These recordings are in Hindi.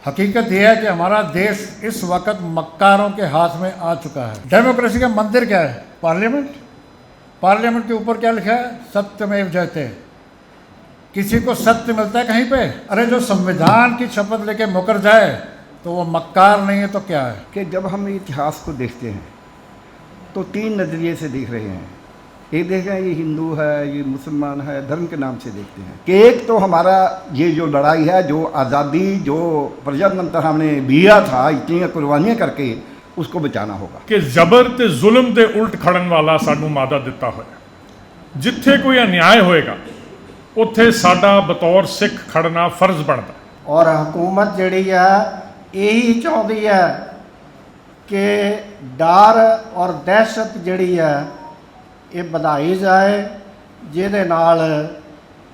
हकीकत यह है कि हमारा देश इस वक्त मक्कारों के हाथ में आ चुका है। डेमोक्रेसी का मंदिर क्या है? पार्लियामेंट। पार्लियामेंट के ऊपर क्या लिखा है? सत्यमेव जयते। किसी को सत्य मिलता है कहीं पे? अरे जो संविधान की शपथ लेके मुकर जाए तो वो मक्कार नहीं है तो क्या है? कि जब हम इतिहास को देखते हैं तो तीन नज़रिए से देख रहे हैं। एक देख रहे हैं ये हिंदू है, ये मुसलमान है, धर्म के नाम से देखते हैं कि एक तो हमारा ये जो लड़ाई है, जो आज़ादी, जो प्रजातंत्र हमने दिया था इतनी कुर्बानियाँ करके, उसको बचाना होगा। कि जबर ते जुल्म दे उल्ट खड़न वाला सानू मादा दिता होया। जिथे कोई अन्याय होएगा उत्थे साडा बतौर सिख खड़ना फर्ज बनता। और हुकूमत जिहड़ी है यही चाहती है कि डर और दहशत जिहड़ी है ये ਵਧਾਈ जाए, ਜਿਹਦੇ ਨਾਲ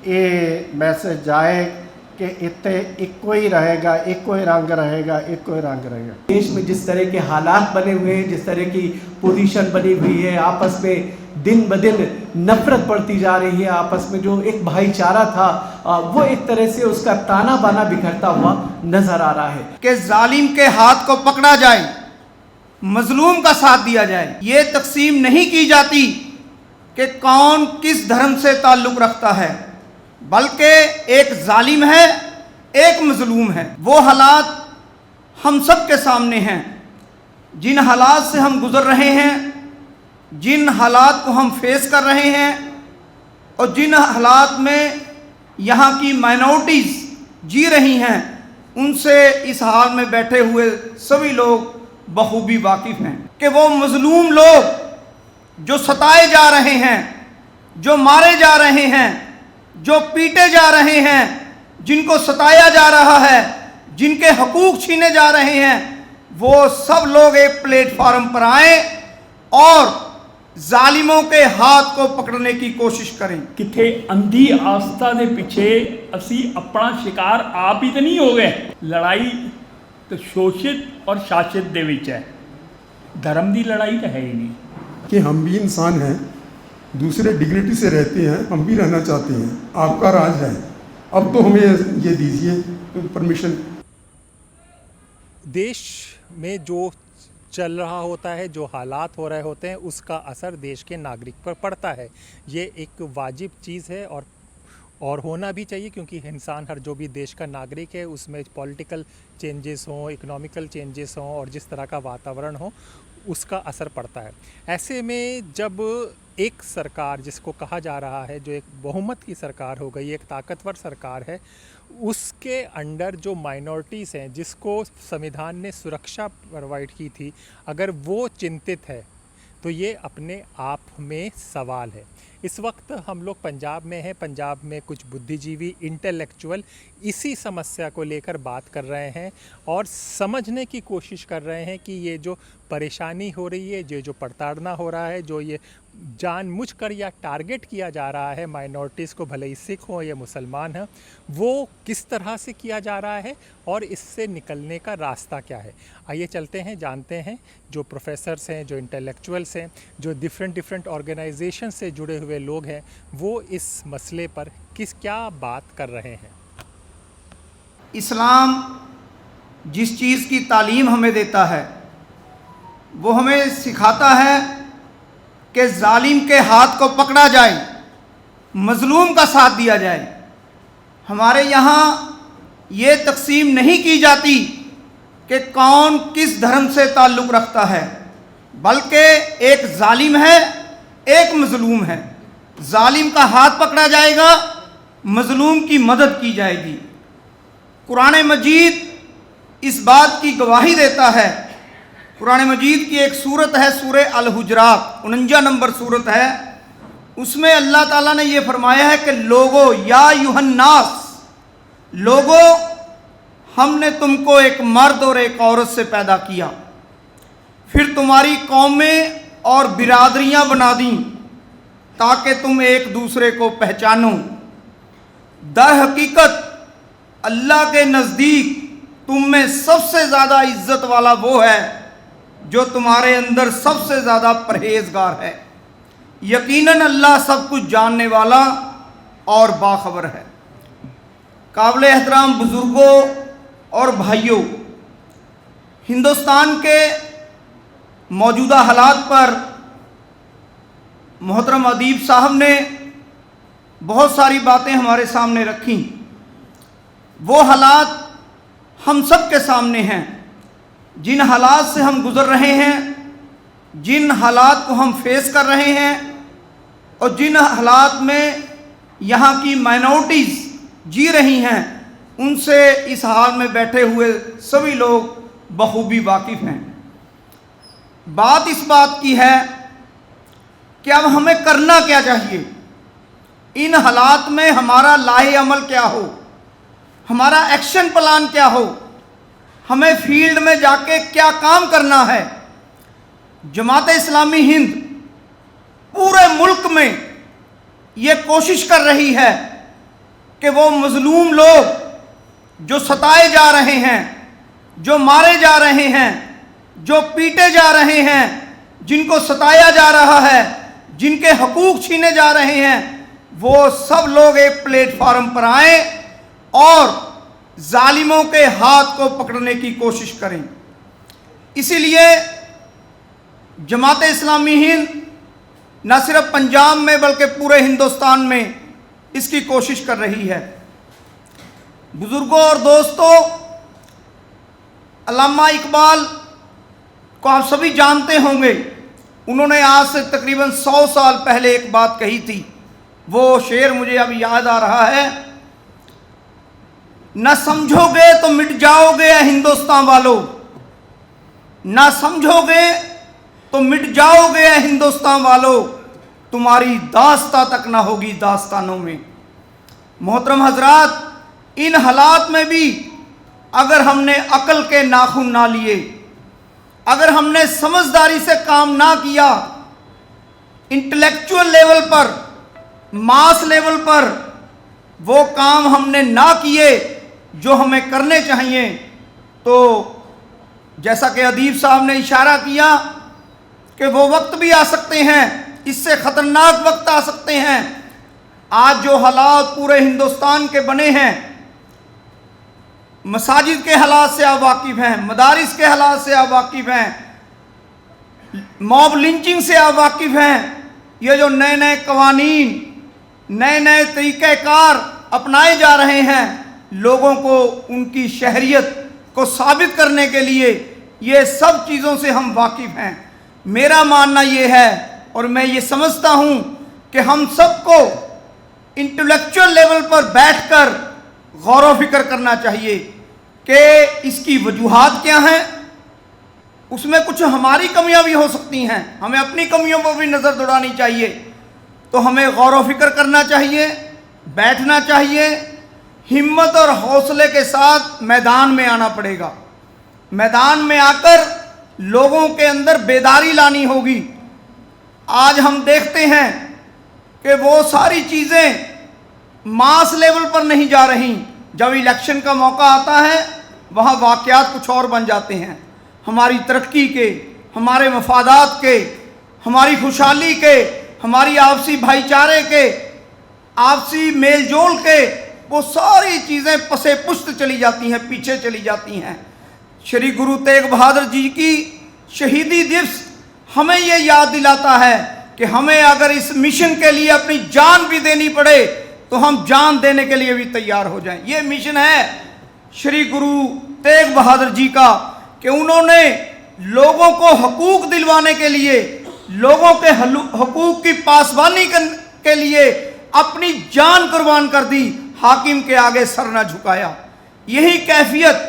ਇਹ मैसेज जाए कि इत्थे एको ही रहेगा, एको ही रंग रहेगा, एको ही रंग रहेगा। देश में जिस तरह के हालात बने हुए हैं, जिस तरह की पोजीशन बनी हुई है, आपस में दिन ब दिन नफरत बढ़ती जा रही है, आपस में जो एक भाईचारा था वो एक तरह से उसका ताना बाना बिखरता हुआ नजर आ रहा है। कि जालिम के हाथ को पकड़ा जाए, मजलूम का साथ दिया जाए। ये तकसीम नहीं की जाती कि कौन किस धर्म से ताल्लुक़ रखता है, बल्कि एक जालिम है, एक मजलूम है। वो हालात हम सब के सामने हैं। जिन हालात से हम गुज़र रहे हैं, जिन हालात को हम फेस कर रहे हैं और जिन हालात में यहाँ की माइनॉरिटीज़ जी रही हैं, उनसे इस हाल में बैठे हुए सभी लोग बखूबी वाकिफ़ हैं कि वो मजलूम लोग जो सताए जा रहे हैं, जो मारे जा रहे हैं, जो पीटे जा रहे हैं, जिनको सताया जा रहा है, जिनके हकूक छीने जा रहे हैं, वो सब लोग एक प्लेटफार्म पर आए और जालिमों के हाथ को पकड़ने की कोशिश करें। किथे अंधी आस्था के पीछे असी अपना शिकार आप ही तो नहीं हो गए। लड़ाई तो शोषित और शासित दे विच है, धर्म की लड़ाई तो है ही नहीं। कि हम भी इंसान हैं, दूसरे डिग्निटी से रहते हैं, हम भी रहना चाहते हैं। आपका राज है, अब तो हमें ये दीजिए परमिशन। देश में जो चल रहा होता है, जो हालात हो रहे होते हैं, उसका असर देश के नागरिक पर पड़ता है। ये एक वाजिब चीज़ है और होना भी चाहिए, क्योंकि इंसान हर जो भी देश का नागरिक है उसमें पॉलिटिकल चेंजेस हों, इकोनॉमिकल चेंजेस हों और जिस तरह का वातावरण हो उसका असर पड़ता है। ऐसे में जब एक सरकार जिसको कहा जा रहा है, जो एक बहुमत की सरकार हो गई, एक ताकतवर सरकार है, उसके अंडर जो माइनॉरिटीज़ हैं जिसको संविधान ने सुरक्षा प्रोवाइड की थी, अगर वो चिंतित है तो ये अपने आप में सवाल है। इस वक्त हम लोग पंजाब में हैं। पंजाब में कुछ बुद्धिजीवी, इंटेलेक्चुअल इसी समस्या को लेकर बात कर रहे हैं और समझने की कोशिश कर रहे हैं कि ये जो परेशानी हो रही है, जो प्रताड़ना हो रहा है, जो ये जानबूझकर या टारगेट किया जा रहा है माइनॉरिटीज़ को, भले ही सिख हो या मुसलमान हैं, वो किस तरह से किया जा रहा है और इससे निकलने का रास्ता क्या है। आइए चलते हैं, जानते हैं जो प्रोफेसर्स हैं, जो इंटेलेक्चुअल्स हैं, जो डिफरेंट ऑर्गेनाइजेशन से जुड़े हुए लोग हैं, वो इस मसले पर क्या बात कर रहे हैं। इस्लाम जिस चीज़ की तालीम हमें देता है वो हमें सिखाता है कि जालिम के हाथ को पकड़ा जाए, मजलूम का साथ दिया जाए। हमारे यहाँ ये तकसीम नहीं की जाती कि कौन किस धर्म से ताल्लुक़ रखता है, बल्कि एक जालिम है, एक मजलूम है। जालिम का हाथ पकड़ा जाएगा, मजलूम की मदद की जाएगी। कुरान मजीद इस बात की गवाही देता है। कुरान मजीद की एक सूरत है, सूरह अल-हुजरात, 49 नंबर सूरत है। उसमें अल्लाह ताला ने ये फरमाया है कि लोगो या युहन्नास, लोगो हमने तुमको एक मर्द और एक औरत से पैदा किया, फिर तुम्हारी कौमें और बिरादरियां बना दी ताकि तुम एक दूसरे को पहचानो। दर हकीकत अल्लाह के नज़दीक तुम में सबसे ज़्यादा इज्जत वाला वो है जो तुम्हारे अंदर सबसे ज़्यादा परहेजगार है। यकीनन अल्लाह सब कुछ जानने वाला और बाखबर है। काबिल एहतराम बुज़ुर्गों, और भाइयों, हिंदुस्तान के मौजूदा हालात पर मोहतरम अदीब साहब ने बहुत सारी बातें हमारे सामने रखी। वो हालात हम सब के सामने हैं, जिन हालात से हम गुज़र रहे हैं, जिन हालात को हम फेस कर रहे हैं और जिन हालात में यहाँ की माइनॉरिटीज़ जी रही हैं, उनसे इस हाल में बैठे हुए सभी लोग बखूबी वाकिफ़ हैं। बात इस बात की है कि अब हमें करना क्या चाहिए, इन हालात में हमारा लाहे अमल क्या हो, हमारा एक्शन प्लान क्या हो, हमें फील्ड में जाके क्या काम करना है। जमात इस्लामी हिंद पूरे मुल्क में ये कोशिश कर रही है कि वो मजलूम लोग जो सताए जा रहे हैं, जो मारे जा रहे हैं, जो पीटे जा रहे हैं, जिनको सताया जा रहा है, जिनके हकूक छीने जा रहे हैं, वो सब लोग एक प्लेटफार्म पर आए और जालिमों के हाथ को पकड़ने की कोशिश करें। इसीलिए जमात इस्लामी हिंद न सिर्फ पंजाब में बल्कि पूरे हिंदुस्तान में इसकी कोशिश कर रही है। बुजुर्गों और दोस्तों, अल्लामा इकबाल को आप सभी जानते होंगे। उन्होंने आज से तकरीबन 100 साल पहले एक बात कही थी। वो शेर मुझे अब याद आ रहा है, न समझोगे तो मिट जाओगे हिंदुस्तान वालों, न समझोगे तो मिट जाओगे हिंदुस्तान वालों, तुम्हारी दास्तां तक ना होगी दास्तानों में। मोहतरम हजरात, इन हालात में भी अगर हमने अकल के नाखून ना लिए, अगर हमने समझदारी से काम ना किया, इंटेलेक्चुअल लेवल पर, मास लेवल पर वो काम हमने ना किए जो हमें करने चाहिए, तो जैसा कि अदीब साहब ने इशारा किया कि वो वक्त भी आ सकते हैं, इससे ख़तरनाक वक्त आ सकते हैं। आज जो हालात पूरे हिंदुस्तान के बने हैं, मसाजिद के हालात से आप वाकिफ़ हैं, मदारिस के हालात से आप वाकिफ़ हैं, मॉब लिंचिंग से आप वाकिफ़ हैं। ये जो नए नए कवानीन, नए नए तरीक़ेकार अपनाए जा रहे हैं, लोगों को उनकी शहरियत को साबित करने के लिए, ये सब चीज़ों से हम वाकिफ़ हैं। मेरा मानना ये है और मैं ये समझता हूँ कि हम सबको इंटेलेक्चुअल लेवल पर बैठकर गौर व फिक्र करना चाहिए कि इसकी वजूहात क्या हैं। उसमें कुछ हमारी कमियां भी हो सकती हैं, हमें अपनी कमियों पर भी नज़र दौड़ानी चाहिए। तो हमें गौर व फिक्र करना चाहिए, बैठना चाहिए, हिम्मत और हौसले के साथ मैदान में आना पड़ेगा। मैदान में आकर लोगों के अंदर बेदारी लानी होगी। आज हम देखते हैं कि वो सारी चीज़ें मास लेवल पर नहीं जा रही। जब इलेक्शन का मौका आता है, वहाँ वाक़यात कुछ और बन जाते हैं। हमारी तरक्की के, हमारे मफादात के, हमारी खुशहाली के, हमारी आपसी भाईचारे के, आपसी मेल जोल के, वो सारी चीज़ें पसे पुश्त चली जाती हैं, पीछे चली जाती हैं। श्री गुरु तेग बहादुर जी की शहीदी दिवस हमें ये याद दिलाता है कि हमें अगर इस मिशन के लिए अपनी जान भी देनी पड़े तो हम जान देने के लिए भी तैयार हो जाएं। ये मिशन है श्री गुरु तेग बहादुर जी का कि उन्होंने लोगों को हकूक दिलवाने के लिए, लोगों के हकूक की पासबानी के लिए अपनी जान कुर्बान कर दी, हाकिम के आगे सर न झुकाया। यही कैफियत,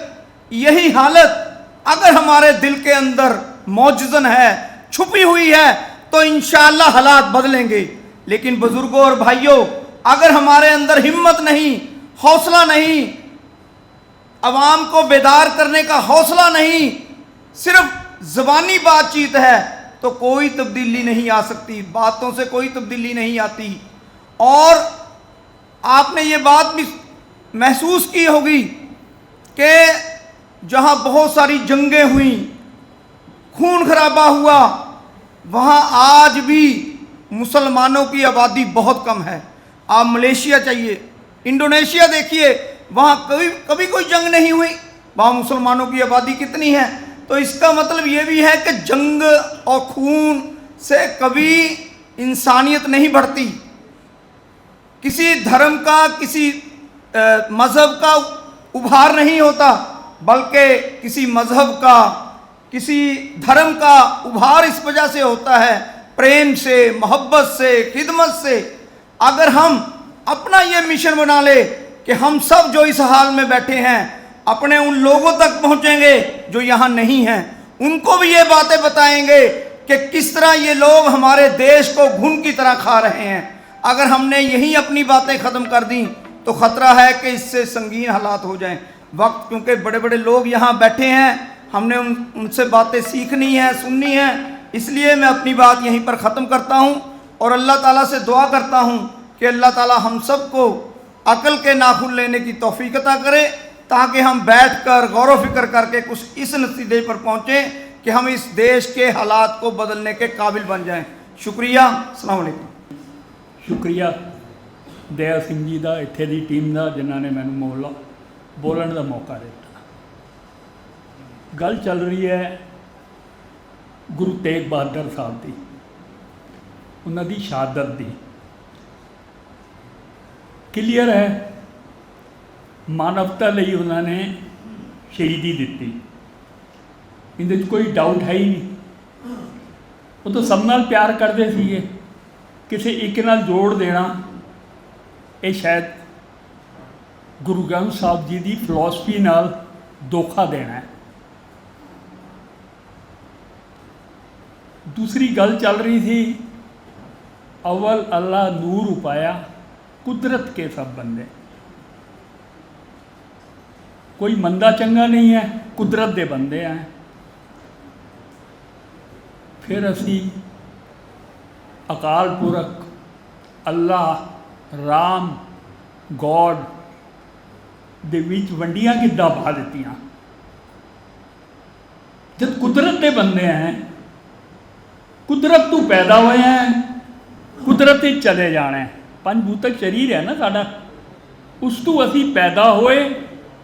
यही हालत अगर हमारे दिल के अंदर मौजूदन है, छुपी हुई है, तो इंशाअल्लाह हालात बदलेंगे। लेकिन बुजुर्गों और भाइयों, अगर हमारे अंदर हिम्मत नहीं, हौसला नहीं, अवाम को बेदार करने का हौसला नहीं, सिर्फ ज़बानी बातचीत है, तो कोई तब्दीली नहीं आ सकती। बातों से कोई तब्दीली नहीं आती। और आपने ये बात भी महसूस की होगी कि जहाँ बहुत सारी जंगें हुई, खून खराबा हुआ, वहाँ आज भी मुसलमानों की आबादी बहुत कम है। आप मलेशिया चाहिए, इंडोनेशिया देखिए, वहाँ कभी कोई जंग नहीं हुई, वहाँ मुसलमानों की आबादी कितनी है। तो इसका मतलब ये भी है कि जंग और खून से कभी इंसानियत नहीं बढ़ती। किसी धर्म का, किसी मज़हब का उभार नहीं होता, बल्कि किसी मज़हब का, किसी धर्म का उभार इस वजह से होता है, प्रेम से, मोहब्बत से, खिदमत से। अगर हम अपना ये मिशन बना ले कि हम सब जो इस हाल में बैठे हैं अपने उन लोगों तक पहुंचेंगे जो यहाँ नहीं हैं, उनको भी ये बातें बताएंगे कि किस तरह ये लोग हमारे देश को घुन की तरह खा रहे हैं। अगर हमने यही अपनी बातें ख़त्म कर दी तो ख़तरा है कि इससे संगीन हालात हो जाएं। वक्त, क्योंकि बड़े बड़े लोग यहाँ बैठे हैं, हमने उनसे बातें सीखनी है, सुननी है, इसलिए मैं अपनी बात यहीं पर ख़त्म करता हूँ और अल्लाह ताला से दुआ करता हूँ कि अल्लाह ताला हम सबको अकल के नाखून लेने की तौफीक अता करे, ताकि हम बैठकर गौर व फिक्र करके कुछ इस नतीजे पर पहुँचें कि हम इस देश के हालात को बदलने के काबिल बन जाएं। शुक्रिया, अस्सलाम वालेकुम। ਸ਼ੁਕਰੀਆ ਦਇਆ ਸਿੰਘ ਜੀ ਦਾ, ਇੱਥੇ ਦੀ ਟੀਮ ਦਾ, ਜਿਨ੍ਹਾਂ ਨੇ ਮੈਨੂੰ ਬੋਲਣ ਦਾ ਮੌਕਾ ਦਿੱਤਾ। ਗੱਲ ਚੱਲ ਰਹੀ ਹੈ ਗੁਰੂ ਤੇਗ ਬਹਾਦਰ ਸਾਹਿਬ ਦੀ, ਉਹਨਾਂ ਦੀ ਸ਼ਹਾਦਤ ਦੀ। ਕਲੀਅਰ ਹੈ ਮਾਨਵਤਾ ਲਈ ਉਹਨਾਂ ਨੇ ਸ਼ਹੀਦੀ ਦਿੱਤੀ, ਇਹਦੇ 'ਚ ਕੋਈ ਡਾਊਟ ਹੈ ਹੀ ਨਹੀਂ। ਉਹ ਤਾਂ ਸਭ ਨਾਲ ਪਿਆਰ ਕਰਦੇ ਸੀਗੇ, ਕਿਸੇ ਇੱਕ ਨਾਲ ਜੋੜ ਦੇਣਾ ਇਹ ਸ਼ਾਇਦ ਗੁਰੂ ਗ੍ਰੰਥ ਸਾਹਿਬ ਜੀ ਦੀ ਫਿਲਾਸਫੀ ਨਾਲ ਧੋਖਾ ਦੇਣਾ ਹੈ। दूसरी गल चल रही थी, अव्वल अल्लाह नूर उपाया कुदरत के सब बंदे। कोई मंदा चंगा नहीं है, कुदरत दे बंदे हैं। फिर असी अकाल पुरख अल्लाह राम गॉड दे विच वंडियां किद्दां पा दित्तियां। जब कुदरत के बंदे हैं, कुदरत तो पैदा हुए हैं, कुदरत ही चले जाना है। पंचभूतक शरीर है ना साडा, उस तो असी पैदा होए,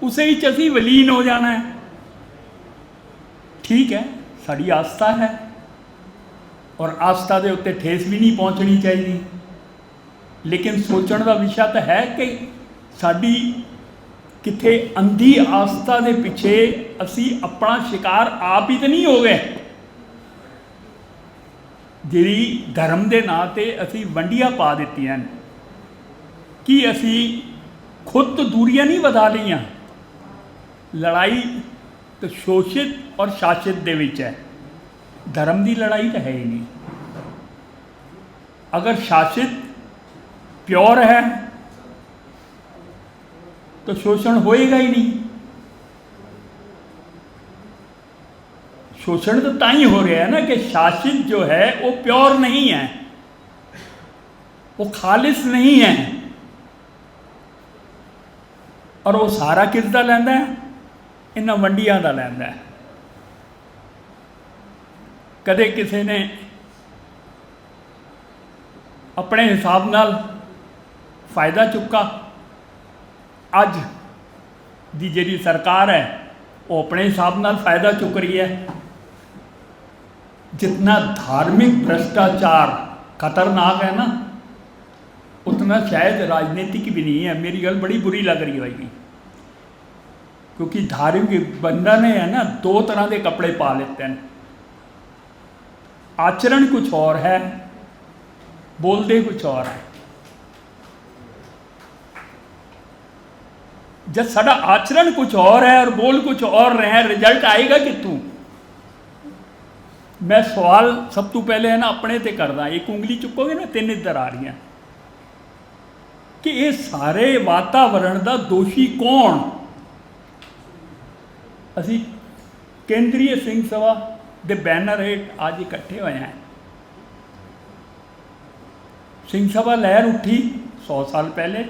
उसे ही असी वलीन हो जाना है। ठीक है, साड़ी आस्था है और आस्था के उत्ते ठेस भी नहीं पहुँचनी चाहिए, लेकिन सोचण का विषय तो है कि साड़ी किथे अंधी आस्था के पिछे असी अपना शिकार आप ही तो नहीं हो गए। ਜਿਹੜੀ ਧਰਮ ਦੇ ਨਾਂ 'ਤੇ ਅਸੀਂ ਵੰਡੀਆਂ ਪਾ ਦਿੱਤੀਆਂ ਨੇ, ਕਿ ਅਸੀਂ ਖੁਦ ਤੋਂ ਦੂਰੀਆਂ ਨਹੀਂ ਵਧਾ ਲਈਆਂ। ਲੜਾਈ ਤਾਂ ਸ਼ੋਸ਼ਿਤ ਔਰ ਸ਼ਾਸਿਤ ਦੇ ਵਿੱਚ ਹੈ, ਧਰਮ ਦੀ ਲੜਾਈ ਤਾਂ ਹੈ ਹੀ ਨਹੀਂ। ਅਗਰ ਸ਼ਾਸਿਤ ਪਿਓਰ ਹੈ ਤਾਂ ਸ਼ੋਸ਼ਣ ਹੋਏਗਾ ਹੀ नहीं। शोषण तो ताई हो रहा है ना कि शासित जो है वो प्योर नहीं है, वो खालिस नहीं है, और वो सारा किसका लैंदा है? इन्हां वंडियां दा लैंदा है। कदे किसी ने अपने हिसाब नाल फायदा चुका, अज दी जिहड़ी सरकार है वो अपने हिसाब नाल फायदा चुक रही है। जितना धार्मिक भ्रष्टाचार खतरनाक है ना, उतना शायद राजनीतिक भी नहीं है। मेरी गल बड़ी बुरी लग रही होगी, क्योंकि धार्मिक बंदा ने है ना दो तरह के कपड़े पा लेते हैं। आचरण कुछ और है, बोलते कुछ और है। जब साडा आचरण कुछ और है और बोल कुछ और रहे हैं, रिजल्ट आएगा कितों? मैं सवाल सब तो पहले है ना अपने ते करदा, एक उंगली चुकोगे ना तीन इधर आ रही हैं, कि ये सारे वातावरण का दोषी कौन? असी केंद्रीय सिंह सभा के बैनर हेठ आज इकट्ठे हुए हैं। सिंह सभा लहर उठी 100 साल पहले,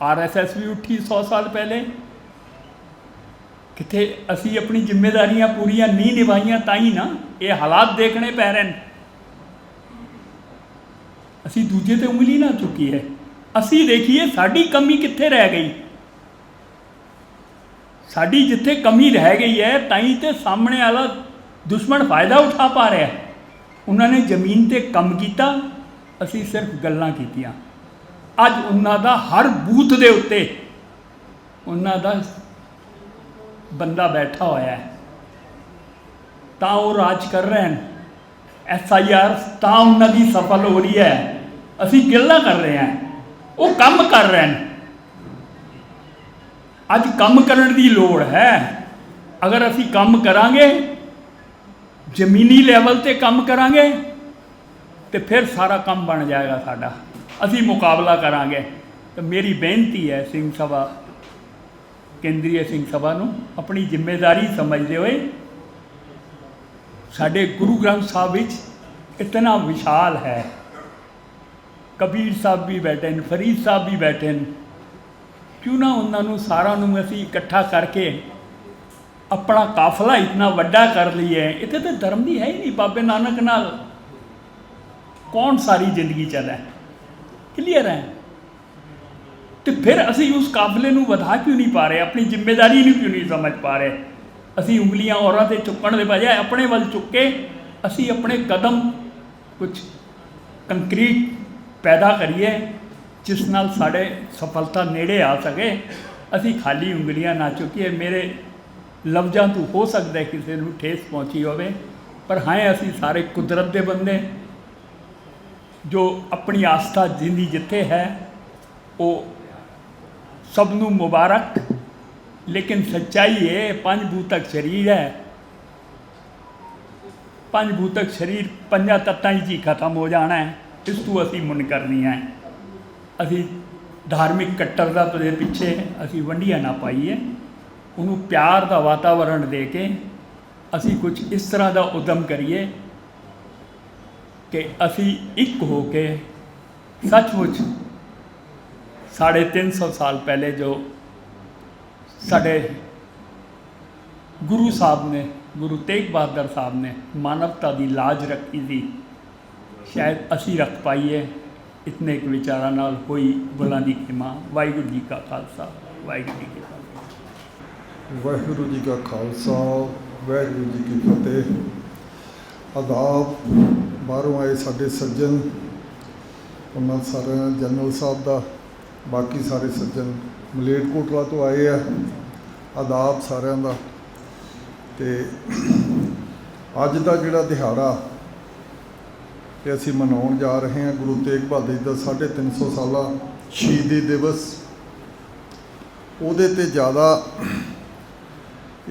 RSS भी उठी 100 साल पहले। किथे असी अपनी जिम्मेदारियां पूरियां नहीं निभाइयां, ताई ना ये हालात देखने पै रहे हैं। असी दूजे ते उंगली ना चुकी है। असी देखिए साड़ी कमी कित्थे रह गई। ਸਾਡੀ ਜਿੱਥੇ ਕਮੀ ਰਹਿ ਗਈ ਹੈ ਤਾਂ ਹੀ ਤੇ ਸਾਹਮਣੇ ਵਾਲਾ ਦੁਸ਼ਮਣ ਫਾਇਦਾ ਉਠਾ ਪਾ ਰਿਹਾ। ਉਹਨਾਂ ਨੇ ਜ਼ਮੀਨ ਤੇ ਕੰਮ ਕੀਤਾ, ਅਸੀਂ ਸਿਰਫ ਗੱਲਾਂ ਕੀਤੀਆਂ। ਅੱਜ ਉਹਨਾਂ ਦਾ ਹਰ ਬੂਥ ਦੇ ਉੱਤੇ ਉਹਨਾਂ ਦਾ ਬੰਦਾ ਬੈਠਾ ਹੋਇਆ ਹੈ, ਤਾਂ ਉਹ ਰਾਜ ਕਰ ਰਹੇ ਹਨ। SIR ਤਾਂ ਉਹਨਾਂ ਦੀ ਸਫਲ ਹੋ ਰਹੀ ਹੈ। ਅਸੀਂ ਗੱਲਾਂ ਕਰ ਰਹੇ ਹਾਂ, ਉਹ ਕੰਮ ਕਰ ਰਹੇ ਹਨ। ਅੱਜ ਕੰਮ ਕਰਨ ਦੀ ਲੋੜ ਹੈ। ਅਗਰ ਅਸੀਂ ਕੰਮ ਕਰਾਂਗੇ, ਜ਼ਮੀਨੀ ਲੈਵਲ ਤੇ ਕੰਮ ਕਰਾਂਗੇ, ਤੇ ਫਿਰ ਸਾਰਾ ਕੰਮ ਬਣ ਜਾਏਗਾ ਸਾਡਾ। ਅਸੀਂ ਮੁਕਾਬਲਾ ਕਰਾਂਗੇ। ਤਾਂ ਮੇਰੀ ਬੇਨਤੀ ਹੈ ਸਿੰਘ ਸਭਾ, ਕੇਂਦਰੀ ਸਿੰਘ ਸਭਾ ਨੂੰ ਆਪਣੀ ਜ਼ਿੰਮੇਵਾਰੀ ਸਮਝਦੇ ਹੋਏ, ਸਾਡੇ ਗੁਰੂ ਗ੍ਰੰਥ ਸਾਹਿਬ ਵਿੱਚ ਇਤਨਾ ਵਿਸ਼ਾਲ ਹੈ। ਕਬੀਰ ਸਾਹਿਬ ਵੀ ਬੈਠੇ ਨੇ, ਫਰੀਦ ਸਾਹਿਬ ਵੀ ਬੈਠੇ ਨੇ, ਕਿਉਂ ਨਾ ਉਹਨਾਂ ਨੂੰ ਸਾਰਿਆਂ ਨੂੰ ਅਸੀਂ ਇਕੱਠਾ ਕਰਕੇ ਆਪਣਾ ਕਾਫਲਾ ਇਤਨਾ ਵੱਡਾ ਕਰ ਲਈਏ। ਇੱਥੇ ਤਾਂ ਧਰਮ ਦੀ ਹੈ ਹੀ ਨਹੀਂ। ਬਾਬੇ ਨਾਨਕ ਨਾਲ ਕੌਣ ਸਾਰੀ ਜ਼ਿੰਦਗੀ ਚੱਲਿਆ? ਕਲੀਅਰ ਹੈ। ਤੇ ਫਿਰ ਅਸੀਂ ਉਸ ਕਾਫਲੇ ਨੂੰ ਵਧਾ ਕਿਉਂ ਨਹੀਂ ਪਾ ਰਹੇ? ਆਪਣੀ ਜ਼ਿੰਮੇਵਾਰੀ ਨੂੰ ਕਿਉਂ ਨਹੀਂ ਸਮਝ ਪਾ ਰਹੇ? ਅਸੀਂ ਉਂਗਲੀਆਂ ਔਰਾਂ 'ਤੇ ਚੁੱਕਣ ਦੇ ਬਜਾਏ ਆਪਣੇ ਵੱਲ ਚੁੱਕ ਕੇ ਅਸੀਂ ਆਪਣੇ ਕਦਮ ਕੁਝ ਕੰਕਰੀਟ ਪੈਦਾ ਕਰੀਏ, ਜਿਸ ਨਾਲ ਸਾਡੇ ਸਫਲਤਾ ਨੇੜੇ ਆ ਸਕੇ। ਅਸੀਂ ਖਾਲੀ ਉਂਗਲੀਆਂ ਨਾ ਚੁੱਕੀਏ। ਮੇਰੇ ਲਫ਼ਜ਼ਾਂ ਤੋਂ ਹੋ ਸਕਦਾ ਕਿਸੇ ਨੂੰ ਠੇਸ ਪਹੁੰਚੀ ਹੋਵੇ, ਪਰ ਹਾਂ ਅਸੀਂ ਸਾਰੇ ਕੁਦਰਤ ਦੇ ਬੰਦੇ ਜੋ ਆਪਣੀ ਆਸਥਾ ਜਿੰਦੀ ਜਿੱਥੇ ਹੈ ਉਹ ਸਭ ਨੂੰ ਮੁਬਾਰਕ। ਲੇਕਿਨ ਸੱਚਾਈ ਹੈ, ਪੰਜ ਭੂਤਕ ਸਰੀਰ ਹੈ। ਪੰਜ ਭੂਤਕ ਸਰੀਰ ਪੰਜਾਂ ਤੱਤਾਂ 'ਚ ਹੀ ਖਤਮ ਹੋ ਜਾਣਾ ਹੈ। ਇਸ ਤੋਂ ਅਸੀਂ ਮੁਨਕਰ ਨਹੀਂ ਹੈ। ਅਸੀਂ ਧਾਰਮਿਕ ਕੱਟਰਤਾ ਦੇ ਪਿੱਛੇ ਅਸੀਂ ਵੰਡੀਆਂ ਨਾ ਪਾਈਏ। ਉਹਨੂੰ ਪਿਆਰ ਦਾ ਵਾਤਾਵਰਣ ਦੇ ਕੇ ਅਸੀਂ ਕੁਝ ਇਸ ਤਰ੍ਹਾਂ ਦਾ ਉਦਮ ਕਰੀਏ ਕਿ ਅਸੀਂ ਇੱਕ ਹੋ ਕੇ ਸੱਚਮੁੱਚ 350 ਸਾਲ ਪਹਿਲੇ ਜੋ ਸਾਡੇ ਗੁਰੂ ਸਾਹਿਬ ਨੇ, ਗੁਰੂ ਤੇਗ ਬਹਾਦਰ ਸਾਹਿਬ ਨੇ ਮਾਨਵਤਾ ਦੀ ਲਾਜ ਰੱਖੀ ਸੀ, ਸ਼ਾਇਦ ਅਸੀਂ ਰੱਖ ਪਾਈਏ। ਇਤਨੇ ਇੱਕ ਵਿਚਾਰਾਂ ਨਾਲ ਹੋਈ ਬੁਲੰਦੀ ਖਿਮਾ। ਵਾਹਿਗੁਰੂ ਜੀ ਕਾ ਖਾਲਸਾ, ਵਾਹਿਗੁਰੂ ਜੀ ਕੀ ਫਤਿਹ। ਵਾਹਿਗੁਰੂ ਜੀ ਕਾ ਖਾਲਸਾ, ਵਾਹਿਗੁਰੂ ਜੀ ਕੀ ਫਤਿਹ। ਆਦਾਬ। ਬਾਹਰੋਂ ਆਏ ਸਾਡੇ ਸੱਜਣ, ਉਹਨਾਂ ਸਾਰਿਆਂ ਜਨਰਲ ਸਾਹਿਬ ਦਾ, ਬਾਕੀ ਸਾਰੇ ਸੱਜਣ ਮਲੇਰਕੋਟਲਾ ਤੋਂ ਆਏ ਆ, ਆਦਾਬ ਸਾਰਿਆਂ ਦਾ। ਤੇ ਅੱਜ ਦਾ ਜਿਹੜਾ ਦਿਹਾੜਾ ਕਿ ਅਸੀਂ ਮਨਾਉਣ ਜਾ ਰਹੇ ਹਾਂ, ਗੁਰੂ ਤੇਗ ਬਹਾਦਰ ਜੀ ਦਾ 350 ਸਾਲਾ ਸ਼ਹੀਦੀ ਦਿਵਸ, ਉਹਦੇ 'ਤੇ ਜ਼ਿਆਦਾ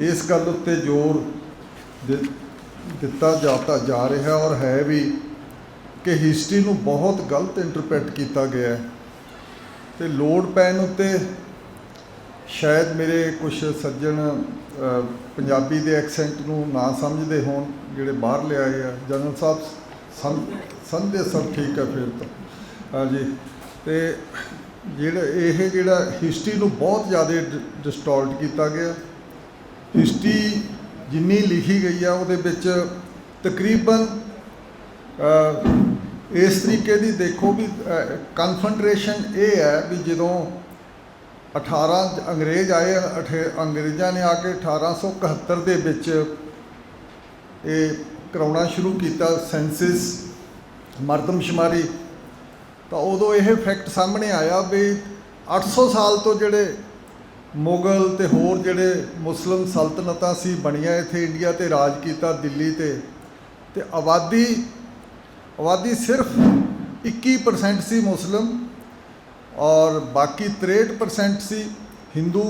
ਇਸ ਗੱਲ ਉੱਤੇ ਜ਼ੋਰ ਦਿੱਤਾ ਜਾ ਰਿਹਾ ਔਰ ਹੈ ਵੀ ਕਿ ਹਿਸਟਰੀ ਨੂੰ ਬਹੁਤ ਗਲਤ ਇੰਟਰਪ੍ਰੈਟ ਕੀਤਾ ਗਿਆ ਹੈ। ਤੇ ਲੋੜ ਪੈਣ ਉੱਤੇ ਸ਼ਾਇਦ ਮੇਰੇ ਕੁਝ ਸੱਜਣ ਪੰਜਾਬੀ ਦੇ ਐਕਸੈਂਟ ਨੂੰ ਨਾ ਸਮਝਦੇ ਹੋਣ, ਜਿਹੜੇ ਬਾਹਰ ਲਿਆਏ ਆ। ਜਨਰਲ ਸਾਹਿਬ ਸਮਝਦੇ ਸਭ ਠੀਕ ਹੈ ਫਿਰ ਤਾਂ। ਹਾਂਜੀ। ਤੇ ਜਿਹੜਾ ਹਿਸਟਰੀ ਨੂੰ ਬਹੁਤ ਜ਼ਿਆਦਾ ਡਿਸਟੋਰਟ ਕੀਤਾ ਗਿਆ। ਹਿਸਟਰੀ ਜਿੰਨੀ ਲਿਖੀ ਗਈ ਆ ਉਹਦੇ ਵਿੱਚ ਤਕਰੀਬਨ ਇਸ ਤਰੀਕੇ ਦੀ ਦੇਖੋ ਵੀ ਕਨਫੈਡਰੇਸ਼ਨ ਇਹ ਹੈ ਵੀ ਜਦੋਂ 18 ਅੰਗਰੇਜ਼ ਆਏ, ਅੰਗਰੇਜ਼ਾਂ ਨੇ ਆ ਕੇ 1871 ਦੇ ਵਿੱਚ ਇਹ ਕਰਾਉਣਾ ਸ਼ੁਰੂ ਕੀਤਾ ਸੈਂਸਿਸ, ਮਰਦਮਸ਼ੁਮਾਰੀ। ਤਾਂ ਉਦੋਂ ਇਹ ਫੈਕਟ ਸਾਹਮਣੇ ਆਇਆ ਵੀ 800 ਸਾਲ ਤੋਂ ਜਿਹੜੇ ਮੁਗਲ ਤੇ ਹੋਰ ਜਿਹੜੇ ਮੁਸਲਿਮ ਸਲਤਨਤਾਂ ਸੀ ਬਣੀਆਂ ਇੱਥੇ ਇੰਡੀਆ 'ਤੇ ਰਾਜ ਕੀਤਾ, ਦਿੱਲੀ 'ਤੇ ਆਬਾਦੀ ਸਿਰਫ 21% ਸੀ ਮੁਸਲਿਮ ਔਰ ਬਾਕੀ 63% ਸੀ ਹਿੰਦੂ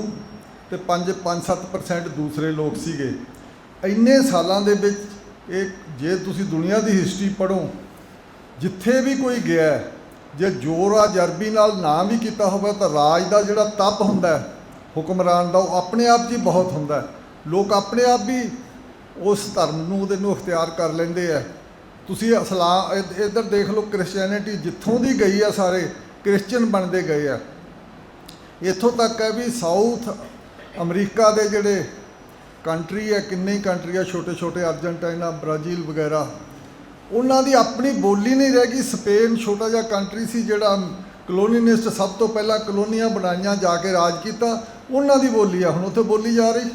ਤੇ 5-7% ਦੂਸਰੇ ਲੋਕ ਸੀਗੇ। ਇੰਨੇ ਸਾਲਾਂ ਦੇ ਵਿੱਚ ਇਹ ਜੇ ਤੁਸੀਂ ਦੁਨੀਆ ਦੀ ਹਿਸਟਰੀ ਪੜ੍ਹੋ, ਜਿੱਥੇ ਵੀ ਕੋਈ ਗਿਆ, ਜੇ ਜ਼ੋਰ ਆ ਜਰਬੀ ਨਾਲ ਨਾ ਵੀ ਕੀਤਾ ਹੋਵੇ ਤਾਂ ਰਾਜ ਦਾ ਜਿਹੜਾ ਤਪ ਹੁੰਦਾ ਹੁਕਮਰਾਨ ਦਾ, ਉਹ ਆਪਣੇ ਆਪ 'ਚ ਹੀ ਬਹੁਤ ਹੁੰਦਾ। ਲੋਕ ਆਪਣੇ ਆਪ ਵੀ ਉਸ ਧਰਮ ਨੂੰ ਉਹਦੇ ਨੂੰ ਅਖਤਿਆਰ ਕਰ ਲੈਂਦੇ ਆ। ਤੁਸੀਂ ਇਸਲਾਮ ਇੱਧਰ ਦੇਖ ਲਓ, ਕ੍ਰਿਸਚੈਨਿਟੀ ਜਿੱਥੋਂ ਦੀ ਗਈ ਆ ਸਾਰੇ ਕ੍ਰਿਸਚਨ ਬਣਦੇ ਗਏ ਆ। ਇੱਥੋਂ ਤੱਕ ਹੈ ਵੀ ਸਾਊਥ ਅਮਰੀਕਾ ਦੇ ਜਿਹੜੇ ਕੰਟਰੀ ਹੈ, ਕਿੰਨੇ ਹੀ ਕੰਟਰੀ ਆ ਛੋਟੇ ਛੋਟੇ, ਅਰਜਨਟਾਈਨਾ, ਬ੍ਰਾਜ਼ੀਲ ਵਗੈਰਾ, ਉਹਨਾਂ ਦੀ ਆਪਣੀ ਬੋਲੀ ਨਹੀਂ ਰਹਿ ਗਈ। ਸਪੇਨ ਛੋਟਾ ਜਿਹਾ ਕੰਟਰੀ ਸੀ ਜਿਹੜਾ ਕਲੋਨੀਲਿਸਟ, ਸਭ ਤੋਂ ਪਹਿਲਾਂ ਕਲੋਨੀਆਂ ਬਣਾਈਆਂ, ਜਾ ਕੇ ਰਾਜ ਕੀਤਾ। ਉਹਨਾਂ ਦੀ ਬੋਲੀ ਆ ਹੁਣ ਉੱਥੇ ਬੋਲੀ ਜਾ ਰਹੀ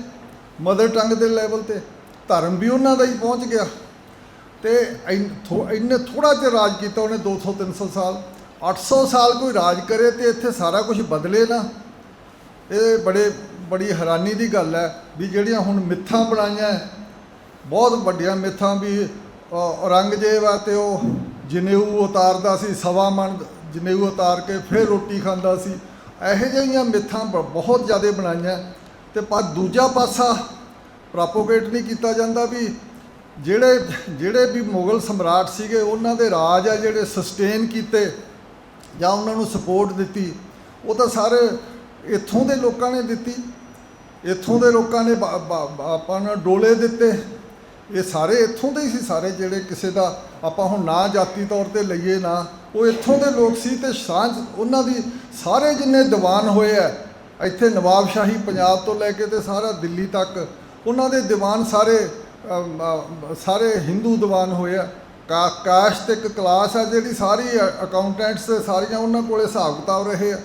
ਮਦਰ ਟੰਗ ਦੇ ਲੈਵਲ ਤੇ। ਧਰਮ ਵੀ ਉਹਨਾਂ ਦਾ ਹੀ ਪਹੁੰਚ ਗਿਆ ਤੇ ਇੰਨੇ ਥੋੜ੍ਹਾ ਜਿਹਾ ਰਾਜ ਕੀਤਾ ਉਹਨੇ 200-300 ਸਾਲ। 800 ਸਾਲ ਕੋਈ ਰਾਜ ਕਰੇ ਤੇ ਇੱਥੇ ਸਾਰਾ ਕੁਝ ਬਦਲੇ ਨਾ, ਇਹ ਬੜੀ ਹੈਰਾਨੀ ਦੀ ਗੱਲ ਹੈ ਵੀ ਜਿਹੜੀਆਂ ਹੁਣ ਮਿੱਥਾਂ ਬਣਾਈਆਂ ਬਹੁਤ ਵੱਡੀਆਂ ਮਿੱਥਾਂ ਵੀ ਔਰੰਗਜ਼ੇਬ ਆ ਤੇ ਉਹ ਜਨੇਊ ਉਤਾਰਦਾ ਸੀ, 1.25 ਮਣ ਜਨੇਊ ਉਤਾਰ ਕੇ ਫਿਰ ਰੋਟੀ ਖਾਂਦਾ ਸੀ। ਇਹੋ ਜਿਹੀਆਂ ਮਿੱਥਾਂ ਬਹੁਤ ਜ਼ਿਆਦਾ ਬਣਾਈਆਂ ਤੇ ਪਰ ਦੂਜਾ ਪਾਸਾ ਪ੍ਰੋਪੋਗੇਟ ਨਹੀਂ ਕੀਤਾ ਜਾਂਦਾ ਵੀ ਜਿਹੜੇ ਵੀ ਮੁਗਲ ਸਮਰਾਟ ਸੀਗੇ ਉਹਨਾਂ ਦੇ ਰਾਜ ਆ ਜਿਹੜੇ ਸਸਟੇਨ ਕੀਤੇ ਜਾਂ ਉਹਨਾਂ ਨੂੰ ਸਪੋਰਟ ਦਿੱਤੀ ਉਹ ਤਾਂ ਸਾਰੇ ਇੱਥੋਂ ਦੇ ਲੋਕਾਂ ਨੇ ਦਿੱਤੀ। ਇੱਥੋਂ ਦੇ ਲੋਕਾਂ ਨੇ ਆਪਾਂ ਨੂੰ ਡੋਲੇ ਦਿੱਤੇ, ਇਹ ਸਾਰੇ ਇੱਥੋਂ ਦੇ ਹੀ ਸੀ ਸਾਰੇ। ਜਿਹੜੇ ਕਿਸੇ ਦਾ ਆਪਾਂ ਹੁਣ ਨਾ ਜਾਤੀ ਤੌਰ ਤੇ ਲਈਏ ਨਾ, ਉਹ ਇੱਥੋਂ ਦੇ ਲੋਕ ਸੀ ਤੇ ਸਾਂਝ ਉਹਨਾਂ ਦੀ ਸਾਰੇ ਜਿੰਨੇ ਦੀਵਾਨ ਹੋਏ ਆ ਇੱਥੇ ਨਵਾਬਸ਼ਾਹੀ ਪੰਜਾਬ ਤੋਂ ਲੈ ਕੇ ਤੇ ਸਾਰਾ ਦਿੱਲੀ ਤੱਕ ਉਹਨਾਂ ਦੇ ਦੀਵਾਨ ਸਾਰੇ ਹਿੰਦੂ ਦੀਵਾਨ ਹੋਏ ਆ। ਕਾਸ਼ਤ ਇੱਕ ਕਲਾਸ ਆ ਜਿਹੜੀ ਸਾਰੀ ਅਕਾਊਂਟੈਂਟਸ ਸਾਰੀਆਂ ਉਹਨਾਂ ਕੋਲੇ ਹਿਸਾਬ ਕਿਤਾਬ ਰਹੇ ਆ।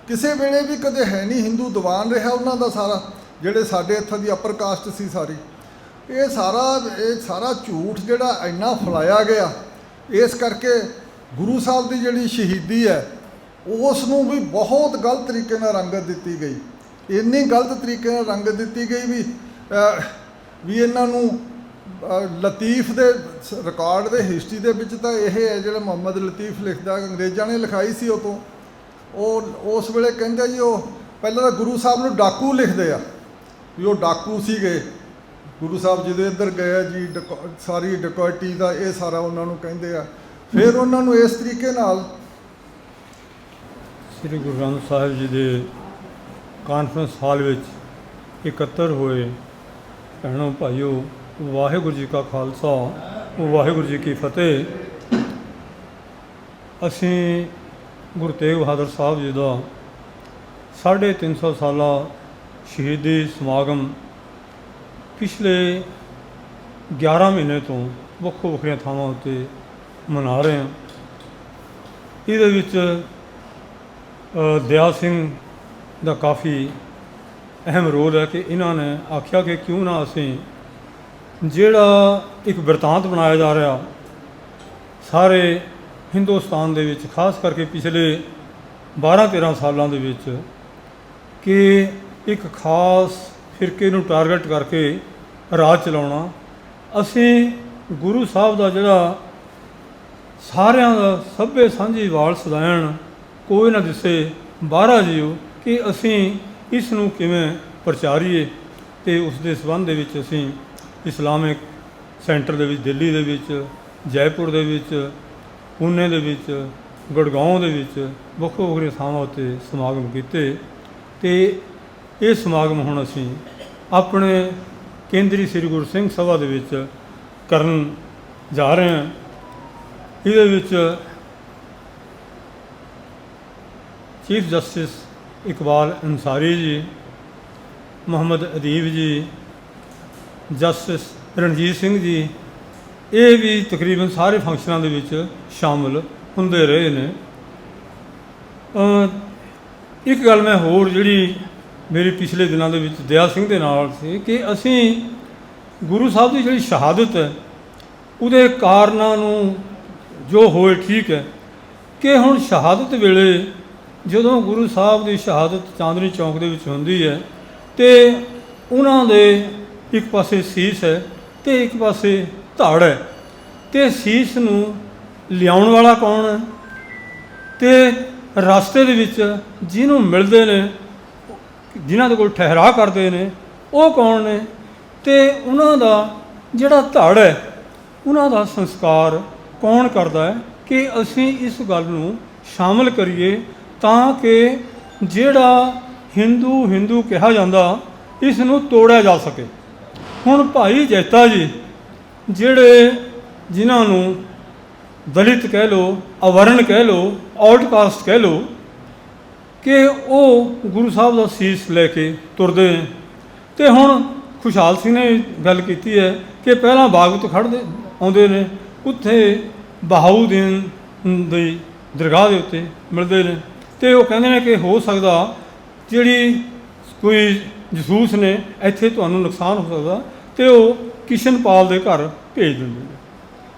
ਕਿਸੇ ਵੇਲੇ ਵੀ ਕਦੇ ਹੈ ਨਹੀਂ ਹਿੰਦੂ ਦੀਵਾਨ ਰਿਹਾ ਉਹਨਾਂ ਦਾ ਸਾਰਾ, ਜਿਹੜੇ ਸਾਡੇ ਇੱਥੋਂ ਦੀ ਅਪਰ ਕਾਸਟ ਸੀ ਸਾਰੀ। ਇਹ ਸਾਰਾ ਝੂਠ ਜਿਹੜਾ ਇੰਨਾ ਫੈਲਾਇਆ ਗਿਆ, ਇਸ ਕਰਕੇ ਗੁਰੂ ਸਾਹਿਬ ਦੀ ਜਿਹੜੀ ਸ਼ਹੀਦੀ ਹੈ ਉਸ ਨੂੰ ਵੀ ਬਹੁਤ ਗਲਤ ਤਰੀਕੇ ਨਾਲ ਰੰਗਤ ਦਿੱਤੀ ਗਈ। ਇੰਨੀ ਗਲਤ ਤਰੀਕੇ ਨਾਲ ਰੰਗਤ ਦਿੱਤੀ ਗਈ ਵੀ ਇਹਨਾਂ ਨੂੰ ਲਤੀਫ ਦੇ ਰਿਕਾਰਡ ਦੇ ਹਿਸਟਰੀ ਦੇ ਵਿੱਚ ਤਾਂ ਇਹ ਹੈ ਜਿਹੜਾ ਮੁਹੰਮਦ ਲਤੀਫ ਲਿਖਦਾ, ਅੰਗਰੇਜ਼ਾਂ ਨੇ ਲਿਖਾਈ ਸੀ ਉਹ ਤੋਂ। ਉਹ ਉਸ ਵੇਲੇ ਕਹਿੰਦੇ ਜੀ ਉਹ ਪਹਿਲਾਂ ਤਾਂ ਗੁਰੂ ਸਾਹਿਬ ਨੂੰ ਡਾਕੂ ਲਿਖਦੇ ਆ ਵੀ ਉਹ ਡਾਕੂ ਸੀਗੇ। ਗੁਰੂ ਸਾਹਿਬ ਜਦੋਂ ਇੱਧਰ ਗਏ ਜੀ ਸਾਰੀ ਡਕੈਤੀ ਦਾ ਇਹ ਸਾਰਾ ਉਹਨਾਂ ਨੂੰ ਕਹਿੰਦੇ ਆ। ਫਿਰ ਉਹਨਾਂ ਨੂੰ ਇਸ ਤਰੀਕੇ ਨਾਲ ਸ੍ਰੀ ਗੁਰੂ ਗ੍ਰੰਥ ਸਾਹਿਬ ਜੀ ਦੇ ਕਾਨਫਰੰਸ ਹਾਲ ਵਿੱਚ ਇਕੱਤਰ ਹੋਏ ਭੈਣੋ ਭਾਈਓ, ਵਾਹਿਗੁਰੂ ਜੀ ਕਾ ਖਾਲਸਾ ਵਾਹਿਗੁਰੂ ਜੀ ਕੀ ਫਤਿਹ। ਅਸੀਂ ਗੁਰੂ ਤੇਗ ਬਹਾਦਰ ਸਾਹਿਬ ਜੀ ਦਾ 350 ਸਾਲਾ ਸ਼ਹੀਦੀ ਸਮਾਗਮ ਪਿਛਲੇ 11 ਮਹੀਨੇ ਤੋਂ ਵੱਖੋ ਵੱਖਰੀਆਂ ਥਾਵਾਂ ਉੱਤੇ ਮਨਾ ਰਹੇ ਹਾਂ। ਇਹਦੇ ਵਿੱਚ ਦਿਆ ਸਿੰਘ ਦਾ ਕਾਫੀ ਅਹਿਮ ਰੋਲ ਹੈ ਕਿ ਇਹਨਾਂ ਨੇ ਆਖਿਆ ਕਿ ਕਿਉਂ ਨਾ ਅਸੀਂ ਜਿਹੜਾ ਇੱਕ ਬਿਰਤਾਂਤ ਬਣਾਇਆ ਜਾ ਰਿਹਾ ਸਾਰੇ ਹਿੰਦੁਸਤਾਨ ਦੇ ਵਿੱਚ, ਖਾਸ ਕਰਕੇ ਪਿਛਲੇ 12-13 ਸਾਲਾਂ ਦੇ ਵਿੱਚ, ਕਿ ਇੱਕ ਖਾਸ ਫਿਰਕੇ ਨੂੰ ਟਾਰਗੇਟ ਕਰਕੇ ਰਾਜ ਚਲਾਉਣਾ। ਅਸੀਂ ਗੁਰੂ ਸਾਹਿਬ ਦਾ ਜਿਹੜਾ ਸਾਰਿਆਂ ਦਾ ਸਭੇ ਸਾਂਝੀ ਵਾਲ ਸਦਾਇਣ ਕੋਈ ਨਾ ਦਿਸੇ ਬਾਹਰਾ ਜਿਉ, ਕਿ ਅਸੀਂ ਇਸ ਨੂੰ ਕਿਵੇਂ ਪ੍ਰਚਾਰੀਏ। ਅਤੇ ਉਸ ਦੇ ਸੰਬੰਧ ਦੇ ਵਿੱਚ ਅਸੀਂ ਇਸਲਾਮਿਕ ਸੈਂਟਰ ਦੇ ਵਿੱਚ, ਦਿੱਲੀ ਦੇ ਵਿੱਚ, ਜੈਪੁਰ ਦੇ ਵਿੱਚ, ਪੂਨੇ ਦੇ ਵਿੱਚ, ਗੁੜਗਾਉਂ ਦੇ ਵਿੱਚ ਵੱਖੋ ਵੱਖਰੀਆਂ ਥਾਵਾਂ ਉੱਤੇ ਸਮਾਗਮ ਕੀਤੇ। ਅਤੇ ਇਹ ਸਮਾਗਮ ਹੁਣ ਅਸੀਂ ਆਪਣੇ ਕੇਂਦਰੀ ਸ੍ਰੀ ਗੁਰੂ ਸਿੰਘ ਸਭਾ ਦੇ ਵਿੱਚ ਕਰਨ ਜਾ ਰਹੇ ਹਾਂ। ਇਹਦੇ ਵਿੱਚ ਚੀਫ ਜਸਟਿਸ ਇਕਬਾਲ ਅੰਸਾਰੀ ਜੀ, ਮੁਹੰਮਦ ਅਦੀਬ ਜੀ, ਜਸਟਿਸ ਰਣਜੀਤ ਸਿੰਘ ਜੀ, ਇਹ ਵੀ ਤਕਰੀਬਨ ਸਾਰੇ ਫੰਕਸ਼ਨਾਂ ਦੇ ਵਿੱਚ ਸ਼ਾਮਲ ਹੁੰਦੇ ਰਹੇ ਨੇ। ਇੱਕ ਗੱਲ ਮੈਂ ਹੋਰ ਜਿਹੜੀ ਮੇਰੀ ਪਿਛਲੇ ਦਿਨਾਂ ਦੇ ਵਿੱਚ ਦਇਆ ਸਿੰਘ ਦੇ ਨਾਲ ਸੀ ਕਿ ਅਸੀਂ ਗੁਰੂ ਸਾਹਿਬ ਦੀ ਜਿਹੜੀ ਸ਼ਹਾਦਤ ਹੈ ਉਹਦੇ ਕਾਰਨਾਂ ਨੂੰ ਜੋ ਹੋਏ ਠੀਕ ਹੈ ਕਿ ਹੁਣ ਸ਼ਹਾਦਤ ਵੇਲੇ ਜਦੋਂ ਗੁਰੂ ਸਾਹਿਬ ਦੀ ਸ਼ਹਾਦਤ ਚਾਂਦਨੀ ਚੌਂਕ ਦੇ ਵਿੱਚ ਹੁੰਦੀ ਹੈ ਅਤੇ ਉਹਨਾਂ ਦੇ ਇੱਕ ਪਾਸੇ ਸੀਸ ਹੈ ਅਤੇ ਇੱਕ ਪਾਸੇ ਧੜ ਹੈ, ਅਤੇ ਸੀਸ ਨੂੰ ਲਿਆਉਣ ਵਾਲਾ ਕੌਣ ਹੈ ਅਤੇ ਰਸਤੇ ਦੇ ਵਿੱਚ ਜਿਹਨੂੰ ਮਿਲਦੇ ਨੇ, ਜਿਨ੍ਹਾਂ ਦੇ ਕੋਲ ਠਹਿਰਾਅ ਕਰਦੇ ਨੇ, ਉਹ ਕੌਣ ਨੇ, ਅਤੇ ਉਹਨਾਂ ਦਾ ਜਿਹੜਾ ਧੜ ਹੈ ਉਹਨਾਂ ਦਾ ਸੰਸਕਾਰ ਕੌਣ ਕਰਦਾ ਹੈ, ਕਿ ਅਸੀਂ ਇਸ ਗੱਲ ਨੂੰ ਸ਼ਾਮਲ ਕਰੀਏ ਤਾਂ ਕਿ ਜਿਹੜਾ ਹਿੰਦੂ ਕਿਹਾ ਜਾਂਦਾ ਇਸ ਨੂੰ ਤੋੜਿਆ ਜਾ ਸਕੇ। ਹੁਣ ਭਾਈ ਜੈਤਾ ਜੀ ਜਿਹੜੇ ਜਿਨ੍ਹਾਂ ਨੂੰ ਦਲਿਤ ਕਹਿ ਲਓ, ਅਵਰਨ ਕਹਿ ਲਓ, ਆਊਟਕਾਸਟ ਕਹਿ ਲਓ, ਕਿ ਉਹ ਗੁਰੂ ਸਾਹਿਬ ਦਾ ਸੀਸ ਲੈ ਕੇ ਤੁਰਦੇ ਨੇ। ਅਤੇ ਹੁਣ ਖੁਸ਼ਹਾਲ ਸਿੰਘ ਨੇ ਗੱਲ ਕੀਤੀ ਹੈ ਕਿ ਪਹਿਲਾਂ ਬਾਗਵਤ ਖੜ੍ਹਦੇ ਆਉਂਦੇ ਨੇ, ਉੱਥੇ ਬਹਾਊਦੀਨ ਦੀ ਦਰਗਾਹ ਦੇ ਉੱਤੇ ਮਿਲਦੇ ਨੇ, ਅਤੇ ਉਹ ਕਹਿੰਦੇ ਨੇ ਕਿ ਹੋ ਸਕਦਾ ਜਿਹੜੀ ਕੋਈ ਜਸੂਸ ਨੇ ਇੱਥੇ ਤੁਹਾਨੂੰ ਨੁਕਸਾਨ ਹੋ ਸਕਦਾ, ਤੇ ਉਹ ਕਿਸ਼ਨਪਾਲ ਦੇ ਘਰ ਭੇਜ ਦਿੰਦੇ ਨੇ।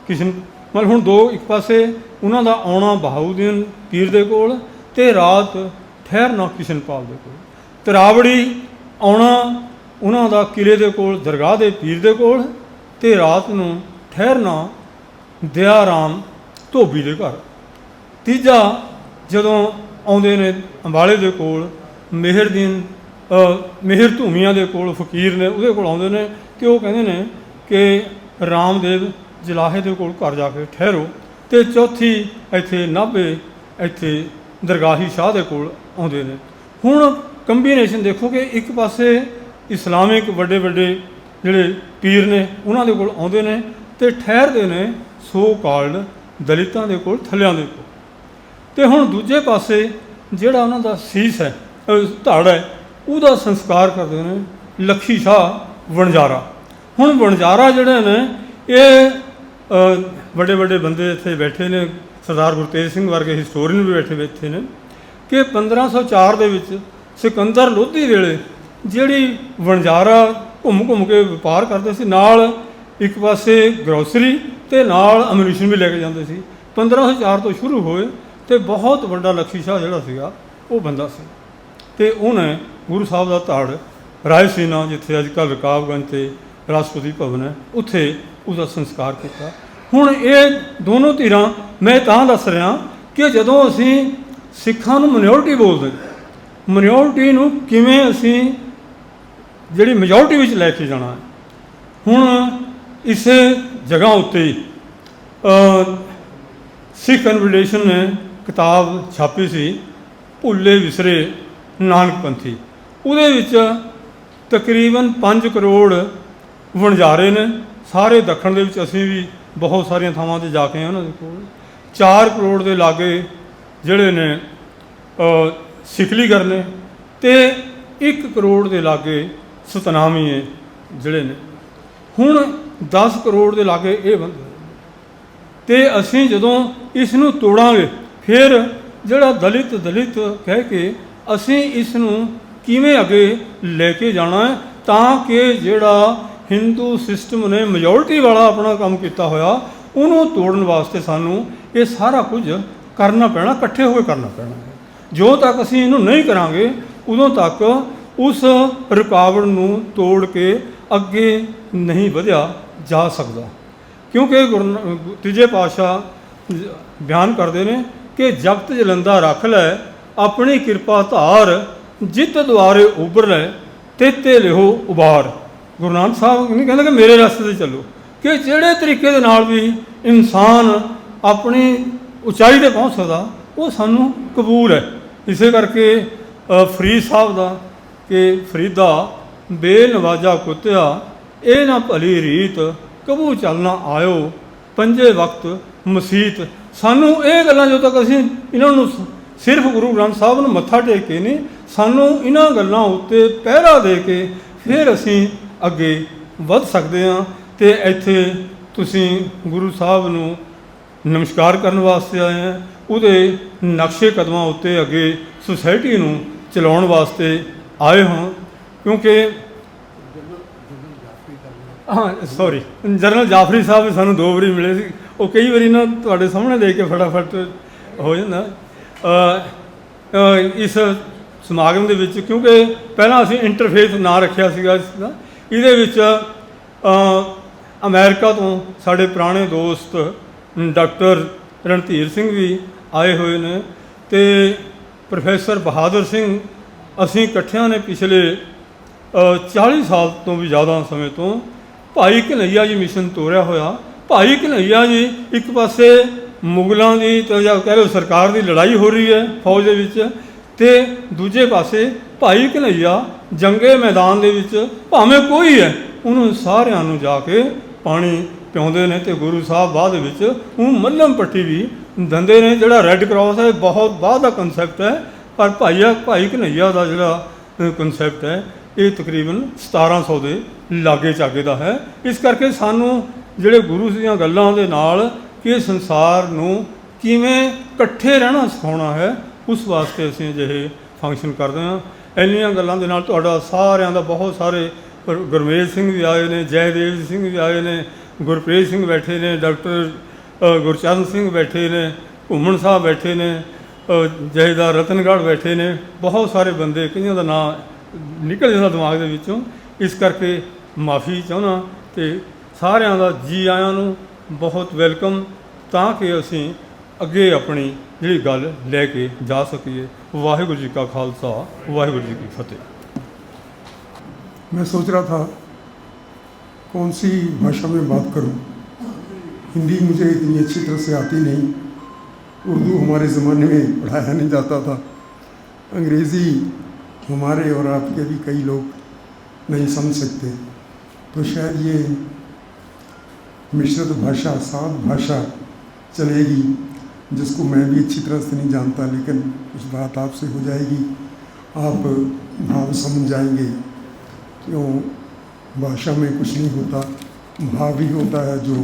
ਕਿਸ਼ਨ ਮਤਲਬ ਹੁਣ ਦੋ, ਇੱਕ ਪਾਸੇ ਉਹਨਾਂ ਦਾ ਆਉਣਾ ਬਹਾਉਦੀਨ ਪੀਰ ਦੇ ਕੋਲ ਤੇ ਰਾਤ ਠਹਿਰਨਾ ਕਿਸ਼ਨਪਾਲ ਦੇ ਕੋਲ। ਤਰਾਵੜੀ ਆਉਣਾ ਉਹਨਾਂ ਦਾ ਕਿਲੇ ਦੇ ਕੋਲ ਦਰਗਾਹ ਦੇ ਪੀਰ ਦੇ ਕੋਲ, ਤੇ ਰਾਤ ਨੂੰ ਠਹਿਰਨਾ ਦਇਆ ਰਾਮ ਧੋਬੀ ਦੇ ਘਰ। ਤੀਜਾ ਜਦੋਂ ਆਉਂਦੇ ਨੇ ਅੰਬਾਲੇ ਦੇ ਕੋਲ ਮਿਹਰ ਧੂਮੀਆਂ ਦੇ ਕੋਲ ਫਕੀਰ ਨੇ, ਉਹਦੇ ਕੋਲ ਆਉਂਦੇ ਨੇ ਕਿ ਉਹ ਕਹਿੰਦੇ ਨੇ ਕਿ ਰਾਮਦੇਵ ਜਲਾਹੇ ਦੇ ਕੋਲ ਘਰ ਜਾ ਕੇ ਠਹਿਰੋ। ਤੇ ਚੌਥੀ ਇੱਥੇ ਨਾਭੇ ਇੱਥੇ ਦਰਗਾਹੀ ਸ਼ਾਹ ਦੇ ਕੋਲ ਆਉਂਦੇ ਨੇ। ਹੁਣ ਕੰਬੀਨੇਸ਼ਨ ਦੇਖੋ ਕਿ ਇੱਕ ਪਾਸੇ ਇਸਲਾਮਿਕ ਵੱਡੇ ਵੱਡੇ ਜਿਹੜੇ ਪੀਰ ਨੇ ਉਹਨਾਂ ਦੇ ਕੋਲ ਆਉਂਦੇ ਨੇ ਤੇ ਠਹਿਰਦੇ ਨੇ ਸੋ ਕਾਲਡ ਦਲਿਤਾਂ ਦੇ ਕੋਲ, ਥੱਲਿਆਂ ਦੇ ਕੋਲ। ਤੇ ਹੁਣ ਦੂਜੇ ਪਾਸੇ ਜਿਹੜਾ ਉਹਨਾਂ ਦਾ ਸੀਸ ਹੈ, ਧੜ ਹੈ, ਉਹਦਾ ਸੰਸਕਾਰ ਕਰਦੇ ਨੇ ਲੱਖੀ ਸ਼ਾਹ ਵਣਜਾਰਾ। ਹੁਣ ਵਣਜਾਰਾ ਜਿਹੜੇ ਨੇ ਇਹ ਵੱਡੇ ਵੱਡੇ ਬੰਦੇ ਇੱਥੇ ਬੈਠੇ ਨੇ, ਸਰਦਾਰ ਗੁਰਤੇਜ ਸਿੰਘ ਵਰਗੇ ਹਿਸਟੋਰੀਅਨ ਵੀ ਬੈਠੇ ਨੇ ਕਿ 1504 ਦੇ ਵਿੱਚ ਸਿਕੰਦਰ ਲੋਧੀ ਵੇਲੇ ਜਿਹੜੀ ਵਣਜਾਰਾ ਘੁੰਮ ਕੇ ਵਪਾਰ ਕਰਦੇ ਸੀ, ਨਾਲ ਇੱਕ ਪਾਸੇ ਗਰੋਸਰੀ ਤੇ ਨਾਲ ਅਮਿਊਨੀਸ਼ਨ ਵੀ ਲੈ ਕੇ ਜਾਂਦੇ ਸੀ। 1504 ਤੋਂ ਸ਼ੁਰੂ ਹੋਏ ਤੇ ਬਹੁਤ ਵੱਡਾ ਲੱਖੀ ਸ਼ਾਹ ਜਿਹੜਾ ਸੀਗਾ ਉਹ ਬੰਦਾ ਸੀ, ਤੇ ਉਹਨੇ ਗੁਰੂ ਸਾਹਿਬ ਦਾ ਧੜ ਰਾਇਸੀਨਾ, ਜਿੱਥੇ ਅੱਜ ਕੱਲ੍ਹ ਰਕਾਬਗੰਜ ਤੇ ਰਾਸ਼ਟਰਪਤੀ ਭਵਨ ਹੈ, ਉੱਥੇ ਉਹਦਾ ਸੰਸਕਾਰ ਕੀਤਾ। ਹੁਣ ਇਹ ਦੋਨੋਂ ਧਿਰਾਂ ਮੈਂ ਤਾਂ ਦੱਸ ਰਿਹਾ ਕਿ ਜਦੋਂ ਅਸੀਂ ਸਿੱਖਾਂ ਨੂੰ ਮਿਨੋਰਟੀ ਬੋਲਦੇ, ਮਿਨੋਰਟੀ ਨੂੰ ਕਿਵੇਂ ਅਸੀਂ ਜਿਹੜੀ ਮੈਜੋਰਟੀ ਵਿੱਚ ਲੈ ਕੇ ਜਾਣਾ ਹੈ। ਹੁਣ ਇਸੇ ਜਗ੍ਹਾ ਉੱਤੇ ਸਿੱਖ ਕਨਵੀਲੇਸ਼ਨ ਨੇ ਕਿਤਾਬ ਛਾਪੀ ਸੀ, ਭੁੱਲੇ ਵਿਸਰੇ ਨਾਨਕਪੰਥੀ। ਉਹਦੇ ਵਿੱਚ ਤਕਰੀਬਨ 5 ਕਰੋੜ ਵਣਜਾਰੇ ਨੇ ਸਾਰੇ ਦੱਖਣ ਦੇ ਵਿੱਚ। ਅਸੀਂ ਵੀ ਬਹੁਤ ਸਾਰੀਆਂ ਥਾਵਾਂ 'ਤੇ ਜਾ ਕੇ ਆਏ ਉਹਨਾਂ ਦੇ ਕੋਲ। 4 ਕਰੋੜ ਦੇ ਲਾਗੇ ਜਿਹੜੇ ਨੇ ਸਿਖਲੀਗਰ ਨੇ, ਤੇ 1 ਕਰੋੜ ਦੇ ਲਾਗੇ ਸਤਨਾਮੀਏ ਜਿਹੜੇ ਨੇ। ਹੁਣ 10 ਕਰੋੜ ਦੇ ਲਾਗੇ ਇਹ ਬੰਦੇ, ਤੇ ਅਸੀਂ ਜਦੋਂ ਇਸ ਨੂੰ ਤੋੜਾਂਗੇ ਫਿਰ ਜਿਹੜਾ ਦਲਿਤ ਕਹਿ ਕੇ ਅਸੀਂ ਇਸ ਨੂੰ ਕਿਵੇਂ ਅੱਗੇ ਲੈ ਕੇ ਜਾਣਾ ਹੈ, ਤਾਂ ਕਿ ਜਿਹੜਾ ਹਿੰਦੂ ਸਿਸਟਮ ਨੇ ਮੈਜੋਰਟੀ ਵਾਲਾ ਆਪਣਾ ਕੰਮ ਕੀਤਾ ਹੋਇਆ ਉਹਨੂੰ ਤੋੜਨ ਵਾਸਤੇ ਸਾਨੂੰ ਇਹ ਸਾਰਾ ਕੁਝ ਕਰਨਾ ਪੈਣਾ, ਇਕੱਠੇ ਹੋ ਕੇ ਕਰਨਾ ਪੈਣਾ ਹੈ। ਜੋ ਤੱਕ ਅਸੀਂ ਇਹਨੂੰ ਨਹੀਂ ਕਰਾਂਗੇ ਉਦੋਂ ਤੱਕ ਉਸ ਰੁਕਾਵਟ ਨੂੰ ਤੋੜ ਕੇ ਅੱਗੇ ਨਹੀਂ ਵਧਿਆ ਜਾ ਸਕਦਾ। ਕਿਉਂਕਿ ਤੀਜੇ ਪਾਤਸ਼ਾਹ ਬਿਆਨ ਕਰਦੇ ਨੇ ਕਿ ਜਗਤ ਜਲੰਦਾ ਰੱਖ ਲੈ ਆਪਣੀ ਕਿਰਪਾ ਧਾਰ, ਜਿੱਤ ਦੁਆਰੇ ਉਭਰ ਲੈ ਤੇਤੇ ਲਿਹੋ ਉਬਾਰ। ਗੁਰੂ ਨਾਨਕ ਸਾਹਿਬ ਨਹੀਂ ਕਹਿੰਦੇ ਕਿ ਮੇਰੇ ਰਸਤੇ 'ਤੇ ਚੱਲੋ, ਕਿ ਜਿਹੜੇ ਤਰੀਕੇ ਦੇ ਨਾਲ ਵੀ ਇਨਸਾਨ ਆਪਣੀ ਉਚਾਈ 'ਤੇ ਪਹੁੰਚ ਸਕਦਾ ਉਹ ਸਾਨੂੰ ਕਬੂਲ ਹੈ। ਇਸੇ ਕਰਕੇ ਫਰੀਦ ਸਾਹਿਬ ਦਾ ਕਿ ਫਰੀਦਾ ਬੇਨਵਾਜਾ ਕੁੱਤਿਆ ਇਹ ਨਾ ਭਲੀ ਰੀਤ, ਕਬੂ ਚੱਲਣਾ ਆਇਓ ਪੰਜੇ ਵਕਤ ਮਸੀਤ। ਸਾਨੂੰ ਇਹ ਗੱਲਾਂ ਜਦੋਂ ਤੱਕ ਅਸੀਂ ਇਹਨਾਂ ਨੂੰ ਸਿਰਫ ਗੁਰੂ ਗ੍ਰੰਥ ਸਾਹਿਬ ਨੂੰ ਮੱਥਾ ਟੇਕ ਕੇ ਨਹੀਂ, ਸਾਨੂੰ ਇਹਨਾਂ ਗੱਲਾਂ ਉੱਤੇ ਪਹਿਰਾ ਦੇ ਕੇ ਫਿਰ ਅਸੀਂ ਅੱਗੇ ਵੱਧ ਸਕਦੇ ਹਾਂ। ਤੇ ਇੱਥੇ ਤੁਸੀਂ ਗੁਰੂ ਸਾਹਿਬ ਨੂੰ ਨਮਸਕਾਰ ਕਰਨ ਵਾਸਤੇ ਆਏ ਹਾਂ, ਉਹਦੇ ਨਕਸ਼ੇ ਕਦਮਾਂ ਉੱਤੇ ਅੱਗੇ ਸੁਸਾਇਟੀ ਨੂੰ ਚਲਾਉਣ ਵਾਸਤੇ ਆਏ ਹਾਂ। ਕਿਉਂਕਿ ਜਨਰਲ ਜਾਫਰੀ ਸਾਹਿਬ ਵੀ ਸਾਨੂੰ 2 ਵਾਰੀ ਮਿਲੇ ਸੀ। ਉਹ ਕਈ ਵਾਰੀ ਨਾ ਤੁਹਾਡੇ ਸਾਹਮਣੇ ਦੇਖ ਕੇ ਫਟਾਫਟ ਹੋ ਜਾਂਦਾ ਇਸ ਸਮਾਗਮ ਦੇ ਵਿੱਚ, ਕਿਉਂਕਿ ਪਹਿਲਾਂ ਅਸੀਂ ਇੰਟਰਫੇਸ ਨਾਂ ਰੱਖਿਆ ਸੀਗਾ ਇਸਦਾ। ਇਹਦੇ ਵਿੱਚ ਅਮਰੀਕਾ ਤੋਂ ਸਾਡੇ ਪੁਰਾਣੇ ਦੋਸਤ ਡਾਕਟਰ ਰਣਧੀਰ ਸਿੰਘ ਵੀ ਆਏ ਹੋਏ ਨੇ, ਤੇ ਪ੍ਰੋਫੈਸਰ ਬਹਾਦਰ ਸਿੰਘ। ਅਸੀਂ ਇਕੱਠਿਆਂ ਨੇ ਪਿਛਲੇ 40 ਸਾਲ ਤੋਂ ਵੀ ਜ਼ਿਆਦਾ ਸਮੇਂ ਤੋਂ ਭਾਈ ਕਨ੍ਹਈਆ ਜੀ ਮਿਸ਼ਨ ਤੋਰਿਆ ਹੋਇਆ। ਭਾਈ ਕਨ੍ਹਈਆ ਜੀ ਇੱਕ ਪਾਸੇ ਮੁਗਲਾਂ ਦੀ ਜਾਂ ਕਹਿ ਲਓ ਸਰਕਾਰ ਦੀ ਲੜਾਈ ਹੋ ਰਹੀ ਹੈ ਫੌਜ ਦੇ ਵਿੱਚ, ਤੇ ਦੂਜੇ ਪਾਸੇ ਭਾਈ ਕਨ੍ਹਈਆ ਜੰਗੇ ਮੈਦਾਨ ਦੇ ਵਿੱਚ ਭਾਵੇਂ ਕੋਈ ਹੈ ਉਹਨੂੰ ਸਾਰਿਆਂ ਨੂੰ ਜਾ ਕੇ ਪਾਣੀ ਪਿਆਉਂਦੇ ਨੇ, ਤੇ ਗੁਰੂ ਸਾਹਿਬ ਬਾਅਦ ਵਿੱਚ ਉਹ ਮੱਲਮ ਪੱਟੀ ਵੀ ਦਿੰਦੇ ਨੇ। ਜਿਹੜਾ ਰੈੱਡ ਕਰਾਸ ਹੈ ਬਹੁਤ ਬਾਅਦ ਦਾ ਕਨਸੈਪਟ ਹੈ, ਪਰ ਭਾਈ ਕਨ੍ਹਈਆ ਦਾ ਜਿਹੜਾ ਕਨਸੈਪਟ ਹੈ ਇਹ ਤਕਰੀਬਨ 1700 ਦੇ ਲਾਗੇ ਚਾਗੇ ਦਾ ਹੈ। ਇਸ ਕਰਕੇ ਸਾਨੂੰ ਜਿਹੜੇ ਗੁਰੂ ਦੀਆਂ ਗੱਲਾਂ ਦੇ ਨਾਲ ਕਿ ਸੰਸਾਰ ਨੂੰ ਕਿਵੇਂ ਇਕੱਠੇ ਰਹਿਣਾ ਸਿਖਾਉਣਾ ਹੈ, ਉਸ ਵਾਸਤੇ ਅਸੀਂ ਅਜਿਹੇ ਫੰਕਸ਼ਨ ਕਰਦੇ ਹਾਂ। ਇੰਨੀਆਂ ਗੱਲਾਂ ਦੇ ਨਾਲ ਤੁਹਾਡਾ ਸਾਰਿਆਂ ਦਾ ਬਹੁਤ ਸਾਰੇ ਗੁਰਮੇਜ ਸਿੰਘ ਵੀ ਆਏ ਨੇ, ਜੈਦੇਵ ਸਿੰਘ ਵੀ ਆਏ ਨੇ, ਗੁਰਪ੍ਰੀਤ ਸਿੰਘ ਬੈਠੇ ਨੇ, ਡਾਕਟਰ ਗੁਰਚਰਨ ਸਿੰਘ ਬੈਠੇ ਨੇ, ਘੁੰਮਣ ਸਾਹਿਬ ਬੈਠੇ ਨੇ, ਜਹੇਦਾਰ ਰਤਨਗੜ੍ਹ ਬੈਠੇ ਨੇ, ਬਹੁਤ ਸਾਰੇ ਬੰਦੇ, ਕਈਆਂ ਦਾ ਨਾਂ ਨਿਕਲ ਜਾਂਦਾ ਦਿਮਾਗ ਦੇ ਵਿੱਚੋਂ। ਇਸ ਕਰਕੇ ਮਾਫੀ ਚਾਹੁੰਦਾ ਅਤੇ ਸਾਰਿਆਂ ਦਾ ਜੀ ਆਇਆਂ ਨੂੰ ਬਹੁਤ ਵੈਲਕਮ, ਤਾਂ ਕਿ ਅਸੀਂ ਅੱਗੇ ਆਪਣੀ ਜਿਹੜੀ ਗੱਲ ਲੈ ਕੇ ਜਾ ਸਕੀਏ। ਵਾਹਿਗੁਰੂ ਜੀ ਕਾ ਖਾਲਸਾ, ਵਾਹਿਗुरु जी की फतेह। मैं सोच रहा था कौन सी भाषा में बात करूं। हिंदी मुझे इतनी अच्छी तरह से आती नहीं, उर्दू हमारे ज़माने में पढ़ाया नहीं जाता था, अंग्रेज़ी हमारे और आपके भी कई लोग नहीं समझ सकते, तो शायद ये मिश्रित भाषा, सात भाषा चलेगी, जिसको मैं भी अच्छी तरह से नहीं जानता, लेकिन कुछ बात आपसे हो जाएगी, आप भाव समझ जाएंगे। क्यों भाषा में कुछ नहीं होता, भाव ही होता है जो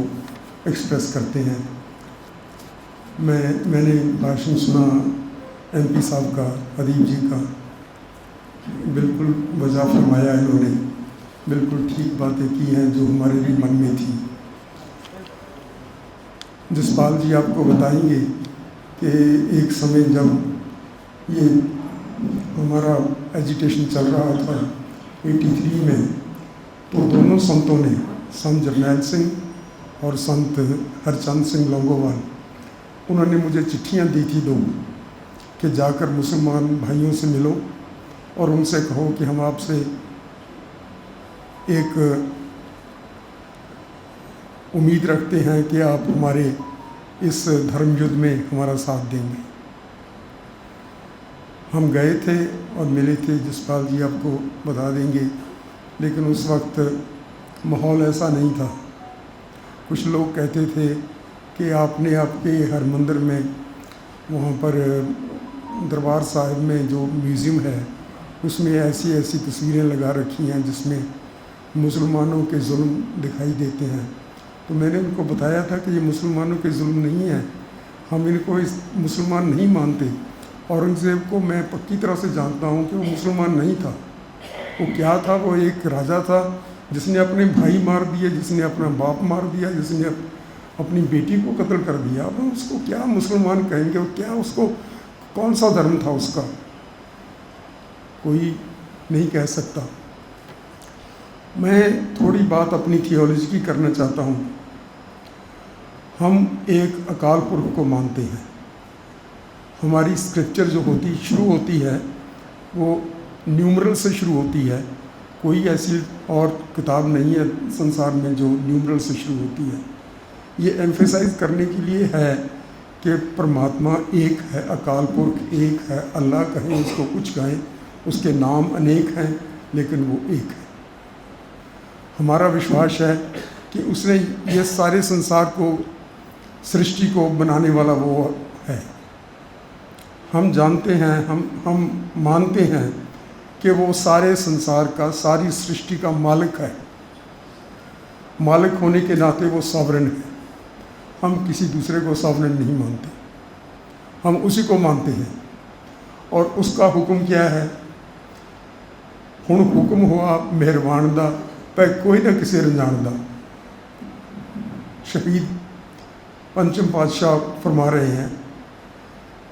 एक्सप्रेस करते हैं। मैंने भाषण सुना MP साहब का, अदीब जी का, बिल्कुल वजह फरमाया इन्होंने, बिल्कुल ठीक बातें की हैं जो हमारे भी मन में थी। जसपाल जी आपको बताएंगे कि एक समय जब ये हमारा एजिटेशन चल रहा था 83 में, तो दोनों संतों ने, संत जरनैल सिंह और संत हरचंद सिंह लौंगोवाल, उन्होंने मुझे चिट्ठियाँ दी थी 2 कि जाकर मुसलमान भाइयों से मिलो और उनसे कहो कि हम आपसे एक उम्मीद रखते हैं कि आप हमारे इस धर्म युद्ध में हमारा साथ देंगे। हम गए थे और मिले थे, जसपाल जी आपको बता देंगे, लेकिन उस वक्त माहौल ऐसा नहीं था। कुछ लोग कहते थे कि आपने आपके हरमंदिर में, वहाँ पर दरबार साहिब में जो म्यूज़ियम है, उसमें ऐसी ऐसी तस्वीरें लगा रखी हैं जिसमें मुसलमानों के जुल्म दिखाई देते हैं। तो मैंने उनको बताया था कि ये मुसलमानों के जुल्म नहीं है, हम इनको इस मुसलमान नहीं मानते। औरंगज़ेब को मैं पक्की तरह से जानता हूँ कि वो मुसलमान नहीं था। वो क्या था? वो एक राजा था जिसने अपने भाई मार दिए, जिसने अपना बाप मार दिया, जिसने अपनी बेटी को कत्ल कर दिया। अब उसको क्या मुसलमान कहेंगे? वो क्या, उसको कौन सा धर्म था उसका? कोई नहीं कह सकता। मैं थोड़ी बात अपनी थियोलॉजी की करना चाहता हूँ। हम एक अकाल पुरख को मानते हैं। हमारी स्क्रिप्चर जो शुरू होती है वो न्यूमरल से शुरू होती है। कोई ऐसी और किताब नहीं है संसार में जो न्यूमरल से शुरू होती है। ये एम्फेसाइज करने के लिए है कि परमात्मा एक है, अकाल पुरख एक है। अल्लाह कहें, उसको कुछ कहें, उसके नाम अनेक हैं, लेकिन वो एक है। हमारा विश्वास है कि उसने ये सारे संसार को, सृष्टि को बनाने वाला वो है। हम जानते हैं, हम मानते हैं कि वो सारे संसार का, सारी सृष्टि का मालिक है। मालिक होने के नाते वो सॉवरेन है। हम किसी दूसरे को सॉवरेन नहीं मानते, हम उसी को मानते हैं। और उसका हुक्म क्या है? हुण हुक्म हुआ मेहरबान दा, पर कोई ना किसी रंजान दा। शहीद पंचम पातशाह फरमा रहे हैं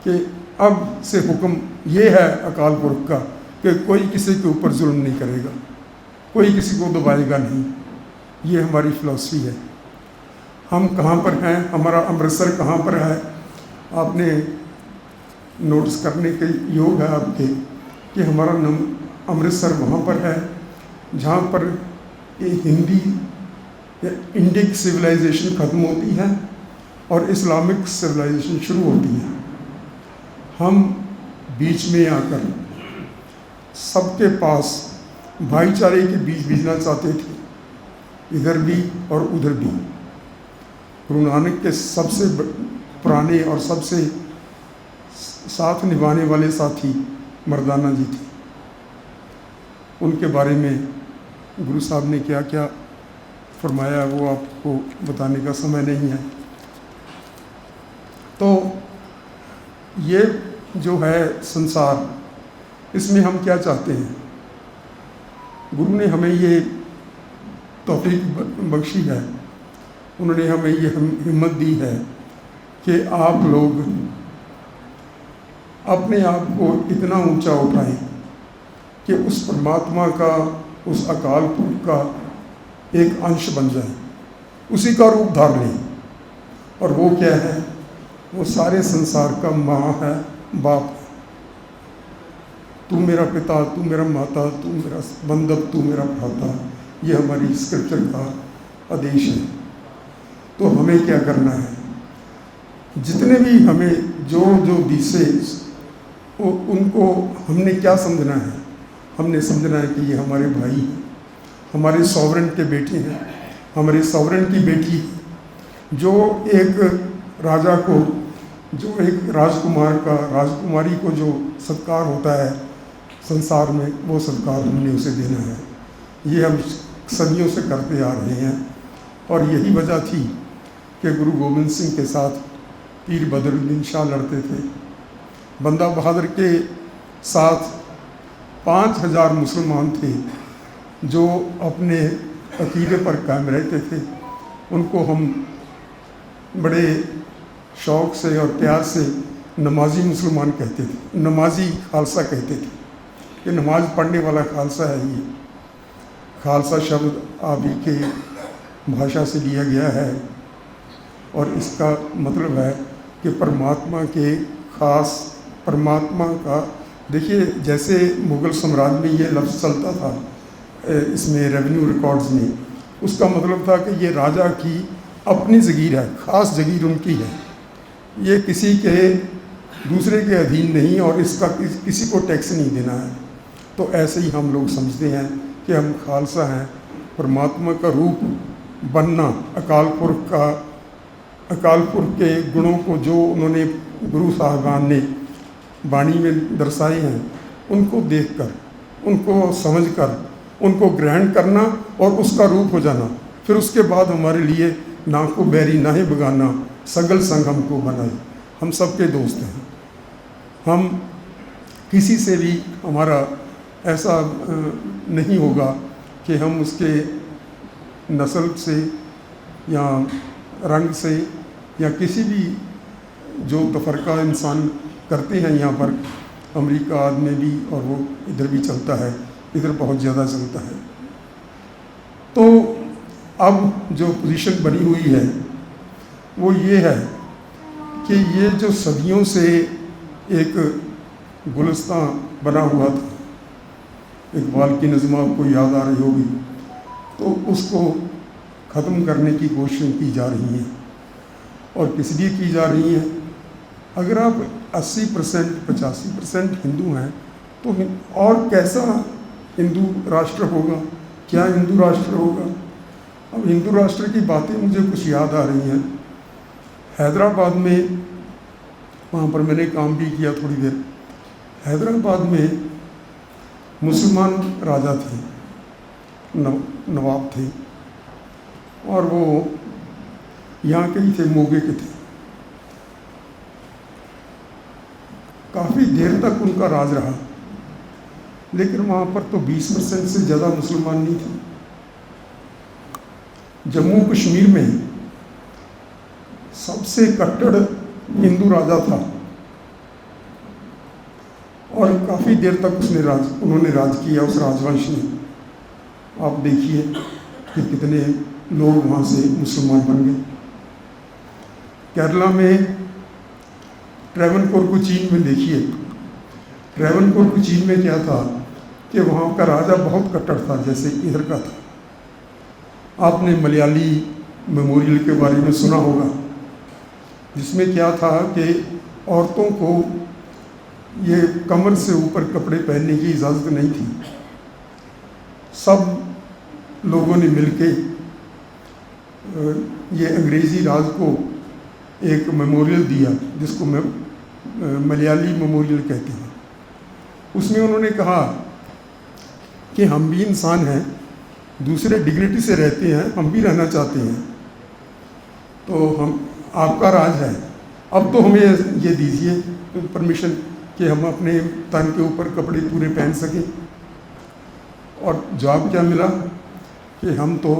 कि अब से हुक्म ये है अकाल पुरख का कि कोई किसी के ऊपर जुल्म नहीं करेगा, कोई किसी को दबाएगा नहीं। ये हमारी फ़िलॉसफी है। हम कहाँ पर हैं, हमारा अमृतसर कहाँ पर है, आपने नोटिस करने के योग है आपके कि हमारा अमृतसर वहाँ पर है जहाँ पर ये हिंदी या इंडिक सिविलाइजेशन ख़त्म होती है और इस्लामिक सिविलाइजेशन शुरू होती है। हम बीच में आकर सबके पास भाईचारे के बीच भेजना चाहते थे, इधर भी और उधर भी। गुरु नानक के सबसे पुराने और सबसे साथ निभाने वाले साथी मर्दाना जी थे। उनके बारे में गुरु साहब ने क्या क्या फरमाया वो आपको बताने का समय नहीं है। तो ये जो है संसार, इसमें हम क्या चाहते हैं? गुरु ने हमें ये तौफीक बख्शी है, उन्होंने हमें ये हिम्मत दी है कि आप लोग अपने आप को इतना ऊंचा उठाएं कि उस परमात्मा का, उस अकाल पुरख का एक अंश बन जाए, उसी का रूप धार लें। और वो क्या है? वो सारे संसार का माँ है, बाप है। तू मेरा पिता, तू मेरा माता, तू मेरा बंधव, तू मेरा भ्राता, ये हमारी स्क्रिप्चर का आदेश है। तो हमें क्या करना है? जितने भी हमें जो जो दिशे, उनको हमने क्या समझना है? हमने समझना है कि ये हमारे भाई हैं, हमारे सॉवरेन के बेटे हैं, हमारे सॉवरेन की बेटी है। जो एक राजा को, जो एक राजकुमारी को जो सत्कार होता है संसार में, वो सत्कार हमने उसे देना है। ये हम सदियों से करते आ रहे हैं। और यही वजह थी कि गुरु गोबिंद सिंह के साथ पीर बदरुद्दीन शाह लड़ते थे। बंदा बहादुर के साथ 5000 मुसलमान थे जो अपने अकीदे पर कायम रहते थे। उनको हम बड़े शौक़ से और प्यार से नमाजी मुसलमान कहते थे, नमाजी खालसा कहते थे कि नमाज पढ़ने वाला खालसा है। ये खालसा शब्द आप ही के भाषा से लिया गया है और इसका मतलब है कि परमात्मा के खास, परमात्मा का। देखिए, जैसे मुग़ल साम्राज्य में ये लफ्ज़ चलता था, इसमें रेवेन्यू रिकॉर्ड्स में, उसका मतलब था कि ये राजा की अपनी ज़गीर है, ख़ास ज़गीर उनकी है, ये किसी के दूसरे के अधीन नहीं और इसका किसी को टैक्स नहीं देना है। तो ऐसे ही हम लोग समझते हैं कि हम खालसा हैं। परमात्मा का रूप बनना, अकाल पुरख के गुणों को जो उन्होंने गुरु साहबान ने वाणी में दर्शाए हैं, उनको देखकर, उनको समझकर, उनको ग्रहण करना और उसका रूप हो जाना। फिर उसके बाद हमारे लिए ना को बैरी ना ही बगाना, सगल संग हमको बनाए। हम सबके दोस्त हैं। हम किसी से भी हमारा ऐसा नहीं होगा कि हम उसके नस्ल से या रंग से या किसी भी जो तफरका इंसान करते हैं यहाँ पर, अमेरिका में भी और वो इधर भी चलता है, इधर बहुत ज़्यादा चलता है। तो अब जो पोजीशन बनी हुई है वो ये है कि ये जो सदियों से एक गुलिस्तान बना हुआ था, इकबाल की नज़्म आपको याद आ रही होगी, तो उसको ख़त्म करने की कोशिश की जा रही है। और किस लिए की जा रही है? अगर आप 80% 85% हिंदू हैं तो और कैसा हिंदू राष्ट्र होगा? क्या हिंदू राष्ट्र होगा? अब हिंदू राष्ट्र की बातें मुझे कुछ याद आ रही हैं। हैदराबाद में, वहाँ पर मैंने काम भी किया थोड़ी देर। हैदराबाद में मुसलमान राजा थे, नवाब थे, और वो यहाँ के ही थे, मोगे के थे। काफ़ी देर तक उनका राज रहा, लेकिन वहाँ पर तो 20% से ज़्यादा मुसलमान नहीं थे। जम्मू कश्मीर में सबसे कट्टर हिंदू राजा था और काफ़ी देर तक उन्होंने राज किया, उस राजवंश ने। आप देखिए कि कितने लोग वहाँ से मुसलमान बन गए। केरला में ट्रेवनकोर को चीन में देखिए, ट्रेवनकोर को चीन में क्या था कि वहाँ का राजा बहुत कट्टर था, जैसे इधर का था। आपने मलयाली मेमोरियल के बारे में सुना होगा, जिसमें क्या था कि औरतों को ये कमर से ऊपर कपड़े पहनने की इजाज़त नहीं थी। सब लोगों ने मिलके ये अंग्रेज़ी राज को एक मेमोरियल दिया, जिसको मलयाली मेमोरियल कहते हैं। उसमें उन्होंने कहा कि हम भी इंसान हैं, दूसरे डिग्निटी से रहते हैं, हम भी रहना चाहते हैं, तो हम आपका राज है, अब तो हमें ये दीजिए परमिशन कि हम अपने तन के ऊपर कपड़े पूरे पहन सकें। और जवाब क्या मिला कि हम तो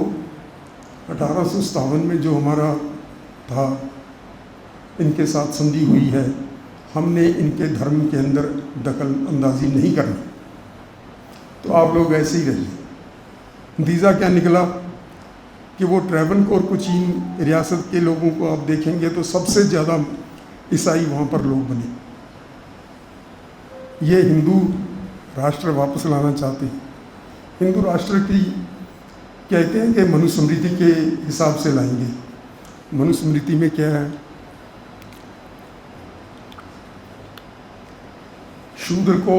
1857 में जो हमारा था, इनके साथ संधि हुई है, हमने इनके धर्म के अंदर दखल अंदाजी नहीं करनी, तो आप लोग ऐसे ही रहिए। नतीजा क्या निकला कि वो ट्रैवनकोर कोचीन रियासत के लोगों को आप देखेंगे तो सबसे ज़्यादा ईसाई वहाँ पर लोग बने। ये हिंदू राष्ट्र वापस लाना चाहते हैं। हिंदू राष्ट्र की कहते हैं कि मनुस्मृति के हिसाब से लाएंगे। मनुस्मृति में क्या है? शूद्र को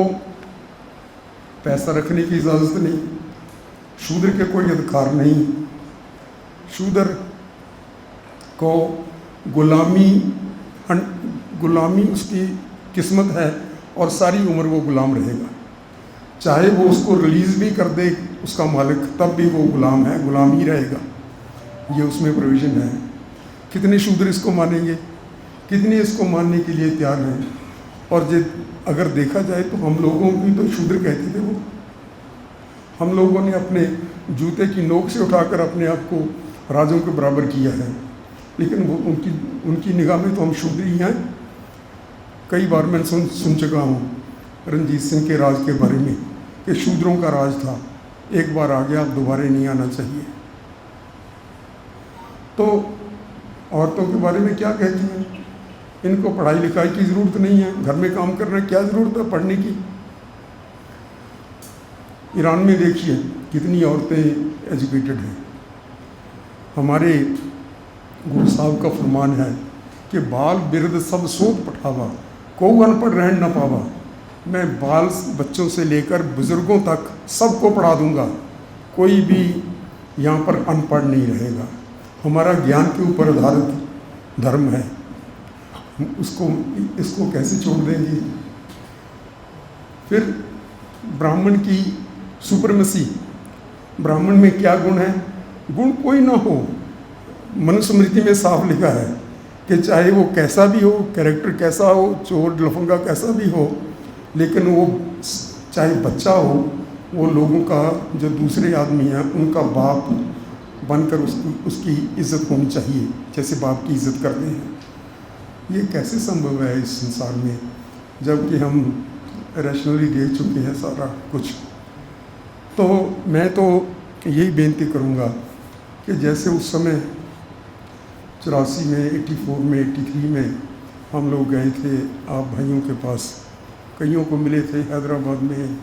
पैसा रखने की इजाज़त नहीं, शूद्र के कोई अधिकार नहीं, शूद्र को गुलामी उसकी किस्मत है और सारी उम्र वो गुलाम रहेगा। चाहे वो उसको रिलीज़ भी कर दे उसका मालिक, तब भी वो गुलाम है, गुलाम ही रहेगा। ये उसमें प्रोविज़न है। कितने शूद्र इसको मानेंगे, कितने इसको मानने के लिए तैयार हैं? और अगर देखा जाए तो हम लोगों की तो शूद्र कहते थे वो। हम लोगों ने अपने जूते की नोक से उठाकर अपने आप को राजों के बराबर किया है, लेकिन वो उनकी निगाह में तो हम शूद्र ही हैं। कई बार मैं सुन चुका हूँ रणजीत सिंह के राज के बारे में कि शूद्रों का राज था, एक बार आ गया, अब दोबारा नहीं आना चाहिए। तो औरतों के बारे में क्या कहती हैं? इनको पढ़ाई लिखाई की ज़रूरत नहीं है, घर में काम करने की क्या ज़रूरत है पढ़ने की? ईरान में देखिए कितनी औरतें एजुकेटेड हैं। हमारे गुरु साहब का फरमान है कि बाल बिरद सब सोत पठावा, को अनपढ़ रहन न पावा। मैं बाल बच्चों से लेकर बुज़ुर्गों तक सबको पढ़ा दूंगा, कोई भी यहाँ पर अनपढ़ नहीं रहेगा। हमारा ज्ञान के ऊपर आधारित धर्म है, इसको कैसे छोड़ देंगे? फिर ब्राह्मण की सुपरमेसी, ब्राह्मण में क्या गुण है? गुण कोई ना हो। मनुस्मृति में साफ लिखा है कि चाहे वो कैसा भी हो, कैरेक्टर कैसा हो, चोर लफंगा कैसा भी हो, लेकिन वो चाहे बच्चा हो, वो लोगों का जो दूसरे आदमी हैं उनका बाप बनकर उसकी इज़्ज़त होनी चाहिए, जैसे बाप की इज़्ज़त करते हैं। ये कैसे संभव है इस संसार में, जबकि हम रैशनली देख चुके हैं सारा कुछ। तो मैं तो यही बेनती करूँगा कि जैसे उस समय 84 में, 84 में, 83 में हम लोग गए थे आप भाइयों के पास, कईयों को मिले थे, हैदराबाद में,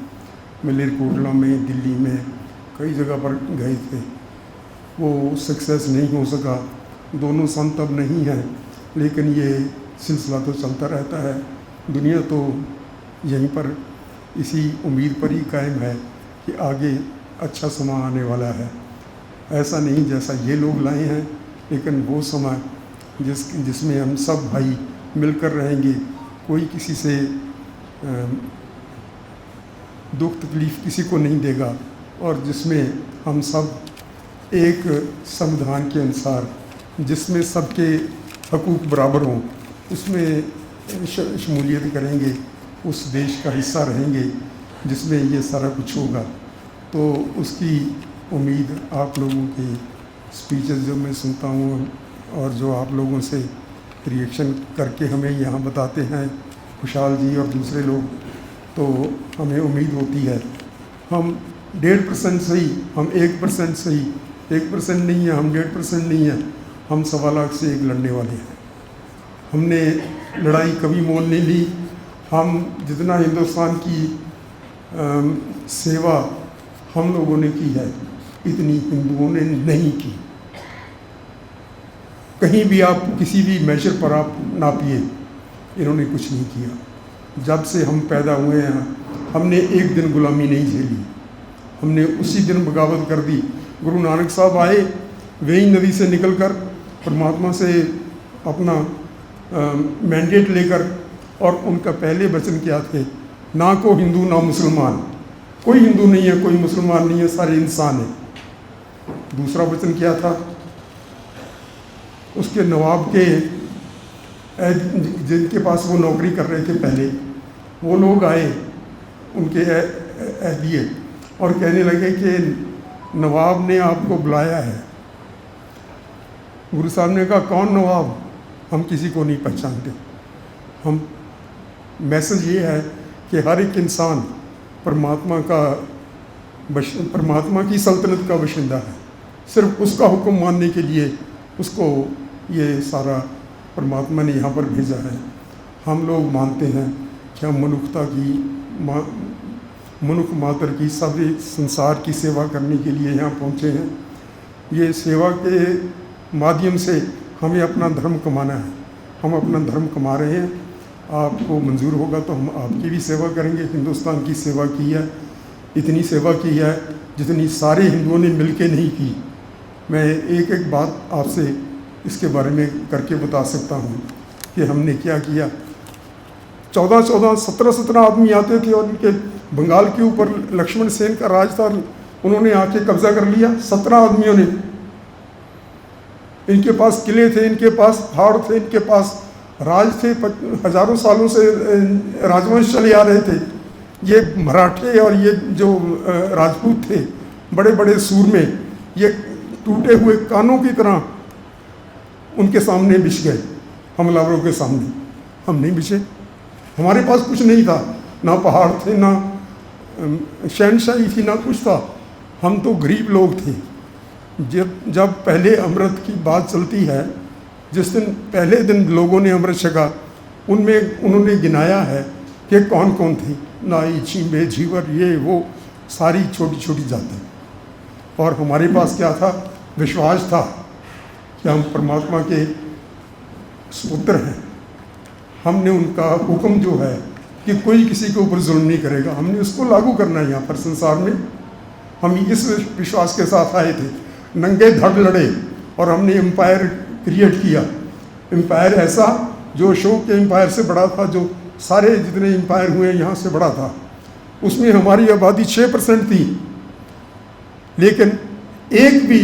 मलेरकोटला में, दिल्ली में, कई जगह पर गए थे। वो सक्सेस नहीं हो सका, दोनों संत अब नहीं हैं, लेकिन ये सिलसिला तो चलता रहता है। दुनिया तो यहीं पर इसी उम्मीद पर ही कायम है कि आगे अच्छा समय आने वाला है। ऐसा नहीं जैसा ये लोग लाए हैं, लेकिन वो समय जिसमें हम सब भाई मिलकर रहेंगे, कोई किसी से दुख तकलीफ़ किसी को नहीं देगा, और जिसमें हम सब एक संविधान के अनुसार, जिसमें सबके हकूक़ बराबर हों, उसमें शमूलियत करेंगे, उस देश का हिस्सा रहेंगे जिसमें ये सारा कुछ होगा। तो उसकी उम्मीद आप लोगों की स्पीचेस जो मैं सुनता हूँ और जो आप लोगों से रिएक्शन करके हमें यहाँ बताते हैं खुशहाल जी और दूसरे लोग, तो हमें उम्मीद होती है हम 1.5% सही, हम 1% सही, 1% नहीं है, हम 1.5% नहीं है, हम 1.25 लाख से एक लड़ने वाले हैं। हमने लड़ाई कभी मोल नहीं ली। हम जितना हिंदुस्तान की सेवा हम लोगों ने की है, इतनी हिंदुओं ने नहीं की। कहीं भी आप किसी भी मेजर पर आप नापिए, इन्होंने कुछ नहीं किया। जब से हम पैदा हुए हैं हमने एक दिन गुलामी नहीं झेली, हमने उसी दिन बगावत कर दी। गुरु नानक साहब आए, वेई नदी से निकलकर परमात्मा से अपना मैंडेट लेकर, और उनका पहले वचन क्या थे? ना को हिंदू ना मुसलमान, कोई हिंदू नहीं है, कोई मुसलमान नहीं है, सारे इंसान हैं। दूसरा वचन क्या था? उसके नवाब के जिनके पास वो नौकरी कर रहे थे पहले, वो लोग आए उनके अहलिये और कहने लगे कि नवाब ने आपको बुलाया है। गुरु साहब ने कहा कौन नवाब, हम किसी को नहीं पहचानते। हम मैसेज ये है कि हर एक इंसान परमात्मा की सल्तनत का बाशिंदा है, सिर्फ उसका हुक्म मानने के लिए उसको ये सारा परमात्मा ने यहाँ पर भेजा है। हम लोग मानते हैं कि हम मनुष्यता की मनुष्य मात्र की सभी संसार की सेवा करने के लिए यहाँ पहुँचे हैं। ये सेवा के माध्यम से हमें अपना धर्म कमाना है। हम अपना धर्म कमा रहे हैं। आपको मंजूर होगा तो हम आपकी भी सेवा करेंगे। हिंदुस्तान की सेवा की है, इतनी सेवा की है जितनी सारे हिंदुओं ने मिलके नहीं की। मैं एक एक बात आपसे इसके बारे में करके बता सकता हूँ कि हमने क्या किया। 14-14, 17-17 आदमी आते थे और उनके बंगाल के ऊपर लक्ष्मण सेन का राज था, उन्होंने आके कब्जा कर लिया। 17 आदमियों ने, इनके पास किले थे, इनके पास पहाड़ थे, इनके पास राज थे। हजारों सालों से राजवंश चले आ रहे थे। ये मराठे और ये जो राजपूत थे, बड़े बड़े सूरमे, ये टूटे हुए कानों की तरह उनके सामने बिछ गए, हमलावरों के सामने। हम नहीं बिछे, हमारे पास कुछ नहीं था, ना पहाड़ थे, ना शहनशाही थी, ना कुछ था। हम तो गरीब लोग थे। जब पहले अमृत की बात चलती है, जिस दिन पहले दिन लोगों ने अमृत छका, उनमें उन्होंने गिनाया है कि कौन कौन थे। नाई, छींबे, झीवर, ये वो सारी छोटी छोटी जातें। और हमारे पास क्या था? विश्वास था कि हम परमात्मा के सुपुत्र हैं। हमने उनका हुक्म जो है कि कोई किसी के ऊपर जुल्म नहीं करेगा, हमने उसको लागू करना है यहाँ पर संसार में। हम इस विश्वास के साथ आए थे, नंगे धड़ लड़े और हमने एम्पायर क्रिएट किया। एम्पायर ऐसा जो अशोक के एम्पायर से बड़ा था, जो सारे जितने एम्पायर हुए यहाँ से बड़ा था। उसमें हमारी आबादी 6% थी, लेकिन एक भी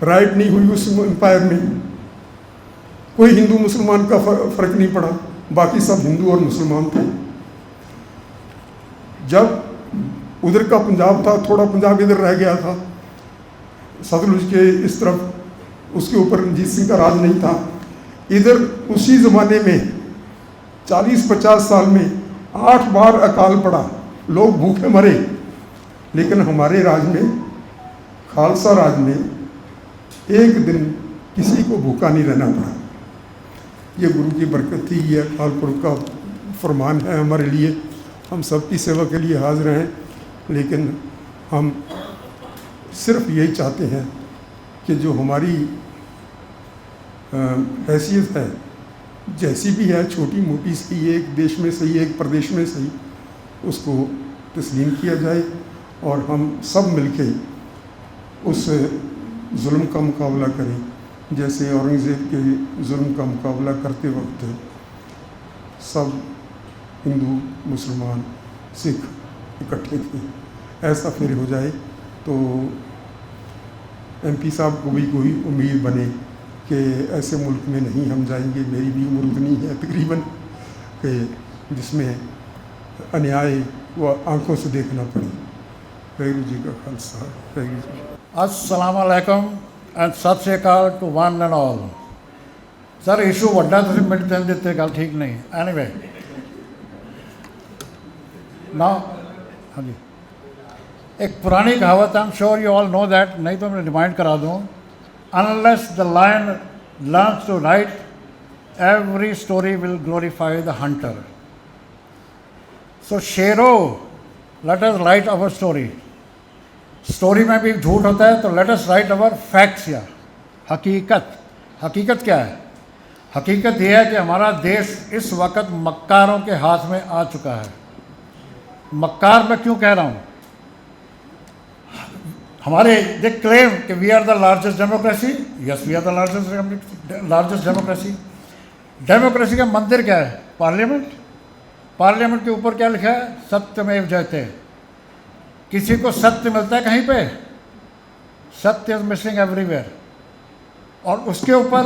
राइट नहीं हुई उस एम्पायर में। कोई हिंदू मुसलमान का फर्क नहीं पड़ा, बाकी सब हिंदू और मुसलमान थे। जब उधर का पंजाब था, थोड़ा पंजाब इधर रह गया था, सतलुज के इस तरफ, उसके ऊपर रणजीत सिंह का राज नहीं था। इधर उसी ज़माने में 40-50 साल में 8 बार अकाल पड़ा, लोग भूखे मरे। लेकिन हमारे राज में, खालसा राज में, एक दिन किसी को भूखा नहीं रहना पड़ा। ये गुरु की बरकत थी, ये अकाल पुरख का फरमान है हमारे लिए। हम सबकी सेवा के लिए हाजिर हैं, लेकिन हम सिर्फ यही चाहते हैं कि जो हमारी हैसियत है, जैसी भी है, छोटी मोटी सही, एक देश में सही, एक प्रदेश में सही, उसको तस्लीम किया जाए और हम सब मिलके उस जुल्म का मुकाबला करें। जैसे औरंगज़ेब के जुल्म का मुकाबला करते वक्त सब हिंदू, मुसलमान, सिख इकट्ठे थे, ऐसा फिर हो जाए तो MP साहब को भी कोई उम्मीद बने कि ऐसे मुल्क में नहीं हम जाएंगे। मेरी भी उम्र उतनी है तकरीबन कि जिसमें अन्याय व आंखों से देखना पड़े। वाहिगुरू जी का खालसा, वाहिगुरू जी। अस्सलाम वालेकुम and Sat Shri Akal to one and all. Sir issue ਵੱਡਾ ਤੁਸੀਂ ਮਿੰਟ ਦੇਣ ਦਿੱਤੇ, ਗੱਲ ठीक नहीं। एनीवे नाउ, हाँ जी, एक पुरानी कहावत, I am sure you all know that, नहीं तो मैं रिमाइंड करा दूँ। Unless the lion learns to write, every story will glorify the hunter. So शेरो, let us write our story. Story में भी झूठ होता है, तो let us write our facts या हकीकत। हकीकत क्या है? हकीकत यह है कि हमारा देश इस वक्त मक्कारों के हाथ में आ चुका है। मक्कार मैं क्यों कह रहा हूँ? हमारे दे क्लेम कि we are the largest democracy. Yes, we are the largest democracy. Democracy का मंदिर क्या है? पार्लियामेंट। पार्लियामेंट के ऊपर क्या लिखा है? सत्यमेव जयते। किसी को सत्य मिलता है कहीं पे? सत्य इज मिसिंग एवरीवेयर। और उसके ऊपर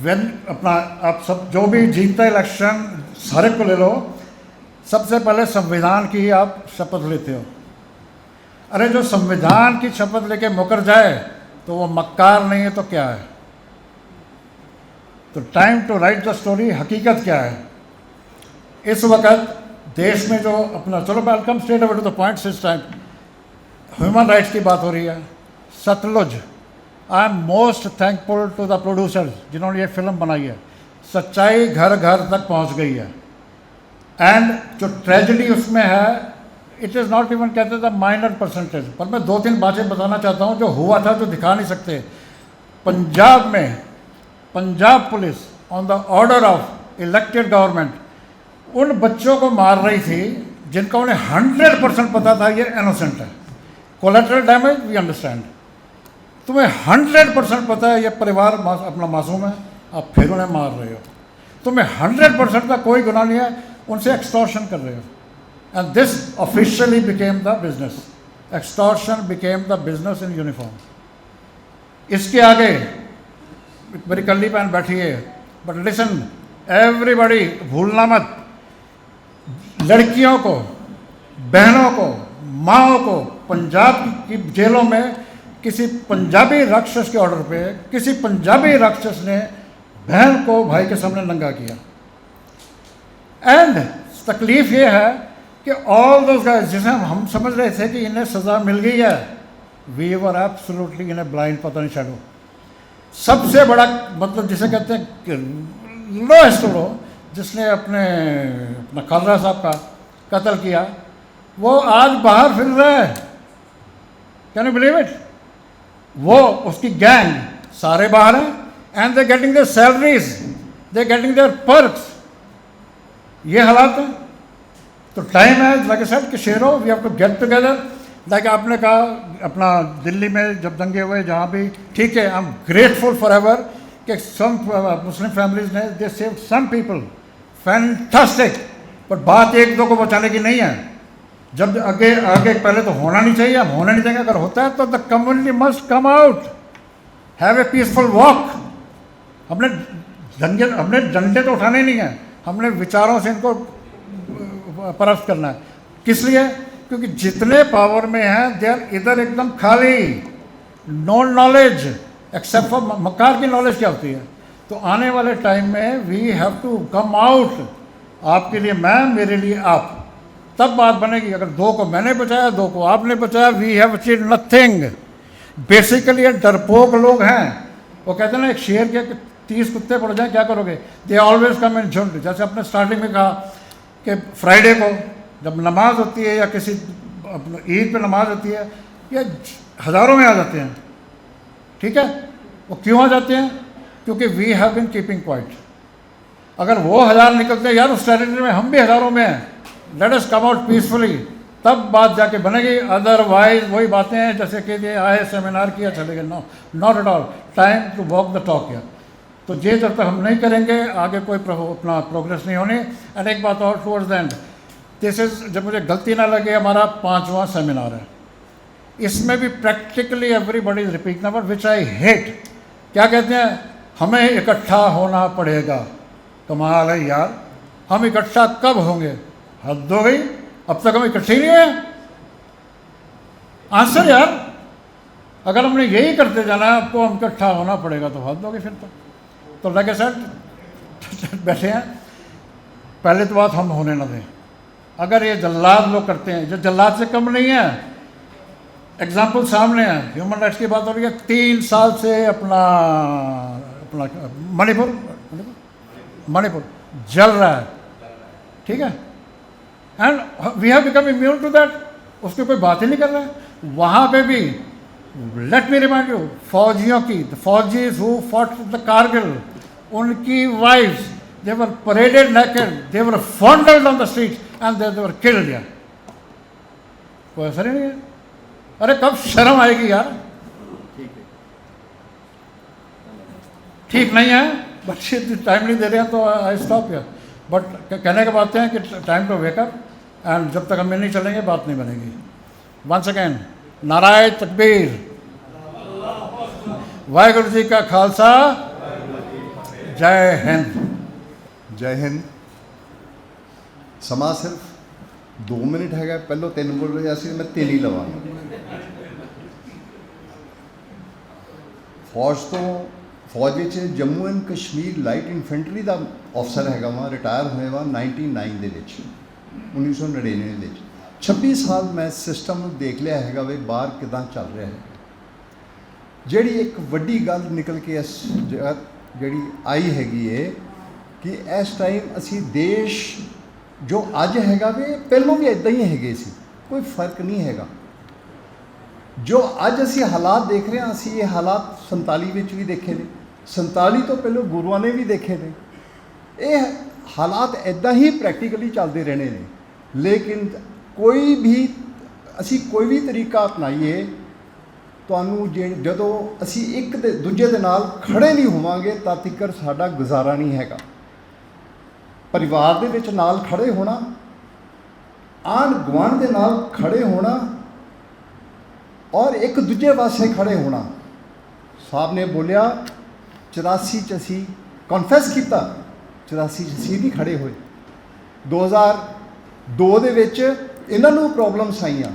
वेन अपना आप सब जो भी जीतता है इलेक्शन, सारे को ले लो, सबसे पहले संविधान की आप शपथ लेते हो। अरे जो संविधान की शपथ लेके मुकर जाए तो वो मक्कार नहीं है तो क्या है? तो time to write the story, हकीकत क्या है? इस वक्त देश में जो अपना, चलो welcome straight away to the point, इस टाइम ह्यूमन राइट्स की बात हो रही है। Satluj, I am most thankful to the producers जिन्होंने ये फिल्म बनाई है। सच्चाई घर घर तक पहुंच गई है। एंड जो ट्रेजेडी उसमें है, इट इज़ नॉट इवन, कहते थे माइनर परसेंटेज, पर मैं 2-3 बातें बताना चाहता हूँ जो हुआ था, जो दिखा नहीं सकते। पंजाब में Punjab police on the order of elected government उन बच्चों को मार रही थी जिनका उन्हें 100% पता था ये इनोसेंट है। कोलेटरल डैमेज वी अंडरस्टैंड, तुम्हें 100% पता है ये परिवार अपना मासूम है, आप फिर उन्हें मार रहे हो। तुम्हें 100% का कोई गुनाह नहीं है, उनसे एक्सटॉर्शन कर रहे हो। And this officially became the business, extortion became the business in uniform. इसके आगे मेरी कल्ली बहन बैठी है, बट लिसन एवरीबॉडी, भूलना मत, लड़कियों को, बहनों को, माओ को पंजाब की जेलों में किसी पंजाबी राक्षस के ऑर्डर पे किसी पंजाबी राक्षस ने बहन को भाई के सामने नंगा किया। एंड तकलीफ ये है कि ऑल दोस गाइस जिसे हम समझ रहे थे कि इन्हें सज़ा मिल गई है, वी वर एब्सोल्युटली इन्हें ब्लाइंड, पता नहीं शैडो। सबसे बड़ा मतलब जिसे कहते हैं लोएस्ट लो, जिसने अपना खालरा साहब का कत्ल किया, वो आज बाहर फिर रहा है। Can you believe it? वो उसकी गैंग सारे बाहर हैं and they getting their salaries, they getting their perks. ये हालात है। तो टाइम है, लाइक आई सेड, कि शेरो we have to get together. Like आपने कहा अपना दिल्ली में जब दंगे हुए, जहाँ भी, ठीक है, I am grateful for ever कि सम मुस्लिम फैमिलीज ने दे सेव्ड सम पीपल, फैंटास्टिक। पर बात एक दो को बचाने की नहीं है। जब आगे आगे पहले तो होना नहीं चाहिए, अब होना नहीं चाहिए। अगर होता है तो the community must come out, have a peaceful walk. हमने डंडे तो उठाने नहीं है, हमने विचारों से इनको परस्त करना है। किस लिए? क्योंकि जितने पावर में हैं दे आर इधर एकदम खाली, नो नॉलेज एक्सेप्ट फॉर मक्कार की नॉलेज क्या होती है। तो आने वाले टाइम में we have to come out, आपके लिए मैं, मेरे लिए आप, तब बात बनेगी। अगर 2 को मैंने बचाया, 2 को आपने बचाया, we have achieved nothing. Basically ये डरपोक लोग हैं। वो कहते हैं ना, एक शेर के 30 कुत्ते पड़ जाए क्या करोगे? दे ऑलवेज कम इन झुंड। जैसे अपने स्टार्टिंग में कहा कि फ्राइडे को जब नमाज होती है या किसी ईद पे नमाज होती है, ये हज़ारों में आ जाते हैं। ठीक है, वो क्यों आ जाते हैं? क्योंकि we have been keeping quiet. अगर वो 1000 निकलते हैं यार उस टेरिटरी में, हम भी हज़ारों में हैं, let us come out peacefully, तब बात जाके बनेगी। अदरवाइज वही बातें हैं जैसे कि ये आए सेमिनार किया चले गए। No, not at all, time to walk the talk है। तो ये जब तक हम नहीं करेंगे आगे कोई अपना प्रोग्रेस नहीं होनी। एंड एक बात और towards the end, this is, जब मुझे गलती ना लगे, हमारा 5वां सेमिनार है। इसमें भी practically everybody is repeating number which I hate. क्या कहते हैं? हमें इकट्ठा होना पड़ेगा। कमाल है यार, हम इकट्ठा कब होंगे? हद हो गई, अब तक हम इकट्ठे नहीं हुए। आंसर यार, अगर हमने यही करते जाना है, आपको हम इकट्ठा होना पड़ेगा, तो हद हो गई फिर तो लगे सर बैठे हैं। पहले तो बात हम होने ना दें। अगर ये जल्लाद लोग करते हैं, जो जल्लाद से कम नहीं है, एग्जाम्पल सामने है, ह्यूमन राइट्स की बात हो रही है। 3 साल से अपना मणिपुर जल रहा है, ठीक है, and we have become immune to that. उसकी कोई बात ही नहीं कर रहा है। वहाँ पे भी लेट मी रिमाइंड यू, फौजियों की, the faujis who fought the Kargil, उनकी wives, they were paraded naked, they were fondled on the streets and they were killed. यार कोई असर ही नहीं है। अरे कब शर्म आएगी यार? ठीक नहीं है, बच्चे टाइम नहीं दे रहे हैं तो आई स्टॉप यार। बट कहने के बात है कि टाइम टू वेकअप, एंड जब तक हम नहीं चलेंगे बात नहीं बनेगी। वंस अगेन, नाराय तकबीर, वाहिगुरु जी का खालसा, जय हिंद। जय हिंद। समा सिर्फ 2 ਮਿੰਟ ਹੈਗਾ, ਪਹਿਲੋਂ 3 ਬੋਲ ਰਿਹਾ ਸੀ, ਮੈਂ 3 ਹੀ ਲਵਾਂਗਾ। ਫੌਜ ਵਿੱਚ Jammu and Kashmir light infantry ਦਾ ਅਫਸਰ ਹੈਗਾ ਵਾਂ, ਰਿਟਾਇਰ ਹੋਇਆ ਵਾ 99 ਦੇ ਵਿੱਚ, 1999 ਦੇ ਵਿੱਚ। 26 ਸਾਲ ਮੈਂ ਸਿਸਟਮ ਨੂੰ ਦੇਖ ਲਿਆ ਹੈਗਾ ਵੀ ਬਾਹਰ ਕਿੱਦਾਂ ਚੱਲ ਰਿਹਾ ਹੈ। ਜਿਹੜੀ ਇੱਕ ਵੱਡੀ ਗੱਲ ਨਿਕਲ ਕੇ ਇਸ ਜਿਹੜੀ ਆਈ ਹੈਗੀ ਹੈ ਕਿ ਇਸ ਟਾਈਮ ਅਸੀਂ ਦੇਸ਼ ਜੋ ਅੱਜ ਹੈਗਾ ਵੀ ਪਹਿਲੋਂ ਵੀ ਇੱਦਾਂ ਹੀ ਹੈਗੇ ਸੀ, ਕੋਈ ਫਰਕ ਨਹੀਂ ਹੈਗਾ। ਜੋ ਅੱਜ ਅਸੀਂ ਹਾਲਾਤ ਦੇਖ ਰਹੇ ਹਾਂ, ਅਸੀਂ ਇਹ ਹਾਲਾਤ 47 ਵਿੱਚ ਵੀ ਦੇਖੇ ਨੇ, 47 ਤੋਂ ਪਹਿਲਾਂ ਗੁਰੂਆਂ ਨੇ ਵੀ ਦੇਖੇ ਨੇ। ਇਹ ਹਾਲਾਤ ਇੱਦਾਂ ਹੀ ਪ੍ਰੈਕਟੀਕਲੀ ਚੱਲਦੇ ਰਹਿਣੇ ਨੇ। ਲੇਕਿਨ ਕੋਈ ਵੀ ਤਰੀਕਾ ਅਪਣਾਈਏ, ਤੁਹਾਨੂੰ ਜਦੋਂ ਅਸੀਂ ਇੱਕ ਦੂਜੇ ਦੇ ਨਾਲ ਖੜੇ ਨਹੀਂ ਹੋਵਾਂਗੇ ਤਾਂ ਤੀਕਰ ਸਾਡਾ ਗੁਜ਼ਾਰਾ ਨਹੀਂ ਹੈਗਾ। ਪਰਿਵਾਰ ਦੇ ਵਿੱਚ ਨਾਲ ਖੜੇ ਹੋਣਾ, ਆਂਢ ਗੁਆਂਢ ਦੇ ਨਾਲ ਖੜੇ ਹੋਣਾ ਔਰ ਇੱਕ ਦੂਜੇ ਵਾਸਤੇ ਖੜੇ ਹੋਣਾ। ਸਾਹਿਬ ਨੇ ਬੋਲਿਆ 84 'ਚ ਅਸੀਂ ਕਨਫੈਸ ਕੀਤਾ, 84 'ਚ ਅਸੀਂ ਨਹੀਂ ਖੜੇ ਹੋਏ। 2002 ਦੇ ਵਿੱਚ ਇਹਨਾਂ ਨੂੰ ਪ੍ਰੋਬਲਮਸ ਆਈਆਂ।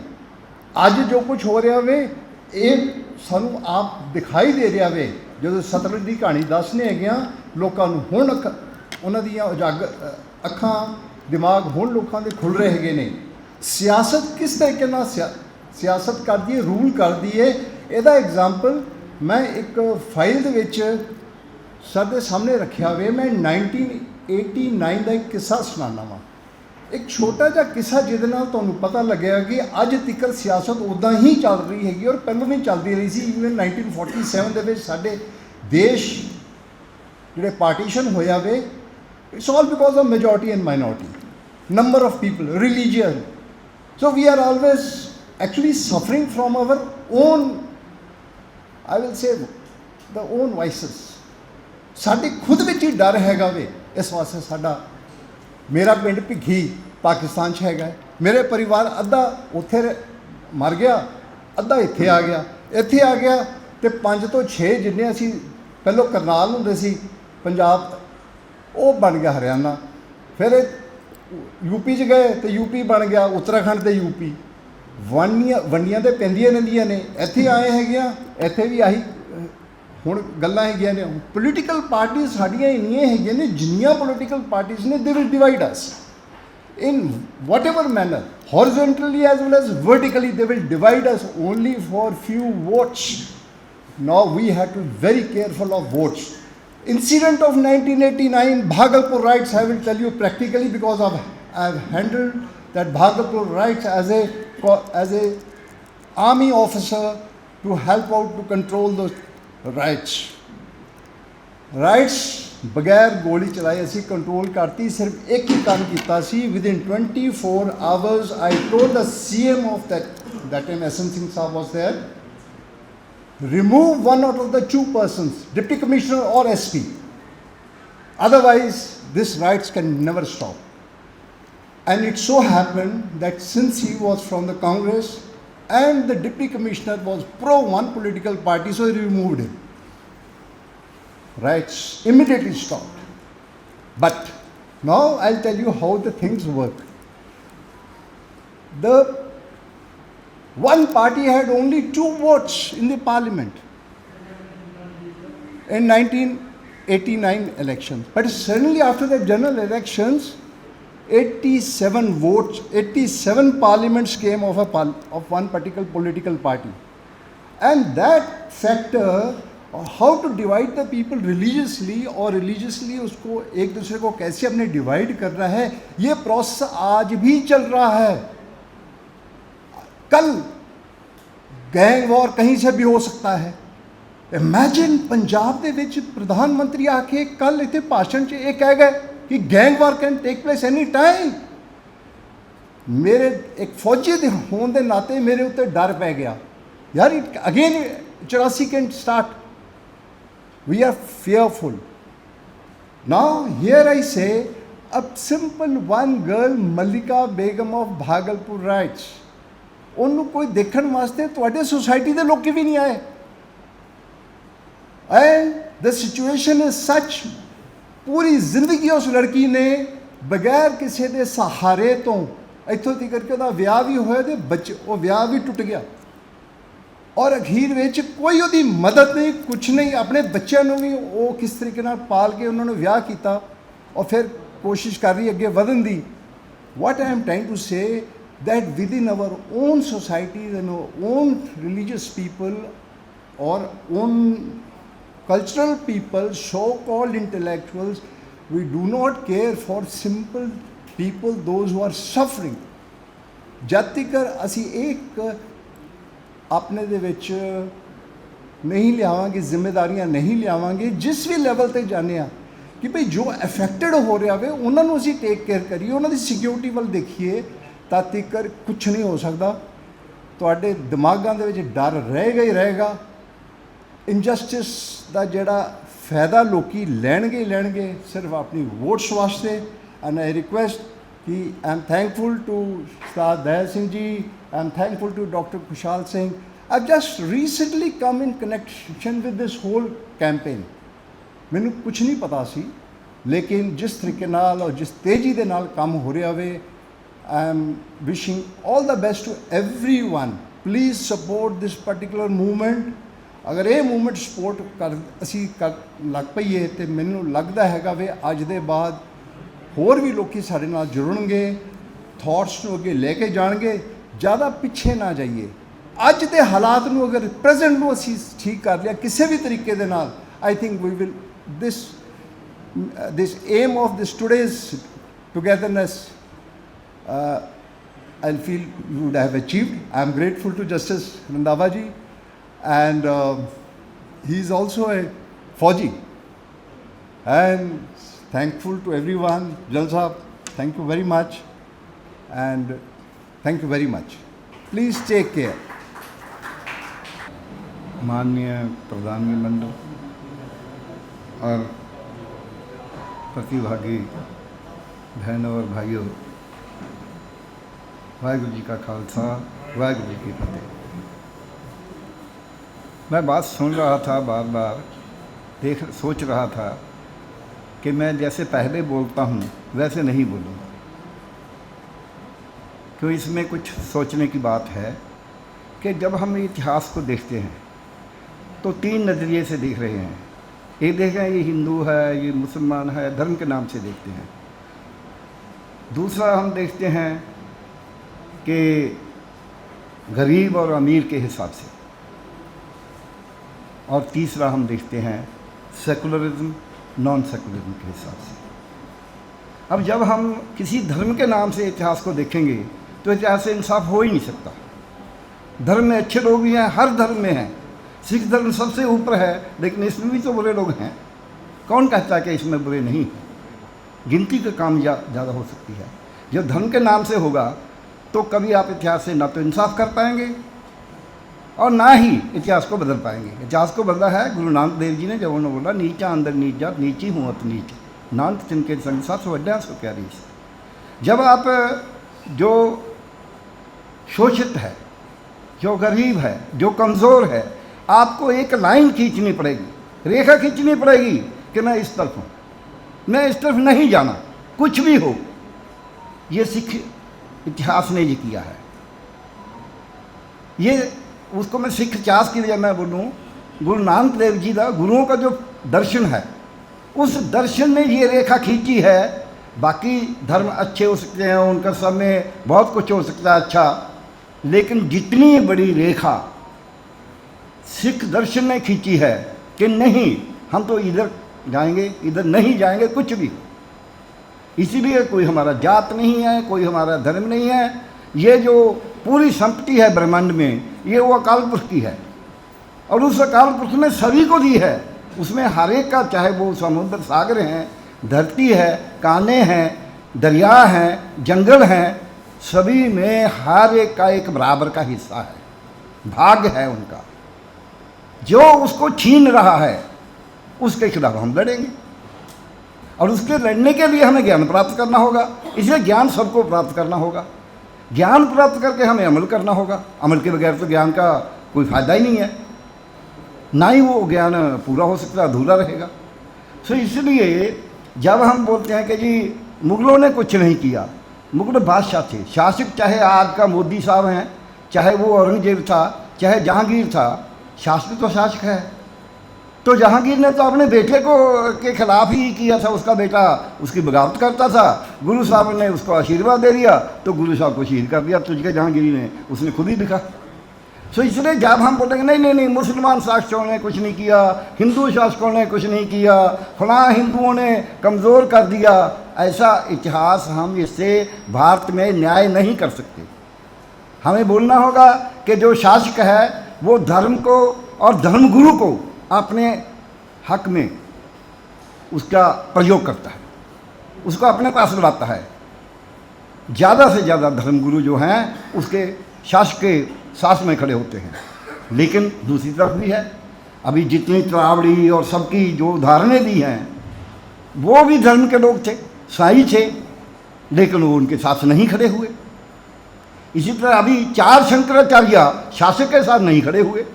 ਅੱਜ ਜੋ ਕੁਝ ਹੋ ਰਿਹਾ ਵੇ ਇਹ ਸਾਨੂੰ ਆਪ ਦਿਖਾਈ ਦੇ ਰਿਹਾ ਵੇ। ਜਦੋਂ ਸਤਲੁਜ ਦੀ ਕਹਾਣੀ ਦੱਸਨੇ ਹੈਗੀਆਂ ਲੋਕਾਂ ਨੂੰ, ਹੁਣ ਉਹਨਾਂ ਦੀਆਂ ਅੱਖਾਂ ਦਿਮਾਗ ਹੁਣ ਲੋਕਾਂ ਦੇ ਖੁੱਲ੍ਹ ਰਹੇ ਹੈਗੇ ਨੇ। ਸਿਆਸਤ ਕਿਸ ਤਰੀਕੇ ਨਾਲ ਸਿਆਸਤ ਕਰਦੀ ਹੈ, ਰੂਲ ਕਰਦੀ ਹੈ। ਇਹਦਾ ਐਗਜ਼ਾਮਪਲ ਮੈਂ ਇੱਕ ਫਾਈਲ ਦੇ ਵਿੱਚ ਸਰ ਦੇ ਸਾਹਮਣੇ ਰੱਖਿਆ ਵੇ। ਮੈਂ 1989 ਦਾ ਇੱਕ ਕਿੱਸਾ ਸੁਣਾਉਣਾ ਵਾ, ਇੱਕ ਛੋਟਾ ਜਿਹਾ ਕਿੱਸਾ ਜਿਹਦੇ ਨਾਲ ਤੁਹਾਨੂੰ ਪਤਾ ਲੱਗਿਆ ਕਿ ਅੱਜ ਤੱਕ ਸਿਆਸਤ ਉੱਦਾਂ ਹੀ ਚੱਲ ਰਹੀ ਹੈਗੀ ਔਰ ਪਹਿਲਾਂ ਵੀ ਚੱਲਦੀ ਰਹੀ ਸੀ। ਇਵਨ 1947 ਦੇ ਵਿੱਚ ਸਾਡੇ ਦੇਸ਼ ਜਿਹੜੇ ਪਾਰਟੀਸ਼ਨ ਹੋਇਆ ਵੇ, it's all because of majority and minority, number of people, religion. So we are always actually suffering from our own, I will say, the own vices. ਸਾਡੇ ਖੁਦ ਵਿੱਚ ਹੀ ਡਰ ਹੈਗਾ ਵੇ। ਇਸ ਵਾਸਤੇ ਸਾਡਾ, ਮੇਰਾ ਪਿੰਡ ਭਿੱਖੀ ਪਾਕਿਸਤਾਨ 'ਚ ਹੈਗਾ, ਮੇਰੇ ਪਰਿਵਾਰ ਅੱਧਾ ਉੱਥੇ ਮਰ ਗਿਆ, ਅੱਧਾ ਇੱਥੇ ਆ ਗਿਆ। ਇੱਥੇ ਆ ਗਿਆ ਤੇ 5 ਤੋਂ 6 ਜਿੰਨੇ ਅਸੀਂ ਪਹਿਲੋਂ ਕਰਨਾਲ ਹੁੰਦੇ ਸੀ ਪੰਜਾਬ, ਉਹ ਬਣ ਗਿਆ ਹਰਿਆਣਾ। ਫਿਰ ਯੂਪੀ 'ਚ ਗਏ ਤੇ ਯੂਪੀ ਬਣ ਗਿਆ ਉੱਤਰਾਖੰਡ ਤੇ ਯੂਪੀ। ਵੰਡੀਆਂ ਤੇ ਪੈਂਦੀਆਂ ਰਹਿੰਦੀਆਂ ਨੇ। ਇੱਥੇ ਆਏ ਹੈਗੀਆਂ, ਇੱਥੇ ਵੀ ਆਹੀ ਹੁਣ ਗੱਲਾਂ ਹੈਗੀਆਂ ਨੇ। ਪੋਲੀਟੀਕਲ ਪਾਰਟੀਆਂ ਸਾਡੀਆਂ ਇੰਨੀਆਂ ਹੈਗੀਆਂ ਨੇ, ਜਿੰਨੀਆਂ ਪੋਲੀਟੀਕਲ ਪਾਰਟੀਆਂ ਨੇ, they will divide us in whatever manner, horizontally as well as vertically. They will divide us only for few votes. Now we have to be very careful of votes. Incident of 1989 Bhagalpur riots, I will tell you practically, because I have handled that Bhagalpur riots as a army officer to help out to control those riots बगैर गोली चलाई असी कंट्रोल करती। सिर्फ एक ही काम किया सी, within 24 hours I told the CM of that time SN Singh Saab was there, remove one out of the 2 persons, Deputy Commissioner or SP, otherwise this riots can never stop. And it so happened that since he was from the Congress and the Deputy Commissioner was pro one political party, so he removed him. Riots immediately stopped. But now I'll tell you how the things work. The one party had only 2 votes in the parliament in 1989 elections. But suddenly after the general elections, 87 votes, 87 parliaments came of one particular political party. And that factor, how to divide the people religiously और religiously उसको एक दूसरे को कैसे अपने डिवाइड करना है, ये प्रोसेस आज भी चल रहा है। कल गैंग वॉर कहीं से भी हो सकता है। इमेजिन पंजाब ਦੇ ਵਿੱਚ प्रधानमंत्री आके कल इतने भाषण 'ਚ ਇਹ ਕਹਿ गए कि gang war can take place any time. मेरे एक फौजी ਦੇ ਹੋਣ ਦੇ ਨਾਤੇ ਮੇਰੇ ਉੱਤੇ ਡਰ ਪੈ ਗਿਆ यार, it again 84 can start. We are fearful. Now here I say, a simple one girl, Malika Begum of Bhagalpur riots, ਉਹਨੂੰ ਕੋਈ ਦੇਖਣ ਵਾਸਤੇ ਤੁਹਾਡੇ ਸੋਸਾਇਟੀ ਦੇ ਲੋਕ ਵੀ ਨਹੀਂ ਆਏ। And the situation is such, पूरी जिंदगी उस लड़की ने बगैर किसी के सहारे तो ਇੱਥੋਂ ਤੱਕ ਕਿ ਉਹਦਾ ਵਿਆਹ ਵੀ ਹੋਇਆ ਤੇ ਬੱਚੇ ਉਹ ਵਿਆਹ ਵੀ ਟੁੱਟ ਗਿਆ ਔਰ ਅਖੀਰ ਵਿੱਚ ਕੋਈ ਉਹਦੀ ਮਦਦ ਨਹੀਂ, ਕੁਛ ਨਹੀਂ। ਆਪਣੇ ਬੱਚਿਆਂ ਨੂੰ ਵੀ ਉਹ ਕਿਸ ਤਰੀਕੇ ਨਾਲ ਪਾਲ ਕੇ ਉਹਨਾਂ ਨੂੰ ਵਿਆਹ ਕੀਤਾ ਔਰ ਫਿਰ ਕੋਸ਼ਿਸ਼ ਕਰ ਰਹੀ ਅੱਗੇ ਵਧਣ ਦੀ। What I am trying to say that within our own societies and our own religious people or own cultural people, so-called intellectuals, we do not care for simple people, those who are suffering. जब तक असी एक अपने दे विच नहीं लियावांगे, जिम्मेदारियां नहीं लियावांगे, जिस भी लेवल ते जाने आ कि भाई जो अफेक्टेड हो रहा वे उन्होंने असी टेक केयर करिए, उन्होंने सिक्योरिटी वाल देखिए, तद तक कुछ नहीं हो सकता। तुहाडे दिमागां दे विच डर रहेगा ही रहेगा। इनजस्टिस का जिहड़ा फायदा लोकी लैणगे ही लैणगे सिर्फ अपनी वोट्स वास्ते। एंड आई रिक्वेस्ट कि आई am thankful to Ustad Daya Singh ji, I am thankful to doctor Khushhal Singh. I just recently come in connection with this whole campaign. मैनू कुछ नहीं पता सी, लेकिन जिस तरीके नाल और जिस तेज़ी दे नाल काम हो रहा वे, I am wishing all the best to everyone. Please support this particular movement. अगर ये मूवमेंट सपोर्ट कर असी कर लग पईए तो मैनू लगता हैगा वे अज दे बाद होर भी लोग साडे नाल जुड़नगे, थॉट्स नूं अगे लेके जाणगे। ज़्यादा पिछे ना जाइए। अज दे हालात नूं अगर प्रेजेंट नूं असी ठीक कर लिया किसी भी तरीके दे नाल, I think we will this aim of this today's togetherness I feel you would have achieved. I am grateful to Justice Randhawa ji, and he is also a Fauji, and thankful to everyone. Jal Sahab, thank you very much, and thank you very much. Please take care. माननीय प्रधानमंत्री और प्रतिभागी बहनों और भाइयों, वाहिगुरू जी का खालसा, वाहिगुरू जी की फतेह। मैं बात सुन रहा था, बार बार सोच रहा था कि मैं जैसे पहले बोलता हूँ वैसे नहीं बोलूँगा, क्यों इसमें कुछ सोचने की बात है कि जब हम इतिहास को देखते हैं तो तीन नज़रिए से देख रहे हैं। एक देख रहे हैं ये हिंदू है, ये मुसलमान है, धर्म के नाम से देखते हैं। दूसरा हम देखते हैं कि गरीब और अमीर के हिसाब से, और तीसरा हम देखते हैं सेकुलरिज्म नॉन सेकुलरिज्म के हिसाब से। अब जब हम किसी धर्म के नाम से इतिहास को देखेंगे तो इतिहास से इंसाफ हो ही नहीं सकता। धर्म में अच्छे लोग भी हैं, हर धर्म में हैं। सिख धर्म सबसे ऊपर है, लेकिन इसमें भी तो बुरे लोग हैं। कौन कहता है कि इसमें बुरे नहीं हैं? गिनती का काम ज़्यादा हो सकती है। जब धर्म के नाम से होगा तो कभी आप इतिहास से ना तो इंसाफ कर पाएंगे और ना ही इतिहास को बदल पाएंगे। इतिहास को बदला है गुरु नानक देव जी ने, जब उन्होंने बोला नीचा अंदर नीच जात, नीची हूँ अत नीच, नानक तिनके संग साथ वड्या सो प्यारी। जब आप जो शोषित है, जो गरीब है, जो कमज़ोर है, आपको एक लाइन खींचनी पड़ेगी, रेखा खींचनी पड़ेगी कि मैं इस तरफ हूँ, मैं इस तरफ नहीं जाना, कुछ भी हो। ये सिख इतिहास ने ये किया है। ये उसको मैं सिख इतिहास की वजह मैं बोलूँ, गुरु नानक देव जी का, गुरुओं का जो दर्शन है, उस दर्शन ने ये रेखा खींची है। बाकी धर्म अच्छे हो सकते हैं, उनका सब में बहुत कुछ हो सकता है अच्छा, लेकिन जितनी बड़ी रेखा सिख दर्शन ने खींची है कि नहीं, हम तो इधर जाएंगे, इधर नहीं जाएंगे, कुछ भी। इसीलिए कोई हमारा जात नहीं है, कोई हमारा धर्म नहीं है। ये जो पूरी संपत्ति है ब्रह्मांड में, ये वो अकाल पुरुष की है, और उस अकाल पुरुष ने सभी को दी है। उसमें हर एक का, चाहे वो समुद्र सागर हैं, धरती है, काने हैं, दरिया हैं, जंगल हैं, सभी में हर एक का एक बराबर का हिस्सा है, भाग है उनका। जो उसको छीन रहा है उसके खिलाफ हम लड़ेंगे, और उसके लड़ने के लिए हमें ज्ञान प्राप्त करना होगा। इसलिए ज्ञान सबको प्राप्त करना होगा। ज्ञान प्राप्त करके हमें अमल करना होगा। अमल के बगैर तो ज्ञान का कोई फ़ायदा ही नहीं है, ना ही वो ज्ञान पूरा हो सकता, अधूरा रहेगा। तो इसलिए जब हम बोलते हैं कि जी मुग़लों ने कुछ नहीं किया, मुगल बादशाह थे, शासक, चाहे आज का मोदी साहब हैं, चाहे वो औरंगजेब था, चाहे जहांगीर था, शासक तो शासक है। तो जहांगीर ने तो अपने बेटे को के खिलाफ ही किया था, उसका बेटा उसकी बगावत करता था, गुरु साहब ने उसको आशीर्वाद दे दिया तो गुरु साहब को शहीद कर दिया तुझके जहांगीर ने, उसने खुद ही लिखा। सो इसलिए जब हम बोलेंगे नहीं नहीं नहीं मुसलमान शासकों ने कुछ नहीं किया, हिंदू शासकों ने कुछ नहीं किया, फलां हिंदुओं ने कमज़ोर कर दिया, ऐसा इतिहास हम इससे भारत में न्याय नहीं कर सकते। हमें बोलना होगा कि जो शासक है वो धर्म को और धर्मगुरु को अपने हक में उसका प्रयोग करता है, उसको अपने पास बुलाता है। ज़्यादा से ज़्यादा धर्मगुरु जो हैं उसके शासक के साथ में खड़े होते हैं। लेकिन दूसरी तरफ भी है, अभी जितनी त्रावड़ी और सबकी जो उदाहरणें दी हैं वो भी धर्म के लोग थे, साई थे, लेकिन वो उनके साथ नहीं खड़े हुए। इसी तरह अभी 4 शंकराचार्य शासक के साथ नहीं खड़े हुए,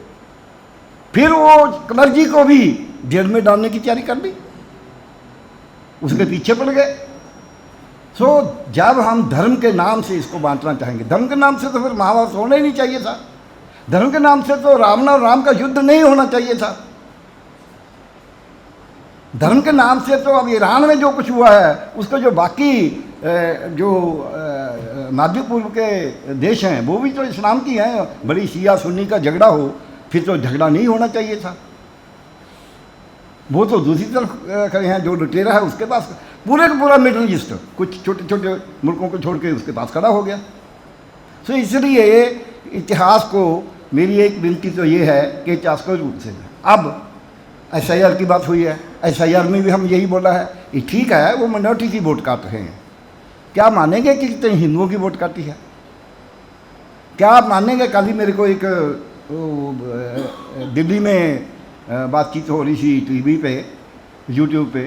फिर वो क्लर्जी को भी जेल में डालने की तैयारी कर ली, उसके पीछे पड़ गए। सो जब हम धर्म के नाम से इसको बांटना चाहेंगे, धर्म के नाम से तो फिर महाभारत होना ही नहीं चाहिए था, धर्म के नाम से तो रावण और राम का युद्ध नहीं होना चाहिए था, धर्म के नाम से तो अब ईरान में जो कुछ हुआ है उसको जो बाकी जो मध्य पूर्व के देश हैं वो भी तो इस्लाम की हैं, बड़ी शिया सुन्नी का झगड़ा हो फिर तो झगड़ा नहीं होना चाहिए था। वो तो दूसरी तरफ खड़े हैं, जो लुटेरा है उसके पास पूरे का पूरा मिडल ईस्ट कुछ छोटे छोटे मुल्कों को छोड़ के उसके पास खड़ा हो गया। तो इसलिए इतिहास को मेरी एक विनती तो ये है कि इतिहास को रूप से अब SIR की बात हुई है, SIR में भी हम यही बोला है, ये ठीक है वो मिनॉरिटी की वोट काट रहे हैं, क्या मानेंगे कि कितने हिंदुओं की वोट काटी है? क्या आप मानेंगे? कल ही मेरे को एक दिल्ली में बातचीत हो रही थी TV पे, YouTube पे,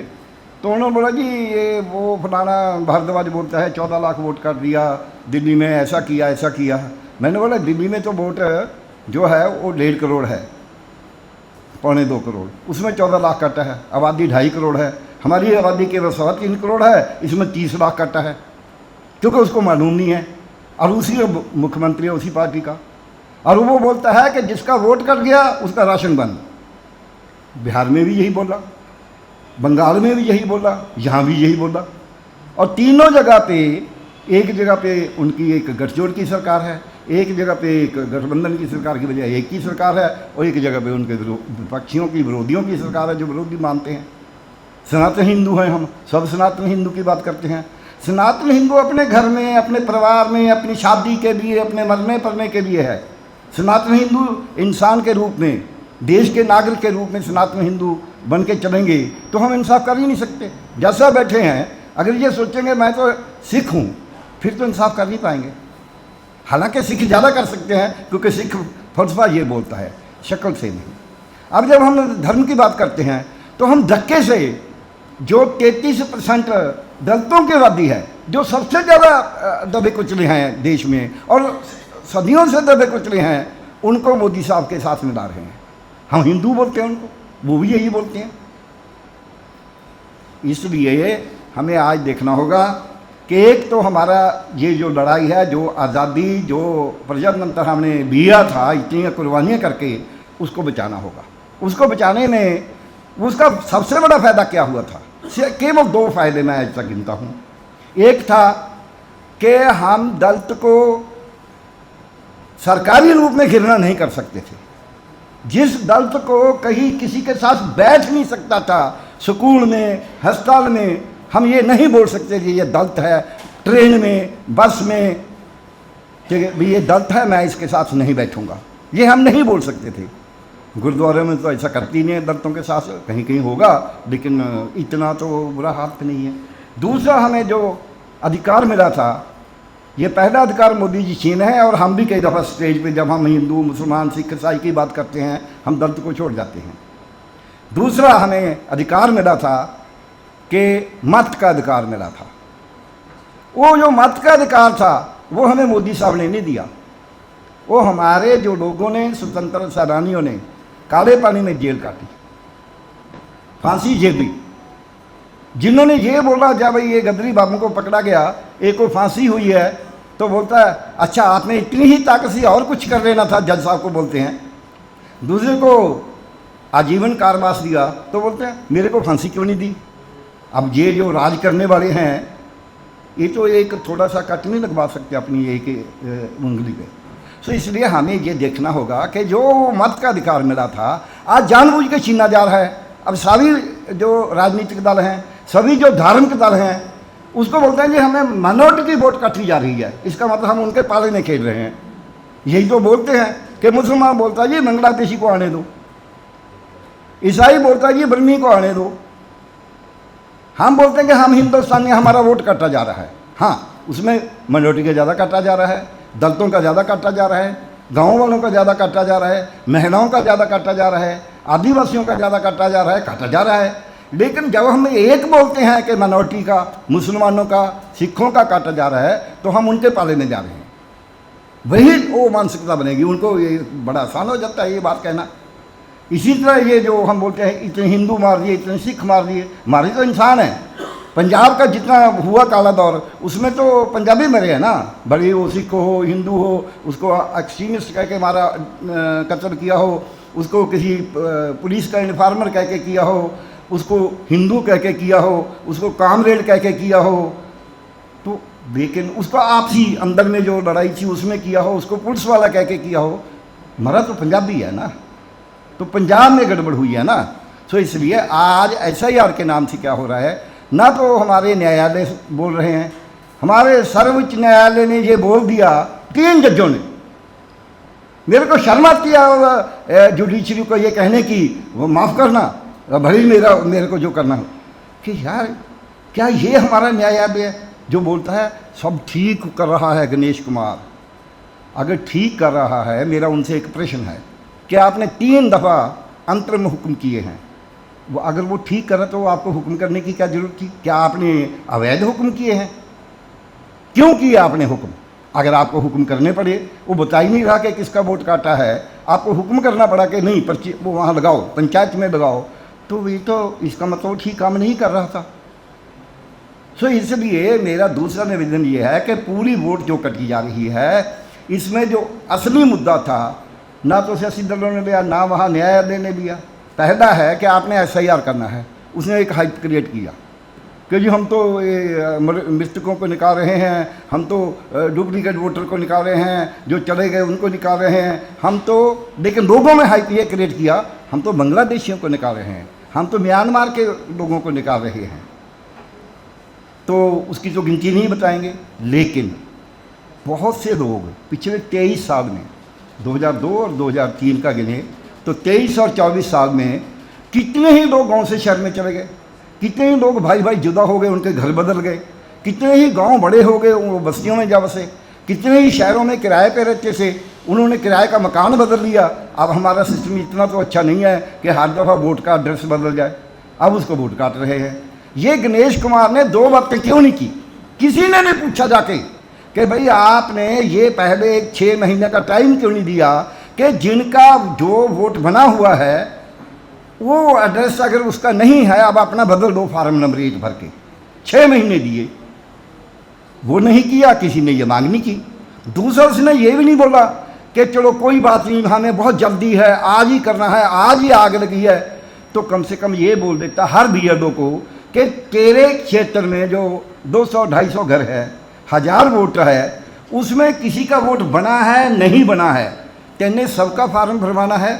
तो उन्होंने बोला जी ये वो फलाना भारद्वाज बोलता है 14 लाख वोट कर दिया दिल्ली में, ऐसा किया ऐसा किया। मैंने बोला दिल्ली में तो वोट जो है वो 1.5 करोड़ है, 1.25 करोड़, उसमें 14 लाख कटा है, आबादी 2.5 करोड़ है, हमारी आबादी केवल 3.25 करोड़ है, इसमें 30 लाख कटा है, क्योंकि उसको मालूम नहीं है और उसी मुख्यमंत्री है उसी पार्टी का, और वो बोलता है कि जिसका वोट कट गया उसका राशन बंद। बिहार में भी यही बोला, बंगाल में भी यही बोला, यहाँ भी यही बोला, और तीनों जगह पे, एक जगह पे उनकी एक गठजोड़ की सरकार है, एक जगह पे एक गठबंधन की सरकार की बजाय एक की सरकार है, और एक जगह पे उनके विपक्षियों की विरोधियों की सरकार है जो विरोधी मानते हैं। सनातन हिंदू हैं, हम सब सनातन हिंदू की बात करते हैं। सनातन हिंदू अपने घर में, अपने परिवार में, अपनी शादी के लिए, अपने मरने पड़ने के लिए है। सनातन हिंदू इंसान के रूप में, देश के नागरिक के रूप में सनातन हिंदू बन के चलेंगे तो हम इंसाफ कर ही नहीं सकते। जैसा बैठे हैं अगर ये सोचेंगे मैं तो सिख हूँ, फिर तो इंसाफ कर नहीं पाएंगे। हालांकि सिख ज़्यादा कर सकते हैं क्योंकि सिख फलसफा ये बोलता है, शक्ल से नहीं। अब जब हम धर्म की बात करते हैं तो हम धक्के से जो 33% दलितों के वादी है, जो सबसे ज़्यादा दबे कुचले हैं देश में और सदियों से दबे कुचले हैं, उनको मोदी साहब के साथ मिला रहे हैं। हम हिंदू बोलते हैं उनको, वो भी यही बोलते हैं। इसलिए हमें आज देखना होगा कि एक तो हमारा ये जो लड़ाई है, जो आज़ादी, जो प्रजातंत्र हमने दिया था इतनी कुर्बानियाँ करके, उसको बचाना होगा। उसको बचाने में उसका सबसे बड़ा फ़ायदा क्या हुआ था? केवल 2 फ़ायदे मैं आज तक गिनता हूँ। एक था कि हम दलित को सरकारी रूप में घृणा नहीं कर सकते थे। जिस दलित को कहीं किसी के साथ बैठ नहीं सकता था, स्कूल में, अस्पताल में, हम ये नहीं बोल सकते कि ये दलित है, ट्रेन में, बस में, कि भी ये दलित है मैं इसके साथ नहीं बैठूंगा, ये हम नहीं बोल सकते थे। गुरुद्वारे में तो ऐसा करती नहीं है दलितों के साथ, कहीं कहीं होगा लेकिन इतना तो बुरा हाल पे नहीं है। दूसरा हमें जो अधिकार मिला था, ये पहला अधिकार मोदी जी छीन है, और हम भी कई दफ़ा स्टेज पे जब हम हिंदू, मुसलमान, सिख, ईसाई की बात करते हैं हम दलित को छोड़ जाते हैं। दूसरा हमें अधिकार मिला था कि मत का अधिकार मिला था। वो जो मत का अधिकार था वो हमें मोदी साहब ने नहीं दिया, वो हमारे जो लोगों ने, स्वतंत्रता सेनानियों ने काले पानी में जेल काटी, फांसी झेली। जिन्होंने ये बोला जब ये गदरी बाबू को पकड़ा गया एक को फांसी हुई है तो बोलता है अच्छा आपने इतनी ही ताकत से और कुछ कर लेना था, जज साहब को बोलते हैं। दूसरे को आजीवन कारावास दिया तो बोलते हैं मेरे को फांसी क्यों नहीं दी। अब ये जो राज करने वाले हैं ये तो एक थोड़ा सा कट नहीं लगवा सकते अपनी एक उंगली पे। तो इसलिए हमें ये देखना होगा कि जो मत का अधिकार मिला था आज जानबूझ के छीना जा रहा है। अब सभी जो राजनीतिक दल हैं, सभी जो धार्मिक दल हैं, उसको बोलते हैं कि हमें माइनॉरिटी की वोट काटी जा रही है, इसका मतलब हम उनके पाले में खेल रहे हैं। यही तो बोलते हैं कि मुसलमान बोलता है जी बांग्लादेशी को आने दो, ईसाई बोलता है जी बर्मी को आने दो, हम बोलते हैं कि हम हिंदुस्तानी, हमारा वोट काटा जा रहा है। हाँ, उसमें माइनॉरिटी का ज़्यादा काटा जा रहा है, दलितों का ज़्यादा काटा जा रहा है, गाँव वालों का ज़्यादा काटा जा रहा है, महिलाओं का ज़्यादा काटा जा रहा है, आदिवासियों का ज़्यादा काटा जा रहा है, काटा जा रहा है। लेकिन जब हम एक बोलते हैं कि माइनॉरिटी का, मुसलमानों का, सिखों का काटा जा रहा है तो हम उनके पाले में जा रहे हैं। वही वो मानसिकता बनेगी, उनको ये बड़ा आसान हो जाता है ये बात कहना। इसी तरह ये जो हम बोलते हैं इतने हिंदू मार दिए, इतने सिख मार दिए, मारे तो इंसान है। पंजाब का जितना हुआ काला दौर उसमें तो पंजाबी मरे हैं ना, बड़ी वो सिख हो, हिंदू हो, उसको एक्सट्रीमिस्ट कह के मारा, कत्ल किया हो, उसको किसी पुलिस का इन्फॉर्मर कह के किया हो, उसको हिंदू कह के किया हो, उसको कामरेड कह के किया हो। तो लेकिन उसका आपसी अंदर में जो लड़ाई थी उसमें किया हो, उसको पुलिस वाला कह के किया हो, मरा तो पंजाबी है ना। तो पंजाब में गड़बड़ हुई है ना। तो इसलिए आज SIR के नाम से क्या हो रहा है, ना तो हमारे न्यायालय बोल रहे हैं, हमारे सर्वोच्च न्यायालय ने ये बोल दिया 3 जजों ने। मेरे को शर्म आती है जुडिशरी को ये कहने की वो माफ़ करना, भले मेरे को जो करना हो, कि यार क्या ये हमारा न्यायालय है जो बोलता है सब ठीक कर रहा है गणेश कुमार। अगर ठीक कर रहा है, मेरा उनसे एक प्रश्न है कि आपने 3 दफ़ा अंतरिम हुक्म किए हैं, वो अगर वो ठीक कर रहा तो आपको हुक्म करने की क्या जरूरत थी? क्या आपने अवैध हुक्म किए हैं? क्यों किए आपने हुक्म? अगर आपको हुक्म करने पड़े, वो बता ही नहीं रहा कि किसका वोट काटा है, आपको हुक्म करना पड़ा कि नहीं पर्ची वो वहाँ लगाओ, पंचायत में लगाओ, तो ये तो इसका मतलब ठीक काम नहीं कर रहा था। सो इसलिए मेरा दूसरा निवेदन ये है कि पूरी वोट जो कटी जा रही है, इसमें जो असली मुद्दा था ना तो सियासी दलों ने लिया, ना वहाँ न्यायालय ने लिया। पहला है कि आपने SIR करना है, उसने एक हाइप क्रिएट किया कि जी हम तो ये मृतकों को निकाल रहे हैं, हम तो डुप्लीकेट वोटर को निकाल रहे हैं, जो चले गए उनको निकाल रहे हैं, हम तो, लेकिन लोगों में हाइप ये क्रिएट किया हम तो बांग्लादेशियों को निकाल रहे हैं, हम तो म्यांमार के लोगों को निकाल रहे हैं। तो उसकी तो गिनती नहीं बताएंगे, लेकिन बहुत से लोग पिछले 23 साल में 2002 और 2003 का गिने तो 23 और 24 साल में कितने ही लोग गांव से शहर में चले गए, कितने ही लोग भाई भाई जुदा हो गए, उनके घर बदल गए, कितने ही गांव बड़े हो गए, वो बस्तियों में जा बसे, कितने ही शहरों में किराए पे रहते थे, उन्होंने किराए का मकान बदल लिया। अब हमारा सिस्टम इतना तो अच्छा नहीं है कि हर दफ़ा वोट का एड्रेस बदल जाए, अब उसको वोट काट रहे हैं। ये गणेश कुमार ने 2 बातें क्यों नहीं की? किसी ने नहीं पूछा जाके कि भाई आपने ये पहले 6 महीने का टाइम क्यों नहीं दिया कि जिनका जो वोट बना हुआ है वो एड्रेस अगर उसका नहीं है, अब अपना बदल दो फार्म नंबर 1 भर के। 6 महीने दिए, वो नहीं किया, किसी ने ये मांग नहीं की। दूसरा उसने ये भी नहीं बोला कि चलो कोई बात नहीं, हमें बहुत जल्दी है, आज ही करना है, आज ही आग लगी है। तो कम से कम ये बोल देता हर बीएलओ को कि तेरे क्षेत्र में जो 200-250 घर है, 1000 वोट है, उसमें किसी का वोट बना है नहीं बना है, तेने सबका फार्म भरवाना है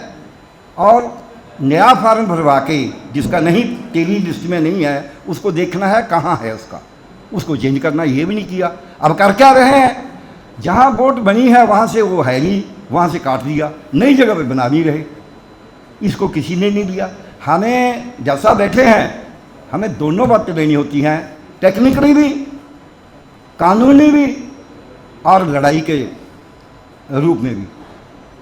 और नया फार्म भरवा के जिसका नहीं तेरी लिस्ट में नहीं है उसको देखना है कहाँ है उसको चेंज करना। ये भी नहीं किया। अब कर क्या रहे हैं? जहाँ वोट बनी है वहाँ से वो है नहीं, वहाँ से काट दिया, नई जगह पे बना नहीं रहे। इसको किसी ने नहीं लिया। हमें जैसा बैठे हैं, हमें दोनों बातें लेनी होती हैं, टेक्निकली भी, कानूनी भी और लड़ाई के रूप में भी।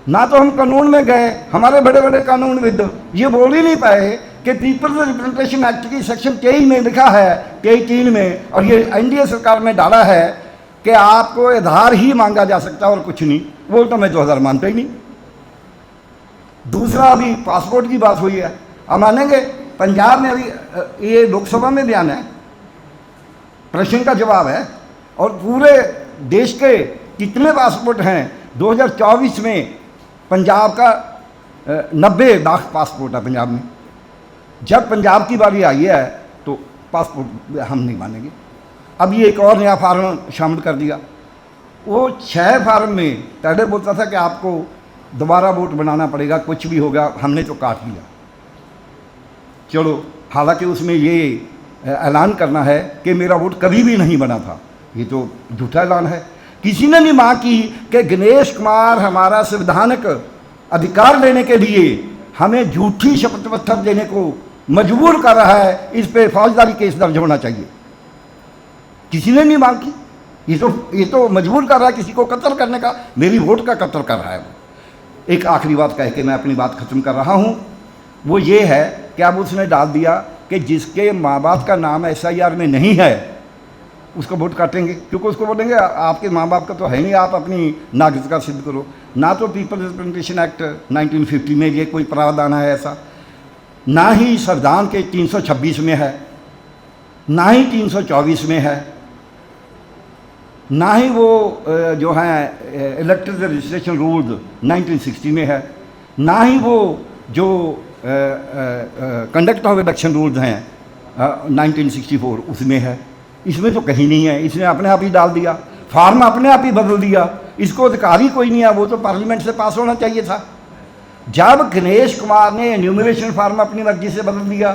ना तो हम कानून में गए, हमारे बड़े बड़े कानूनविद ये बोल ही नहीं पाए कि पीपल्स रिप्रेजेंटेशन एक्ट की सेक्शन 23 में लिखा है, 23(3) में, और ये एनडीए सरकार ने डाला है कि आपको आधार ही मांगा जा सकता है और कुछ नहीं। वो तो मैं 2000 मानता ही नहीं। दूसरा, अभी पासपोर्ट की बात हुई है, अब मानेंगे पंजाब में अभी ये लोकसभा में बयान है, प्रश्न का जवाब है और पूरे देश के कितने पासपोर्ट हैं? 2024 में पंजाब का 90 लाख पासपोर्ट है पंजाब में। जब पंजाब की बारी आई है तो पासपोर्ट हम नहीं मानेंगे। अब ये एक और नया फार्म शामिल कर दिया। वो 6 फार्म में पहले बोलता था कि आपको दोबारा वोट बनाना पड़ेगा, कुछ भी होगा, हमने तो काट लिया। चलो, हालांकि उसमें ये ऐलान करना है कि मेरा वोट कभी भी नहीं बना था, ये तो झूठा ऐलान है। किसी ने नहीं मांग की कि गणेश कुमार हमारा संवैधानिक अधिकार लेने के लिए हमें झूठी शपथ पत्र देने को मजबूर कर रहा है, इस पे फौजदारी केस दर्ज होना चाहिए। किसी ने नहीं मांग की। ये तो मजबूर कर रहा है किसी को कत्ल करने का, मेरी वोट का कत्ल कर रहा है वो। एक आखिरी बात कह के मैं अपनी बात खत्म कर रहा हूँ, वो ये है कि अब उसने डाल दिया कि जिसके माँ बाप का नाम SIR में नहीं है उसको वोट काटेंगे, क्योंकि उसको बोलेंगे आपके माँ बाप का तो है नहीं, आप अपनी नागरिकता सिद्ध करो। ना तो पीपल रिप्रेजेंटेशन एक्ट 1950 में ये कोई प्रावधान है ऐसा, ना ही संविधान के 326 में है, ना ही 324 में है, ना ही वो जो है इलेक्टेड रजिस्ट्रेशन रूल्स 1960 में है, ना ही वो जो कंडक्ट ऑफ इलेक्शन रूल्स हैं 1964 उसमें है। इसमें तो कहीं नहीं है, इसने अपने आप ही डाल दिया, फार्म अपने आप ही बदल दिया। इसको अधिकार ही कोई नहीं है, वो तो पार्लियामेंट से पास होना चाहिए था। जब गणेश कुमार ने एन्यूमरेशन फार्म अपनी मर्जी से बदल दिया,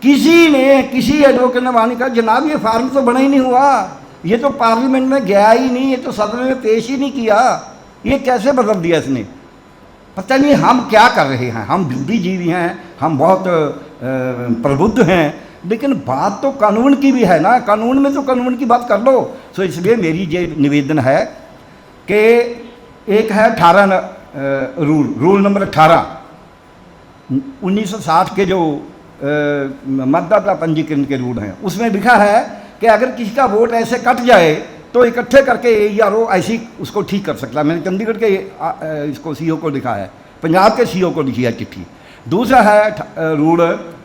किसी एडवोकेट ने वहाँ कहा जनाब ये फार्म तो बना ही नहीं हुआ, ये तो पार्लियामेंट में गया ही नहीं, ये तो सदन में पेश ही नहीं किया, ये कैसे बदल दिया इसने। पता नहीं हम क्या कर रहे हैं। हम बुद्धिजीवी हैं, हम बहुत प्रबुद्ध हैं, लेकिन बात तो कानून की भी है ना, कानून में तो कानून की बात कर लो। सो इसलिए मेरी ये निवेदन है कि एक है 18 रूल नंबर 18 1960 के जो मतदाता पंजीकरण के रूल हैं, उसमें लिखा है कि अगर किसी का वोट ऐसे कट जाए तो इकट्ठे करके AERO ऐसी उसको ठीक कर सकता है। मैंने चंडीगढ़ के इसको CO को लिखा है, पंजाब के CO को लिखी है चिट्ठी। दूसरा है रूल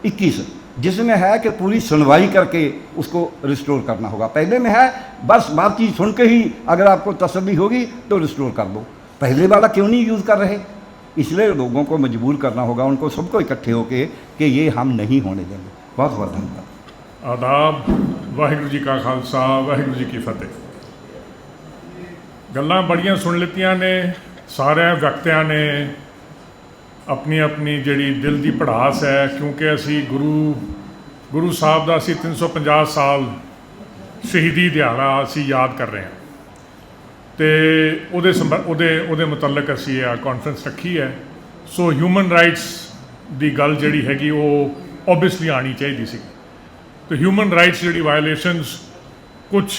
21 जिसमें है कि पूरी सुनवाई करके उसको रिस्टोर करना होगा। पहले में है बस बातचीत सुन के ही अगर आपको तसल्ली होगी तो रिस्टोर कर दो। पहले वाला क्यों नहीं यूज़ कर रहे? इसलिए लोगों को मजबूर करना होगा, उनको सबको इकट्ठे होके कि ये हम नहीं होने देंगे। बहुत बहुत धन्यवाद। आदाब, वाहिगुरू जी का खालसा, वाहिगुरू जी की फतेह। गल्लां बड़ियां सुन लित्तियां ने, सारे व्यक्तियां ने अपनी अपनी जिहड़ी दिल की भड़ास है, क्योंकि असी गुरु साहब का असी 350 साल शहीदी दिहाड़ा असी याद कर रहे हैं, तो उहदे मुतलक असी कॉन्फ्रेंस रखी है। सो ह्यूमन राइट्स की गल जिहड़ी हैगी वो ओबवियसली आनी चाहिए सी। तो ह्यूमन राइट्स जिहड़ी वायलेशनस कुछ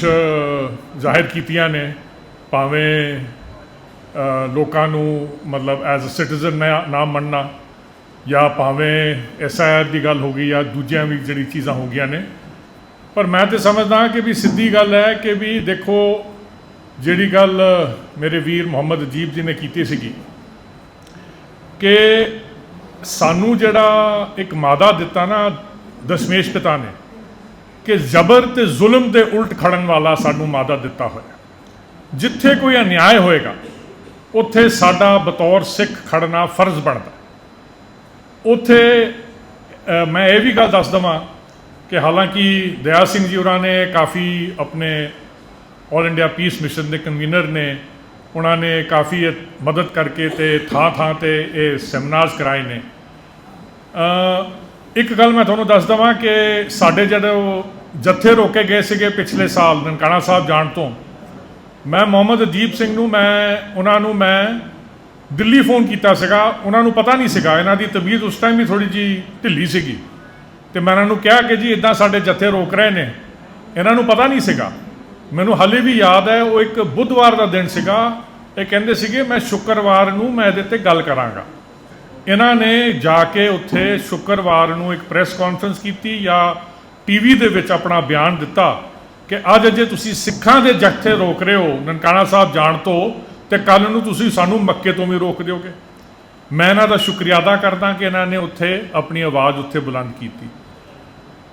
जाहिर कीतियां ने, भावें लोगों मतलब एज अ सिटीजन ना मनना, या भावें SIR की गल हो गई या दूजियां भी जी चीज़ां हो गई ने। पर मैं तो समझदा कि भी सीधी गल है कि भी देखो जिहड़ी गल मेरे वीर मोहम्मद अजीब जी ने की सी कि सानू जिहड़ा एक मादा दिता ना दशमेश पिता ने कि जबर ते जुल्म के उल्ट खड़न वाला सानू मादा दिता होया। जिथे कोई अन्याय होएगा उत्थे साडा बतौर सिख खड़ना फर्ज बनता। उत्थे मैं ये भी गल दस देवां कि हालांकि दया सिंह जी होरां ने काफ़ी अपने ऑल इंडिया पीस मिशन के कन्वीनर ने, उन्होंने काफ़ी मदद करके ते थां ते ये सैमीनार्स कराए ने। एक गल मैं तुहानूं दस देवां कि साडे जिहड़े जत्थे रोके गए सीगे पिछले साल ननकाना साहब जाण तो, मैं मोहम्मद अजीब सिंह नूं मैं दिल्ली फोन किया सीगा। उन्होंने पता नहीं सीगा, इन्हां दी तबीयत उस टाइम भी थोड़ी जी ढिली सीगी, तो मैं उन्होंने कहा कि जी इदां साडे जत्थे रोक रहे हैं, इन्हों पता नहीं सीगा। मैनूं हाले भी याद है, वो एक बुधवार का दिन सीगा, ये कहंदे सीगे मैं शुक्रवार नूं मैं इहदे ते गल करांगा। इन्हां ने जाके उत्थे शुक्रवार नूं एक प्रैस कॉन्फ्रेंस की या TV दे विच अपना बयान दिता कि अज जे तुसीं सिखां दे जत्थे रोक रहे हो ननकाना साहब जाण तो कल नूं तुसीं सानूं मक्के तो भी रोक दोगे। मैं इन्हां दा शुक्रिया अदा करदा कि इन्हां ने उत्थे अपनी आवाज़ उत्थे बुलंद की।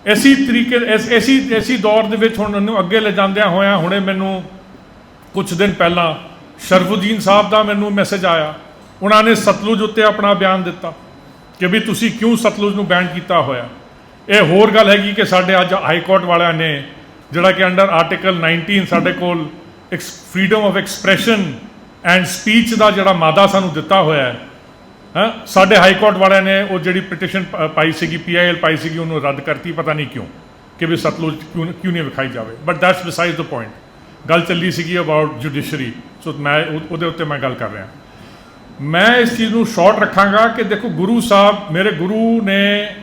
ਇਸੀ ਤਰੀਕੇ ਐਸੀ ਦੌਰ ਦੇ ਵਿੱਚ ਹੁਣ ਇਹਨੂੰ ਅੱਗੇ ਲਿਜਾਂਦਿਆਂ ਹੋਇਆਂ ਹੁਣੇ ਮੈਨੂੰ ਕੁਝ ਦਿਨ ਪਹਿਲਾਂ ਸ਼ਰਫੁਦੀਨ ਸਾਹਿਬ ਦਾ ਮੈਨੂੰ ਮੈਸੇਜ ਆਇਆ। ਉਹਨਾਂ ਨੇ ਸਤਲੁਜ ਉੱਤੇ ਆਪਣਾ ਬਿਆਨ ਦਿੱਤਾ ਕਿ ਵੀ ਤੁਸੀਂ ਕਿਉਂ ਸਤਲੁਜ ਨੂੰ ਬੈਨ ਕੀਤਾ ਹੋਇਆ। ਇਹ ਹੋਰ ਗੱਲ ਹੈਗੀ ਕਿ ਸਾਡੇ ਅੱਜ ਹਾਈ ਕੋਰਟ ਵਾਲਿਆਂ ਨੇ ਜਿਹੜਾ ਕਿ ਅੰਡਰ ਆਰਟੀਕਲ 19 ਸਾਡੇ ਕੋਲ freedom of expression and speech ਦਾ ਜਿਹੜਾ ਮਾਦਾ ਸਾਨੂੰ ਦਿੱਤਾ ਹੋਇਆ ਹੈ, ਸਾਡੇ ਹਾਈ ਕੋਰਟ ਵਾਲਿਆਂ ਨੇ ਉਹ ਜਿਹੜੀ ਪਟੀਸ਼ਨ ਪਾਈ ਸੀਗੀ PIL ਪਾਈ ਸੀਗੀ ਉਹਨੂੰ ਰੱਦ ਕਰਤੀ, ਪਤਾ ਨਹੀਂ ਕਿਉਂ, ਕਿ ਵੀ ਸਤਲੁਜ ਕਿਉਂ ਨਹੀਂ ਵਿਖਾਈ ਜਾਵੇ। But that's beside the point. ਗੱਲ ਚੱਲੀ ਸੀਗੀ ਅਬਾਊਟ ਜੁਡੀਸ਼ਰੀ, ਸੋ ਮੈਂ ਉਹਦੇ ਉੱਤੇ ਮੈਂ ਗੱਲ ਕਰ ਰਿਹਾ। ਮੈਂ ਇਸ ਚੀਜ਼ ਨੂੰ ਸ਼ਾਰਟ ਰੱਖਾਂਗਾ ਕਿ ਦੇਖੋ ਗੁਰੂ ਸਾਹਿਬ ਮੇਰੇ ਗੁਰੂ ਨੇ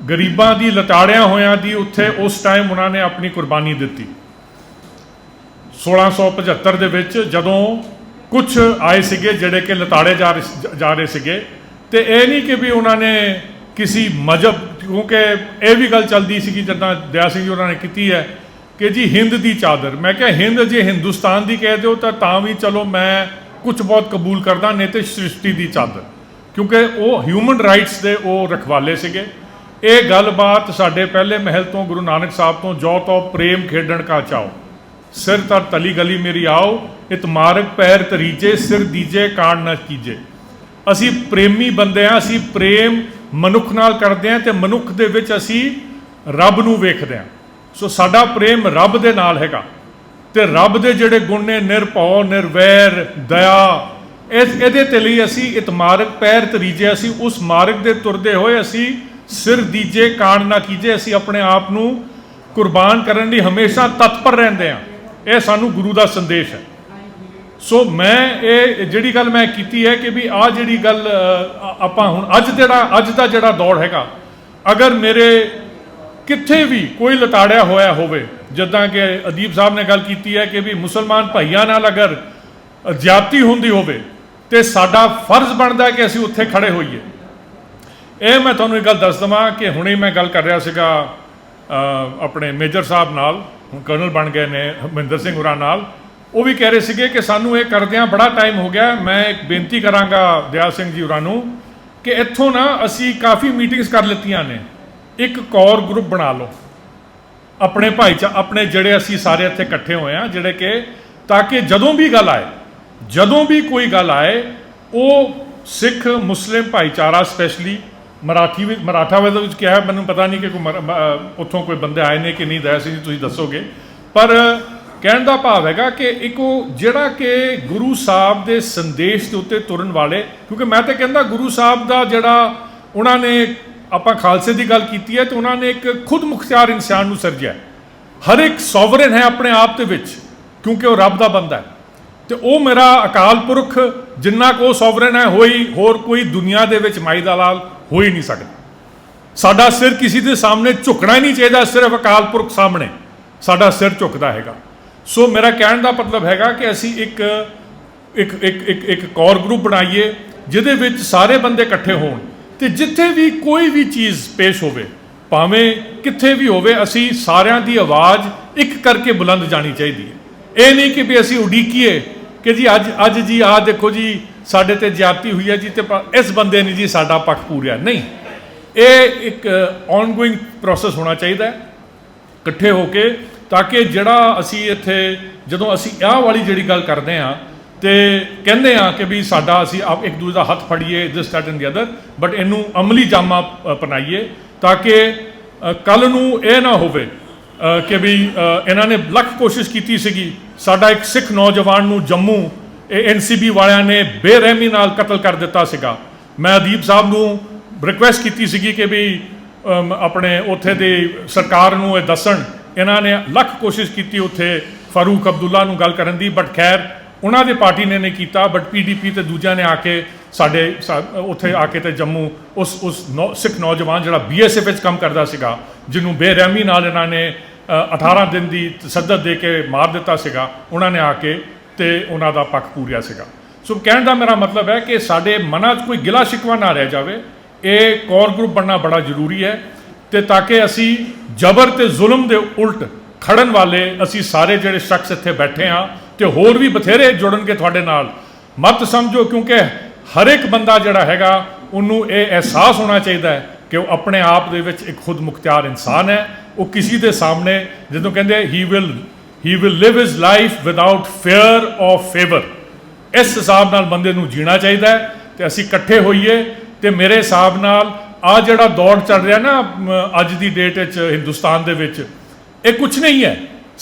ਗਰੀਬਾਂ ਦੀ ਲਤਾੜਿਆਂ ਹੋਇਆਂ ਦੀ ਉੱਥੇ ਉਸ ਟਾਈਮ ਉਹਨਾਂ ਨੇ ਆਪਣੀ ਕੁਰਬਾਨੀ ਦਿੱਤੀ। 1675 ਦੇ ਵਿੱਚ ਜਦੋਂ ਕੁਝ ਆਏ ਸੀਗੇ ਜਿਹੜੇ ਕਿ ਲਤਾੜੇ ਜਾ ਰਹੇ ਸੀਗੇ, ਤੇ ਇਹ ਨਹੀਂ ਕਿ ਵੀ ਉਹਨਾਂ ਨੇ ਕਿਸੇ ਮਜ਼ਹਬ, ਕਿਉਂਕਿ ਇਹ ਵੀ ਗੱਲ ਚੱਲਦੀ ਸੀਗੀ ਜਿੱਦਾਂ ਦਇਆ ਸਿੰਘ ਜੀ ਉਹਨਾਂ ਨੇ ਕੀਤੀ ਹੈ ਕਿ ਜੀ ਹਿੰਦ ਦੀ ਚਾਦਰ। ਮੈਂ ਕਿਹਾ ਹਿੰਦ ਜੇ ਹਿੰਦੁਸਤਾਨ ਦੀ ਕਹਿ ਦਿਓ ਤਾਂ ਵੀ ਚਲੋ ਮੈਂ ਕੁਝ ਬਹੁਤ ਕਬੂਲ ਕਰਦਾ, ਨਹੀਂ ਤੇ ਸ੍ਰਿਸ਼ਟੀ ਦੀ ਚਾਦਰ, ਕਿਉਂਕਿ ਉਹ ਹਿਊਮਨ ਰਾਈਟਸ ਦੇ ਉਹ ਰਖਵਾਲੇ ਸੀਗੇ। ਇਹ ਗੱਲਬਾਤ ਸਾਡੇ ਪਹਿਲੇ ਮਹਿਲ ਤੋਂ ਗੁਰੂ ਨਾਨਕ ਸਾਹਿਬ ਤੋਂ ਜੋ ਤੋ ਪ੍ਰੇਮ ਖੇਡਣ ਕਾ ਚਾਓ, ਸਿਰ ਤਰ ਤਲੀ ਗਲੀ ਮੇਰੀ ਆਓ, ਇਤਮਾਰਕ ਪੈਰ ਤਰੀਜੇ, ਸਿਰ ਦੀਜੇ ਕਾਣ ਨਾ ਕੀਜੇ। ਅਸੀਂ ਪ੍ਰੇਮੀ ਬੰਦੇ ਹਾਂ, ਅਸੀਂ ਪ੍ਰੇਮ ਮਨੁੱਖ ਨਾਲ ਕਰਦੇ ਹਾਂ ਤੇ ਮਨੁੱਖ ਦੇ ਵਿੱਚ ਅਸੀਂ ਰੱਬ ਨੂੰ ਵੇਖਦੇ ਹਾਂ। ਸੋ ਸਾਡਾ ਪ੍ਰੇਮ ਰੱਬ ਦੇ ਨਾਲ ਹੈਗਾ, ਤੇ ਰੱਬ ਦੇ ਜਿਹੜੇ ਗੁਣ ਨੇ ਨਿਰਭਉ, ਨਿਰਵੈਰ, ਦਇਆ, ਇਹਦੇ ਤੇ ਲਈ ਅਸੀਂ ਇਤਮਾਰਕ ਪੈਰ ਤਰੀਜੇ, ਅਸੀਂ ਉਸ ਮਾਰਗ ਦੇ ਤੁਰਦੇ ਹੋਏ ਅਸੀਂ ਸਿਰ ਦੀਜੇ ਕਾਣ ਨਾ ਕੀਜੇ, ਅਸੀਂ ਆਪਣੇ ਆਪ ਨੂੰ ਕੁਰਬਾਨ ਕਰਨ ਲਈ ਹਮੇਸ਼ਾ ਤਤਪਰ ਰਹਿੰਦੇ ਹਾਂ। ਇਹ ਸਾਨੂੰ ਗੁਰੂ ਦਾ ਸੰਦੇਸ਼ ਹੈ। ਸੋ ਮੈਂ ਇਹ ਜਿਹੜੀ ਗੱਲ ਮੈਂ ਕੀਤੀ ਹੈ ਕਿ ਵੀ ਆਹ ਜਿਹੜੀ ਗੱਲ ਆਪਾਂ ਹੁਣ ਅੱਜ ਦਾ ਜਿਹੜਾ ਦੌਰ ਹੈਗਾ, ਅਗਰ ਮੇਰੇ ਕਿੱਥੇ ਵੀ ਕੋਈ ਲਤਾੜਿਆ ਹੋਇਆ ਹੋਵੇ, ਜਿੱਦਾਂ ਕਿ ਅਦੀਪ ਸਾਹਿਬ ਨੇ ਗੱਲ ਕੀਤੀ ਹੈ ਕਿ ਵੀ ਮੁਸਲਮਾਨ ਭਾਈਆਂ ਨਾਲ ਅਗਰ ਜ਼ਿਆਦਤੀ ਹੁੰਦੀ ਹੋਵੇ ਤੇ ਸਾਡਾ ਫਰਜ਼ ਬਣਦਾ ਕਿ ਅਸੀਂ ਉੱਥੇ ਖੜੇ ਹੋਈਏ। ਇਹ ਮੈਂ ਤੁਹਾਨੂੰ ਇੱਕ ਗੱਲ ਦੱਸ ਦੇਵਾਂ ਕਿ ਹੁਣੇ ਮੈਂ ਗੱਲ ਕਰ ਰਿਹਾ ਸੀਗਾ ਆਪਣੇ ਮੇਜਰ ਸਾਹਿਬ ਨਾਲ, ਹੁਣ ਕਰਨਲ ਬਣ ਗਏ ਨੇ, ਹਰਮਿੰਦਰ ਸਿੰਘ ਹੋਰਾਂ ਨਾਲ। ਉਹ ਵੀ ਕਹਿ ਰਹੇ ਸੀਗੇ ਕਿ ਸਾਨੂੰ ਇਹ ਕਰਦਿਆਂ ਬੜਾ ਟਾਈਮ ਹੋ ਗਿਆ। ਮੈਂ ਇੱਕ ਬੇਨਤੀ ਕਰਾਂਗਾ ਦਿਆਲ ਸਿੰਘ ਜੀ ਹੋਰਾਂ ਨੂੰ ਕਿ ਇੱਥੋਂ ਨਾ ਅਸੀਂ ਕਾਫੀ ਮੀਟਿੰਗਸ ਕਰ ਲਿੱਤੀਆਂ ਨੇ, ਇੱਕ ਕੋਰ ਗਰੁੱਪ ਬਣਾ ਲਓ ਆਪਣੇ ਆਪਣੇ ਜਿਹੜੇ ਅਸੀਂ ਸਾਰੇ ਇੱਥੇ ਇਕੱਠੇ ਹੋਏ ਹਾਂ, ਜਿਹੜੇ ਕਿ ਤਾਂ ਕਿ ਜਦੋਂ ਵੀ ਕੋਈ ਗੱਲ ਆਏ ਉਹ ਸਿੱਖ ਮੁਸਲਿਮ ਭਾਈਚਾਰਾ, ਸਪੈਸ਼ਲੀ ਮਰਾਠਾ ਦੇ ਵਿੱਚ ਕਿਹਾ, ਮੈਨੂੰ ਪਤਾ ਨਹੀਂ ਕਿ ਉੱਥੋਂ ਕੋਈ ਬੰਦੇ ਆਏ ਨੇ ਕਿ ਨਹੀਂ, ਦਇਆ ਸਿੰਘ ਜੀ ਤੁਸੀਂ ਦੱਸੋਗੇ। ਪਰ ਕਹਿਣ ਦਾ ਭਾਵ ਹੈਗਾ ਕਿ ਇੱਕ ਉਹ ਜਿਹੜਾ ਕਿ ਗੁਰੂ ਸਾਹਿਬ ਦੇ ਸੰਦੇਸ਼ ਦੇ ਉੱਤੇ ਤੁਰਨ ਵਾਲੇ, ਕਿਉਂਕਿ ਮੈਂ ਤਾਂ ਕਹਿੰਦਾ ਗੁਰੂ ਸਾਹਿਬ ਦਾ ਜਿਹੜਾ ਉਹਨਾਂ ਨੇ, ਆਪਾਂ ਖਾਲਸੇ ਦੀ ਗੱਲ ਕੀਤੀ ਹੈ, ਤੇ ਉਹਨਾਂ ਨੇ ਇੱਕ ਖੁਦ ਮੁਖਤਿਆਰ ਇਨਸਾਨ ਨੂੰ ਸਿਰਜਿਆ। ਹਰ ਇੱਕ ਸੋਵਰਨ ਹੈ ਆਪਣੇ ਆਪ ਦੇ ਵਿੱਚ, ਕਿਉਂਕਿ ਉਹ ਰੱਬ ਦਾ ਬੰਦਾ ਹੈ। ਤੇ ਉਹ ਮੇਰਾ ਅਕਾਲ ਪੁਰਖ ਜਿੰਨਾ ਕੋ ਸੋਵਰਨ ਹੈ, ਹੋਰ ਕੋਈ ਦੁਨੀਆ ਦੇ ਵਿੱਚ ਮਾਈ ਦਾ ਲਾਲ ਹੋ ਹੀ ਨਹੀਂ ਸਕਦਾ। ਸਾਡਾ ਸਿਰ ਕਿਸੇ ਦੇ ਸਾਹਮਣੇ ਝੁਕਣਾ ਹੀ ਨਹੀਂ ਚਾਹੀਦਾ, ਸਿਰਫ ਅਕਾਲ ਪੁਰਖ ਸਾਹਮਣੇ ਸਾਡਾ ਸਿਰ ਝੁਕਦਾ ਹੈਗਾ। ਸੋ ਮੇਰਾ ਕਹਿਣ ਦਾ ਮਤਲਬ ਹੈਗਾ ਕਿ ਅਸੀਂ ਇੱਕ ਕੋਰ ਗਰੁੱਪ ਬਣਾਈਏ ਜਿਹਦੇ ਵਿੱਚ ਸਾਰੇ ਬੰਦੇ ਇਕੱਠੇ ਹੋਣ, ਤੇ ਜਿੱਥੇ ਵੀ ਕੋਈ ਵੀ ਚੀਜ਼ ਪੇਸ਼ ਹੋਵੇ, ਭਾਵੇਂ ਕਿੱਥੇ ਵੀ ਹੋਵੇ, ਅਸੀਂ ਸਾਰਿਆਂ ਦੀ ਆਵਾਜ਼ ਇੱਕ ਕਰਕੇ ਬੁਲੰਦ ਜਾਣੀ ਚਾਹੀਦੀ ਹੈ। ਇਹ ਨਹੀਂ ਕਿ ਵੀ ਅਸੀਂ ਉਡੀਕੀਏ ਕਿ ਜੀ ਅੱਜ ਜੀ ਆਹ ਦੇਖੋ ਜੀ ਸਾਡੇ ਤੇ ਜ਼ਿਆਦਤੀ ਹੋਈ ਹੈ ਜੀ, ਤੇ ਇਸ ਬੰਦੇ ਨੇ ਜੀ ਸਾਡਾ ਪੱਖ ਪੂਰਿਆ। ਨਹੀਂ, ਇਹ ਇੱਕ ਔਨਗੋਇੰਗ ਪ੍ਰੋਸੈਸ ਹੋਣਾ ਚਾਹੀਦਾ ਹੈ ਇਕੱਠੇ ਹੋ ਕੇ, ਤਾਂ ਕਿ ਜਿਹੜਾ ਅਸੀਂ ਇੱਥੇ ਜਦੋਂ ਅਸੀਂ ਆਹ ਵਾਲੀ ਜਿਹੜੀ ਗੱਲ ਕਰਦੇ ਹਾਂ ਤੇ ਕਹਿੰਦੇ ਹਾਂ ਕਿ ਵੀ ਸਾਡਾ ਅਸੀਂ ਇੱਕ ਦੂਜੇ ਦਾ ਹੱਥ ਫੜੀਏ, this that and the other, but ਇਹਨੂੰ ਅਮਲੀ ਜਾਮਾ ਅਪਣਾਈਏ ਤਾਂ ਕਿ ਕੱਲ੍ਹ ਨੂੰ ਇਹ ਨਾ ਹੋਵੇ ਕਿ ਵੀ ਇਹਨਾਂ ਨੇ ਲੱਖ ਕੋਸ਼ਿਸ਼ ਕੀਤੀ ਸੀਗੀ, ਸਾਡਾ ਇੱਕ ਸਿੱਖ ਨੌਜਵਾਨ ਨੂੰ ਜੰਮੂ NCB ਵਾਲਿਆਂ ਨੇ ਬੇਰਹਿਮੀ ਨਾਲ ਕਤਲ ਕਰ ਦਿੱਤਾ ਸੀਗਾ। ਮੈਂ ਅਦੀਪ ਸਾਹਿਬ ਨੂੰ ਰਿਕੁਐਸਟ ਕੀਤੀ ਸੀਗੀ ਕਿ ਵੀ ਆਪਣੇ ਉੱਥੇ ਦੇ ਸਰਕਾਰ ਨੂੰ ਇਹ ਦੱਸਣ। ਇਹਨਾਂ ਨੇ ਲੱਖ ਕੋਸ਼ਿਸ਼ ਕੀਤੀ ਉੱਥੇ ਫਾਰੂਕ ਅਬਦੁੱਲਾ ਨੂੰ ਗੱਲ ਕਰਨ ਦੀ, ਬਟ ਖੈਰ ਉਹਨਾਂ ਦੀ ਪਾਰਟੀ ਨੇ ਨਹੀਂ ਕੀਤਾ, ਬਟ PDP ਤੇ ਦੂਜਿਆਂ ਨੇ ਆ ਕੇ ਸਾਡੇ ਉੱਥੇ ਆ ਕੇ ਤੇ ਜੰਮੂ ਉਸ ਸਿੱਖ ਨੌਜਵਾਨ ਜਿਹੜਾ BSF ਵਿੱਚ ਕੰਮ ਕਰਦਾ ਸੀਗਾ, ਜਿਹਨੂੰ ਬੇਰਹਿਮੀ ਨਾਲ ਇਹਨਾਂ ਨੇ 18 ਦਿਨ ਦੀ ਤਸੱਦਦ ਦੇ ਕੇ ਮਾਰ ਦਿੱਤਾ ਸੀਗਾ, ਉਹਨਾਂ ਨੇ ਆ ਕੇ ਤੇ ਉਹਨਾਂ ਦਾ ਪੱਖ ਪੂਰਿਆ ਸੀਗਾ। ਸੋ ਕਹਿਣ ਦਾ ਮੇਰਾ ਮਤਲਬ ਹੈ ਕਿ ਸਾਡੇ ਮਨਾਂ 'ਚ ਕੋਈ ਗਿਲਾ ਸ਼ਿਕਵਾ ਨਾ ਰਹਿ ਜਾਵੇ। ਇਹ ਕੋਰ ਗਰੁੱਪ ਬਣਨਾ ਬੜਾ ਜ਼ਰੂਰੀ ਹੈ, ਤੇ ਤਾਂ ਕਿ ਅਸੀਂ ਜ਼ਬਰ ਤੇ ਜ਼ੁਲਮ ਦੇ ਉਲਟ ਖੜਨ ਵਾਲੇ ਅਸੀਂ ਸਾਰੇ ਜਿਹੜੇ ਸ਼ਖਸ ਇੱਥੇ ਬੈਠੇ ਹਾਂ, ਤੇ ਹੋਰ ਵੀ ਬਥੇਰੇ ਜੁੜਨਗੇ ਤੁਹਾਡੇ ਨਾਲ। ਮਤ ਸਮਝੋ, ਕਿਉਂਕਿ ਹਰ ਇੱਕ ਬੰਦਾ ਜਿਹੜਾ ਹੈਗਾ ਉਹਨੂੰ ਇਹ ਅਹਿਸਾਸ ਹੋਣਾ ਚਾਹੀਦਾ ਹੈ ਕਿ ਉਹ ਆਪਣੇ ਆਪ ਦੇ ਵਿੱਚ ਇੱਕ ਖੁਦ ਮੁਖਤਿਆਰ ਇਨਸਾਨ ਹੈ। ਉਹ ਕਿਸੇ ਦੇ ਸਾਹਮਣੇ ਜਦੋਂ ਕਹਿੰਦੇ he will live his life without fear of favour, ਇਸ ਹਿਸਾਬ ਨਾਲ ਬੰਦੇ ਨੂੰ ਜੀਣਾ ਚਾਹੀਦਾ ਹੈ। ਤੇ ਅਸੀਂ ਇਕੱਠੇ ਹੋਈਏ। ਤੇ ਮੇਰੇ ਹਿਸਾਬ ਨਾਲ ਆ ਜਿਹੜਾ ਦੌੜ ਚੱਲ ਰਿਹਾ ਨਾ ਅੱਜ ਦੀ ਡੇਟ ਵਿੱਚ ਹਿੰਦੁਸਤਾਨ ਦੇ ਵਿੱਚ, ਇਹ ਕੁਛ ਨਹੀਂ ਹੈ।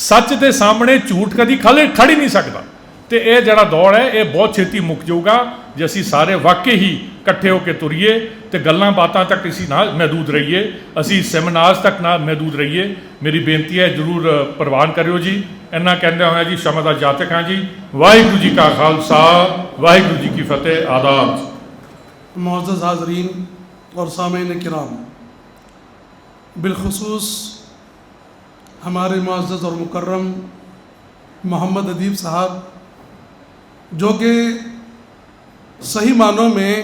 ਸੱਚ ਦੇ ਸਾਹਮਣੇ ਝੂਠ ਕਦੀ ਖੜ ਹੀ ਨਹੀਂ ਸਕਦਾ। ਤੇ ਇਹ ਜਿਹੜਾ ਦੌੜ ਹੈ ਇਹ ਬਹੁਤ ਛੇਤੀ ਮੁੱਕ ਜਾਊਗਾ ਜੇ ਅਸੀਂ ਸਾਰੇ ਵਾਕਈ ਹੀ ਇਕੱਠੇ ਹੋ ਕੇ ਤੁਰੀਏ ਤੇ ਗੱਲਾਂ ਬਾਤਾਂ ਤੱਕ ਅਸੀਂ ਨਾ ਮਹਿਦੂਦ ਰਹੀਏ, ਅਸੀਂ ਸੈਮੀਨਾਰਸ ਤੱਕ ਨਾ ਮਹਿਦੂਦ ਰਹੀਏ। ਮੇਰੀ ਬੇਨਤੀ ਹੈ ਜ਼ਰੂਰ ਪ੍ਰਵਾਨ ਕਰਿਓ ਜੀ। ਇੰਨਾ ਕਹਿੰਦੇ ਹੋਇਆ ਜੀ ਸ਼ਮਾ ਦਾ ਜਾਤਕ ਹਾਂ ਜੀ। ਵਾਹਿਗੁਰੂ ਜੀ ਕਾ ਖਾਲਸਾ, वाहिगुरु जी की फतेह। आदाब। मुअज़्ज़ज़ हाज़रीन और सामीन किराम, बिलखुसूस हमारे मुअज़्ज़ज़ और मुकर्रम मोहम्मद अदीब साहब, जो कि सही मानों में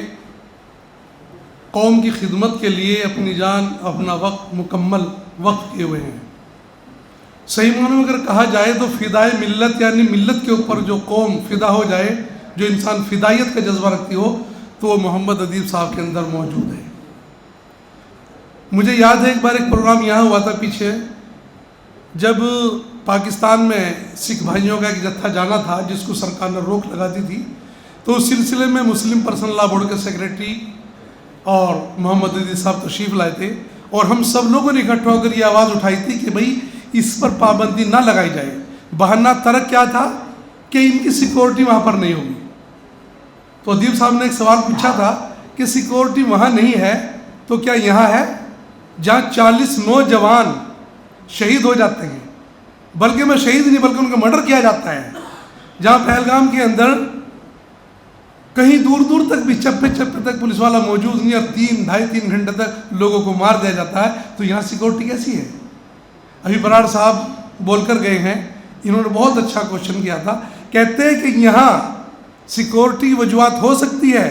कौम की खिदमत के लिए अपनी जान अपना वक्त मुकम्मल वक्त किए हुए हैं। सही मानों में अगर कहा जाए तो फ़िदाए मिल्लत, यानी मिल्लत के ऊपर जो कौम फ़िदा हो जाए, जो इंसान फ़िदायत का जज्बा रखती हो, तो वो मोहम्मद अदीब साहब के अंदर मौजूद है। मुझे याद है एक बार एक प्रोग्राम यहाँ हुआ था पीछे, जब पाकिस्तान में सिख भाइयों का एक जत्था जाना था जिसको सरकार ने रोक लगा दी थी। तो उस सिलसिले में मुस्लिम पर्सनल लॉ बोर्ड के सेक्रेटरी और मोहम्मद अदीब साहब तशरीफ़ लाए थे और हम सब लोगों ने इकट्ठा होकर ये आवाज़ उठाई थी कि भाई इस पर पाबंदी ना लगाई जाए। बहाना तर्क क्या था कि इनकी सिक्योरिटी वहाँ पर नहीं होगी। तो अदीब साहब ने एक सवाल पूछा था कि सिक्योरिटी वहाँ नहीं है तो क्या यहाँ है, जहाँ 40 नौजवान शहीद हो जाते हैं, बल्कि मैं शहीद नहीं बल्कि उनका मर्डर किया जाता है, जहाँ पहलगाम के अंदर कहीं दूर दूर तक भी चप्पे चप्पे तक पुलिस वाला मौजूद नहीं और 2.5-3 घंटे तक लोगों को मार दिया जाता है, तो यहाँ सिक्योरिटी कैसी है। अभी बराड़ साहब बोलकर गए हैं, इन्होंने बहुत अच्छा क्वेश्चन किया था। कहते हैं कि यहाँ सिक्योरिटी वजूहत हो सकती है,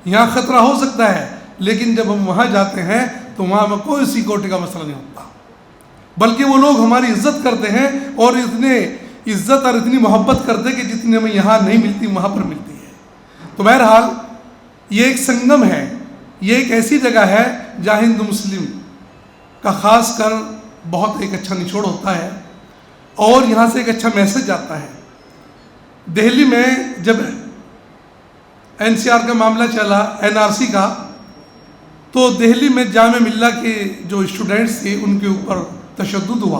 यहाँ ख़तरा हो सकता है, लेकिन जब हम वहाँ जाते हैं तो वहाँ में कोई सिक्योरिटी का मसला नहीं होता, बल्कि वो लोग हमारी इज़्ज़त करते हैं और इतने इज़्ज़त और इतनी मोहब्बत करते हैं कि जितनी हमें यहाँ नहीं मिलती वहाँ पर मिलती है। तो बहरहाल ये एक संगम है, ये एक ऐसी जगह है जहाँ हिंदू मुस्लिम का ख़ास कर बहुत एक अच्छा निचोड़ होता है और यहाँ से एक अच्छा मैसेज जाता है। दिल्ली में जब एनसीआर का मामला चला, एनआरसी का, तो दिल्ली में जामे मिल्ला के जो स्टूडेंट्स थे उनके ऊपर तशद्दुद हुआ।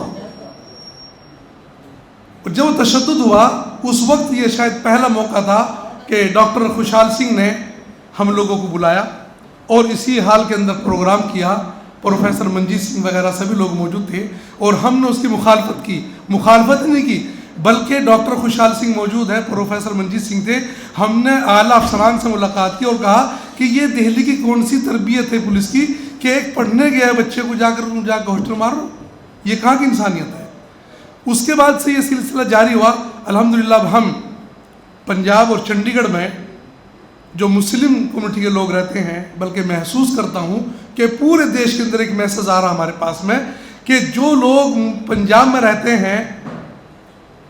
और जब तशद्दुद हुआ उस वक्त ये शायद पहला मौका था कि डॉक्टर खुशहाल सिंह ने हम लोगों को बुलाया और इसी हाल के अंदर प्रोग्राम किया। प्रोफेसर मंजीत सिंह वगैरह सभी लोग मौजूद थे और हमने उसकी मुखालफत की। मुखालफत नहीं की बल्कि डॉक्टर खुशहाल सिंह मौजूद है, प्रोफेसर मंजीत सिंह थे। हमने आला अफसरान से मुलाकात की और कहा कि ये दिल्ली की कौन सी तरबियत है पुलिस की कि एक पढ़ने गया बच्चे को जाकर हॉस्टल मारो, ये कहाँ की इंसानियत है। उसके बाद से ये सिलसिला जारी हुआ। अल्हम्दुलिल्लाह हम पंजाब और चंडीगढ़ में जो मुस्लिम कम्युनिटी के लोग रहते हैं, बल्कि महसूस करता हूँ कि पूरे देश के अंदर एक मैसेज आ रहा हमारे पास में कि जो लोग पंजाब में रहते हैं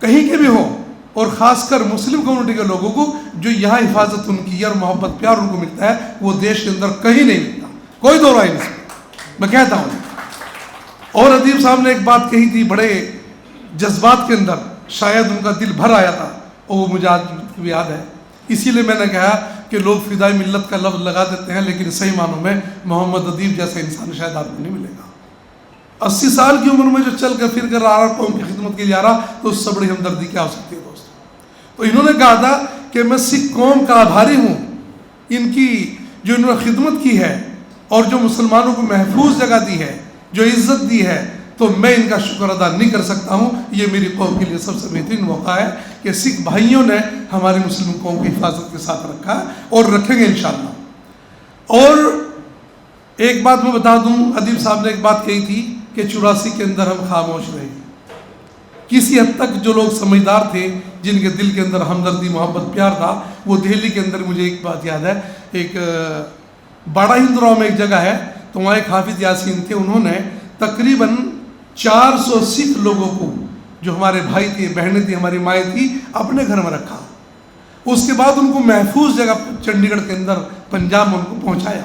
कहीं के भी हों और ख़ासकर मुस्लिम कम्युनिटी के लोगों को जो यहाँ हिफाजत उनकी और मोहब्बत प्यार उनको मिलता है वो देश के अंदर कहीं नहीं मिलता, कोई दो राय नहीं। मैं कहता हूँ। और अदीब साहब ने एक बात कही थी बड़े जज्बात के अंदर, शायद उनका दिल भर आया था और वो मुझे आज भी याद है। इसीलिए मैंने कहा कि लोग फ़िदाई मिल्लत का लफ्ज़ लगा देते हैं, लेकिन सही मानों में मोहम्मद अदीब जैसा इंसान शायद आपको नहीं मिलेगा। 80 साल की उम्र में जो चल कर फिर कर आ रहा कौम की खिदमत के लिए आ रहा, तो उससे बड़ी हमदर्दी क्या हो सकती है दोस्तों। तो इन्होंने कहा था कि मैं सिख कौम का आभारी हूँ, इनकी जो इन्होंने खिदमत की है और जो मुसलमानों को महफूज जगह दी है, जो इज़्ज़त दी है, तो मैं इनका शुक्र अदा नहीं कर सकता हूँ। ये मेरी कौम के लिए सबसे बेहतरीन मौका है कि सिख भाइयों ने हमारी मुस्लिम कौम की हिफाजत के साथ रखा और रखेंगे इंशाअल्लाह। और एक बात मैं बता दूँ, अदीब साहब ने एक बात कही थी कि 84 के अंदर हम खामोश रहे। किसी हद तक जो लोग समझदार थे, जिनके दिल के अंदर हमदर्दी मोहब्बत प्यार था, वो दिल्ली के अंदर, मुझे एक बात याद है, एक बाड़ा हिंदुराव में एक जगह है, तो वहाँ एक हाफिज़ यासीन थे, उन्होंने तकरीबन 400 सिख लोगों को जो हमारे भाई थे, बहनें थी, हमारी माएँ थी, अपने घर में रखा। उसके बाद उनको महफूज जगह चंडीगढ़ के अंदर पंजाब में उनको पहुँचाया।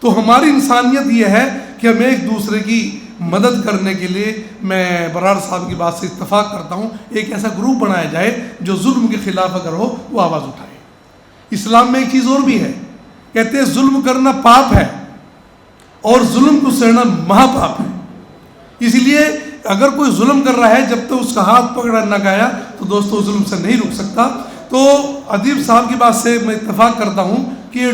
तो हमारी इंसानियत ये है कि हमें एक दूसरे की मदद करने के लिए मैं बरार साहब की बात से इत्तफाक करता हूँ, एक ऐसा ग्रुप बनाया जाए जो जुल्म के ख़िलाफ़ अगर हो वो आवाज़ उठाए। इस्लाम में एक चीज़ और भी है, कहते हैं जुल्म करना पाप है और जुल्म को सहना महापाप है। इसलिए अगर कोई जुल्म कर रहा है, जब तक उसका हाथ पकड़ा न गया तो दोस्तों जुल्म से नहीं रुक सकता। तो अदीब साहब की बात से मैं इत्तफाक करता हूँ कि ये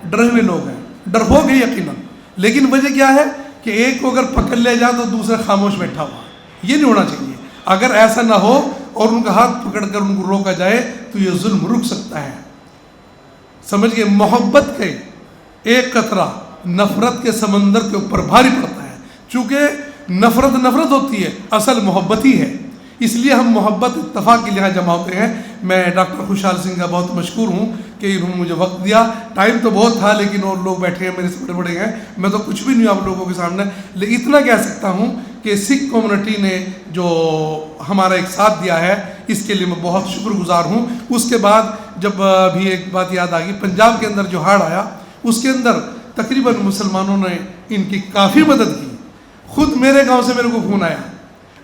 डरे हुए लोग हैं, डरपोक है यकीनन, लेकिन वजह क्या है कि एक को अगर पकड़ लिया जाए तो दूसरा खामोश बैठा हुआ, ये नहीं होना चाहिए। अगर ऐसा ना हो और उनका हाथ पकड़कर उनको रोका जाए तो ये जुल्म रुक सकता है। समझिए, मोहब्बत के एक कतरा नफरत के समंदर के ऊपर भारी पड़ता है। चूँकि नफरत होती है, असल मोहब्बत ही है, इसलिए हम मोहब्बत इत्तफाक के लिए जमा होते हैं। मैं डॉक्टर खुशहाल सिंह का बहुत मशकूर हूँ कि इन्होंने मुझे वक्त दिया। टाइम तो बहुत था लेकिन और लोग बैठे हैं मेरे से बड़े बड़े हैं, मैं तो कुछ भी नहीं हूँ आप लोगों के सामने, लेकिन इतना कह सकता हूँ कि सिख कम्युनिटी ने जो हमारा एक साथ दिया है इसके लिए मैं बहुत शुक्रगुजार हूँ। उसके बाद जब भी एक बात याद आ गई, पंजाब के अंदर जो हाड़ आया उसके अंदर तकरीबन मुसलमानों ने इनकी काफ़ी मदद की। खुद मेरे गांव से मेरे को फ़ोन आया,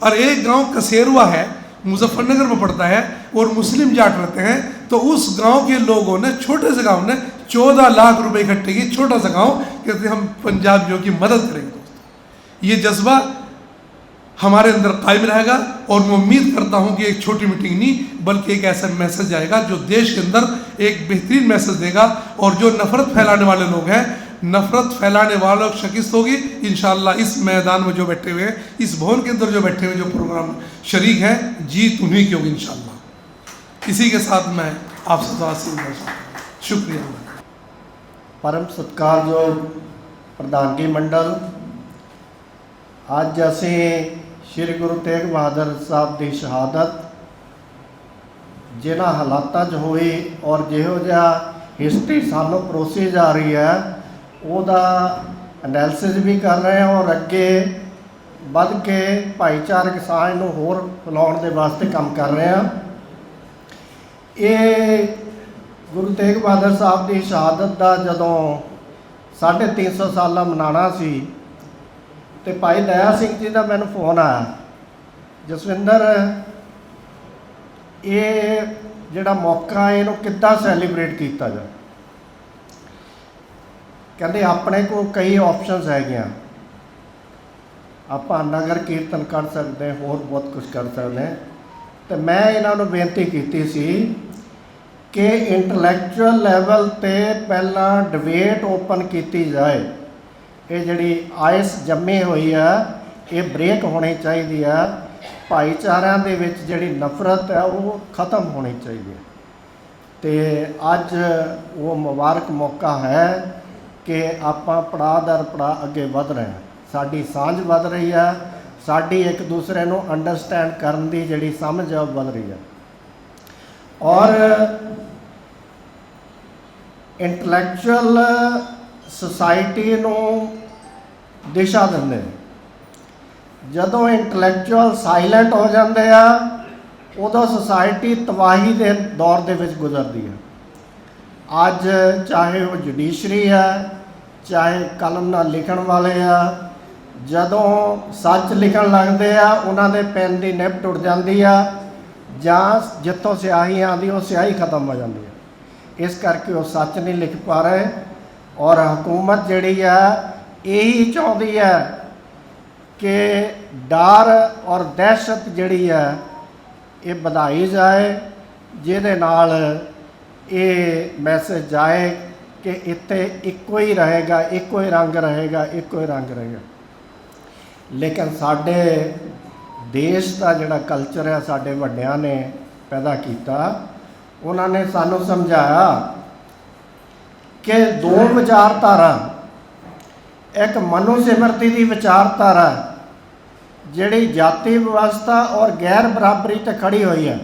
और एक गांव कसेरुआ है, मुजफ्फरनगर में पड़ता है, और मुस्लिम जाट रहते हैं, तो उस गांव के लोगों ने, छोटे से गांव ने 14 लाख रुपए इकट्ठे किए। छोटा सा गांव, कहते हम पंजाबियों की मदद करेंगे। दोस्तों, ये जज्बा हमारे अंदर कायम रहेगा और मैं उम्मीद करता हूं कि एक छोटी मीटिंग नहीं बल्कि एक ऐसा मैसेज आएगा जो देश के अंदर एक बेहतरीन मैसेज देगा। और जो नफ़रत फैलाने वाले लोग हैं, नफ़रत फैलाने वालों की शिकस्त होगी इंशाअल्लाह। इस मैदान में जो बैठे हुए हैं, इस भवन के अंदर जो बैठे हुए जो प्रोग्राम शरीक हैं, जीत उन्हीं की होगी इंशाअल्लाह। इसी के साथ मैं आपसे दुआ से शुक्रिया। परम सत्कारयोग प्रधानगी मंडल, ਅੱਜ ਅਸੀਂ ਸ਼੍ਰੀ ਗੁਰੂ ਤੇਗ ਬਹਾਦਰ ਸਾਹਿਬ ਦੀ ਸ਼ਹਾਦਤ ਜਿਨ੍ਹਾਂ ਹਾਲਾਤਾਂ 'ਚ ਹੋਈ ਔਰ ਜਿਹੋ ਜਿਹਾ ਹਿਸਟਰੀ ਸਾਨੂੰ ਪਰੋਸੀ ਜਾ ਰਹੀ ਹੈ ਉਹਦਾ ਐਨਾਲਿਸਿਸ ਵੀ ਕਰ ਰਹੇ ਹਾਂ ਔਰ ਅੱਗੇ ਵੱਧ ਕੇ ਭਾਈਚਾਰਕ ਸਾਂਝ ਨੂੰ ਹੋਰ ਫੈਲਾਉਣ ਦੇ ਵਾਸਤੇ ਕੰਮ ਕਰ ਰਹੇ ਹਾਂ। ਇਹ ਗੁਰੂ ਤੇਗ ਬਹਾਦਰ ਸਾਹਿਬ ਦੀ ਸ਼ਹਾਦਤ ਦਾ ਜਦੋਂ 350 ਸਾਲਾ ਮਨਾਉਣਾ ਸੀ ਤੇ ਭਾਈ ਦਇਆ ਸਿੰਘ ਜੀ ਦਾ ਮੈਨੂੰ ਫੋਨ ਆਇਆ, ਜਸਵਿੰਦਰ ਇਹ ਜਿਹੜਾ ਮੌਕਾ ਇਹਨੂੰ ਕਿੱਦਾਂ ਸੈਲੀਬ੍ਰੇਟ ਕੀਤਾ ਜਾ। ਕਹਿੰਦੇ ਆਪਣੇ ਕੋਲ ਕਈ ਆਪਸ਼ਨਸ ਹੈਗੀਆਂ, ਆਪਾਂ ਨਗਰ ਕੀਰਤਨ ਕਰ ਸਕਦੇ, ਹੋਰ ਬਹੁਤ ਕੁਝ ਕਰ ਸਕਦੇ। ਤੇ ਮੈਂ ਇਹਨਾਂ ਨੂੰ ਬੇਨਤੀ ਕੀਤੀ ਸੀ ਕਿ ਇੰਟਲੈਕਚੁਅਲ ਲੈਵਲ 'ਤੇ ਪਹਿਲਾਂ ਡਿਬੇਟ ਓਪਨ ਕੀਤੀ ਜਾਏ। ਇਹ ਜਿਹੜੀ ਆਇਸ ਜੰਮੀ ਹੋਈ ਆ ਇਹ ਬ੍ਰੇਕ ਹੋਣੀ ਚਾਹੀਦੀ ਆ। ਭਾਈਚਾਰਿਆਂ ਦੇ ਵਿੱਚ ਜਿਹੜੀ ਨਫ਼ਰਤ ਹੈ ਉਹ ਖਤਮ ਹੋਣੀ ਚਾਹੀਦੀ ਹੈ। ਅਤੇ ਅੱਜ ਉਹ ਮੁਬਾਰਕ ਮੌਕਾ ਹੈ ਕਿ ਆਪਾਂ ਪੜਾਅ ਦਰ ਪੜਾਅ ਅੱਗੇ ਵਧ ਰਹੇ ਹਾਂ। ਸਾਡੀ ਸਾਂਝ ਵੱਧ ਰਹੀ ਆ, ਸਾਡੀ ਇੱਕ ਦੂਸਰੇ ਨੂੰ ਅੰਡਰਸਟੈਂਡ ਕਰਨ ਦੀ ਜਿਹੜੀ ਸਮਝ ਆ ਉਹ ਵੱਧ ਰਹੀ ਆ। ਔਰ ਇੰਟਲੈਕਚੁਅਲ ਸੁਸਾਇਟੀ ਨੂੰ ਦਿਸ਼ਾ ਦਿੰਦੇ ਨੇ। ਜਦੋਂ ਇੰਟਲੈਕਚੁਅਲ ਸਾਇਲੈਂਟ ਹੋ ਜਾਂਦੇ ਆ ਉਦੋਂ ਸੁਸਾਇਟੀ ਤਬਾਹੀ ਦੇ ਦੌਰ ਦੇ ਵਿੱਚ ਗੁਜ਼ਰਦੀ ਹੈ। ਅੱਜ ਚਾਹੇ ਉਹ ਜੁਡੀਸ਼ਰੀ ਆ, ਚਾਹੇ ਕਲਮ ਨਾਲ ਲਿਖਣ ਵਾਲੇ ਆ, ਜਦੋਂ ਸੱਚ ਲਿਖਣ ਲੱਗਦੇ ਆ ਉਹਨਾਂ ਦੇ ਪੈਨ ਦੀ ਨਿਬ ਟੁੱਟ ਜਾਂਦੀ ਆ ਜਾਂ ਜਿੱਥੋਂ ਸਿਆਹੀ ਆਉਂਦੀ ਉਹ ਸਿਆਹੀ ਖਤਮ ਹੋ ਜਾਂਦੀ ਹੈ। ਇਸ ਕਰਕੇ ਉਹ ਸੱਚ ਨਹੀਂ ਲਿਖ ਪਾ ਰਹੇ। ਔਰ ਹਕੂਮਤ ਜਿਹੜੀ ਆ ਇਹੀ ਚਾਹੁੰਦੀ ਹੈ ਕਿ ਡਰ ਔਰ ਦਹਿਸ਼ਤ ਜਿਹੜੀ ਹੈ ਇਹ ਵਧਾਈ ਜਾਏ, ਜਿਹਦੇ ਨਾਲ ਇਹ ਮੈਸੇਜ ਜਾਏ ਕਿ ਇੱਥੇ ਇੱਕੋ ਹੀ ਰਹੇਗਾ, ਇੱਕੋ ਹੀ ਰੰਗ ਰਹੇਗਾ, ਇੱਕੋ ਹੀ ਰੰਗ ਰਹੇਗਾ। ਲੇਕਿਨ ਸਾਡੇ ਦੇਸ਼ ਦਾ ਜਿਹੜਾ ਕਲਚਰ ਹੈ ਸਾਡੇ ਵੱਡਿਆਂ ਨੇ ਪੈਦਾ ਕੀਤਾ, ਉਹਨਾਂ ਨੇ ਸਾਨੂੰ ਸਮਝਾਇਆ ਕਿ ਦੋ ਵਿਚਾਰਧਾਰਾ, ਇੱਕ ਮਨੁ ਸਿਮਰਤੀ ਦੀ ਵਿਚਾਰਧਾਰਾ ਜਿਹੜੀ ਜਾਤੀ ਵਿਵਸਥਾ ਔਰ ਗੈਰ ਬਰਾਬਰੀ 'ਤੇ ਖੜੀ ਹੋਈ ਹੈ,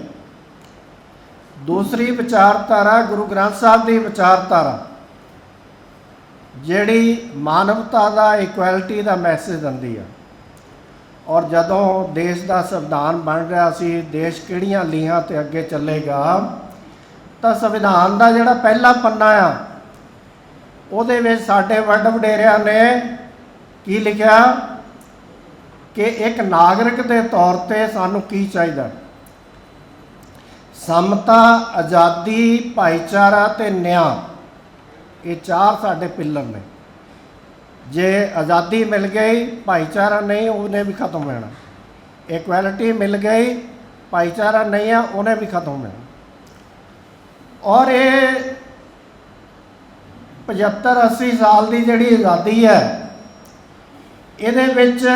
ਦੂਸਰੀ ਵਿਚਾਰਧਾਰਾ ਗੁਰੂ ਗ੍ਰੰਥ ਸਾਹਿਬ ਦੀ ਵਿਚਾਰਧਾਰਾ ਜਿਹੜੀ ਮਾਨਵਤਾ ਦਾ, ਇਕੁਐਲਿਟੀ ਦਾ ਮੈਸੇਜ ਦਿੰਦੀ ਹੈ। ਔਰ ਜਦੋਂ ਦੇਸ਼ ਦਾ ਸੰਵਿਧਾਨ ਬਣ ਰਿਹਾ ਸੀ, ਦੇਸ਼ ਕਿਹੜੀਆਂ ਲੀਹਾਂ 'ਤੇ ਅੱਗੇ ਚੱਲੇਗਾ, ਤਾਂ ਸੰਵਿਧਾਨ ਦਾ ਜਿਹੜਾ ਪਹਿਲਾ ਪੰਨਾ ਆ ਉਹਦੇ ਵਿੱਚ ਸਾਡੇ ਵੱਡ ਵਡੇਰਿਆਂ ਨੇ ਕੀ ਲਿਖਿਆ ਕਿ ਇੱਕ ਨਾਗਰਿਕ ਦੇ ਤੌਰ ਤੇ ਸਾਨੂੰ ਕੀ ਚਾਹੀਦਾ। ਸਮਤਾ, ਆਜ਼ਾਦੀ, ਭਾਈਚਾਰਾ ਤੇ ਨਿਆਂ, ਇਹ ਚਾਰ ਸਾਡੇ ਪਿੱਲਰ ਨੇ। ਜੇ ਆਜ਼ਾਦੀ ਮਿਲ ਗਈ, ਭਾਈਚਾਰਾ ਨਹੀਂ, ਉਹਨੇ ਵੀ ਖਤਮ ਹੋ ਜਾਣਾ। ਇਕੁਐਲਿਟੀ ਮਿਲ ਗਈ, ਭਾਈਚਾਰਾ ਨਹੀਂ ਆ, ਉਹਨੇ ਵੀ ਖਤਮ ਹੋ ਜਾਣਾ। ਔਰ ਇਹ 75-80 ਸਾਲ ਦੀ ਜਿਹੜੀ ਆਜ਼ਾਦੀ ਹੈ, ਇਹਦੇ ਵਿੱਚ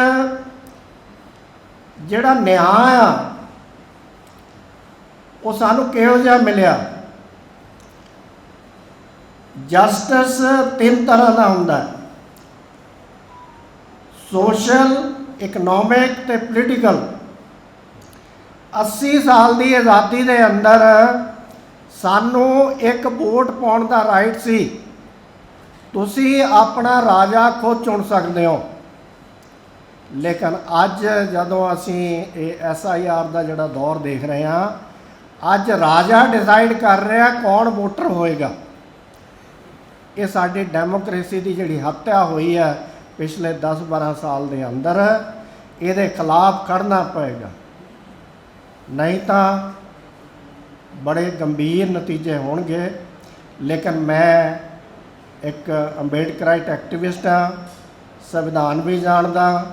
ਜਿਹੜਾ ਨਿਆਂ ਆ ਉਹ ਸਾਨੂੰ ਕਿਹੋ ਜਿਹਾ ਮਿਲਿਆ। ਜਸਟਿਸ 3 ਤਰ੍ਹਾਂ ਦਾ ਹੁੰਦਾ, ਸੋਸ਼ਲ, ਇਕਨੋਮਿਕ ਤੇ ਪੋਲੀਟੀਕਲ। 80 ਸਾਲ ਦੀ ਆਜ਼ਾਦੀ ਦੇ ਅੰਦਰ ਸਾਨੂੰ ਇੱਕ ਵੋਟ ਪਾਉਣ ਦਾ ਰਾਈਟ ਸੀ। ਤੁਸੀਂ ਆਪਣਾ ਰਾਜਾ ਖੁਦ ਚੁਣ ਸਕਦੇ ਹੋ। ਲੇਕਿਨ ਅੱਜ ਜਦੋਂ ਅਸੀਂ ਇਹ SIR ਦਾ ਜਿਹੜਾ ਦੌਰ ਦੇਖ ਰਹੇ ਹਾਂ, ਅੱਜ ਰਾਜਾ ਡਿਸਾਈਡ ਕਰ ਰਿਹਾ ਕੌਣ ਵੋਟਰ ਹੋਏਗਾ। ਇਹ ਸਾਡੀ ਡੈਮੋਕ੍ਰੇਸੀ ਦੀ ਜਿਹੜੀ ਹੱਤਿਆ ਹੋਈ ਹੈ ਪਿਛਲੇ 10-12 ਸਾਲ ਦੇ ਅੰਦਰ, ਇਹਦੇ ਖਿਲਾਫ ਖੜਨਾ ਪਏਗਾ, ਨਹੀਂ ਤਾਂ ਬੜੇ ਗੰਭੀਰ ਨਤੀਜੇ ਹੋਣਗੇ। ਲੇਕਿਨ ਮੈਂ ਇੱਕ ਅੰਬੇਡਕਰਾਈਟ ਐਕਟਿਵਿਸਟ ਹਾਂ, ਸੰਵਿਧਾਨ ਵੀ ਜਾਣਦਾ।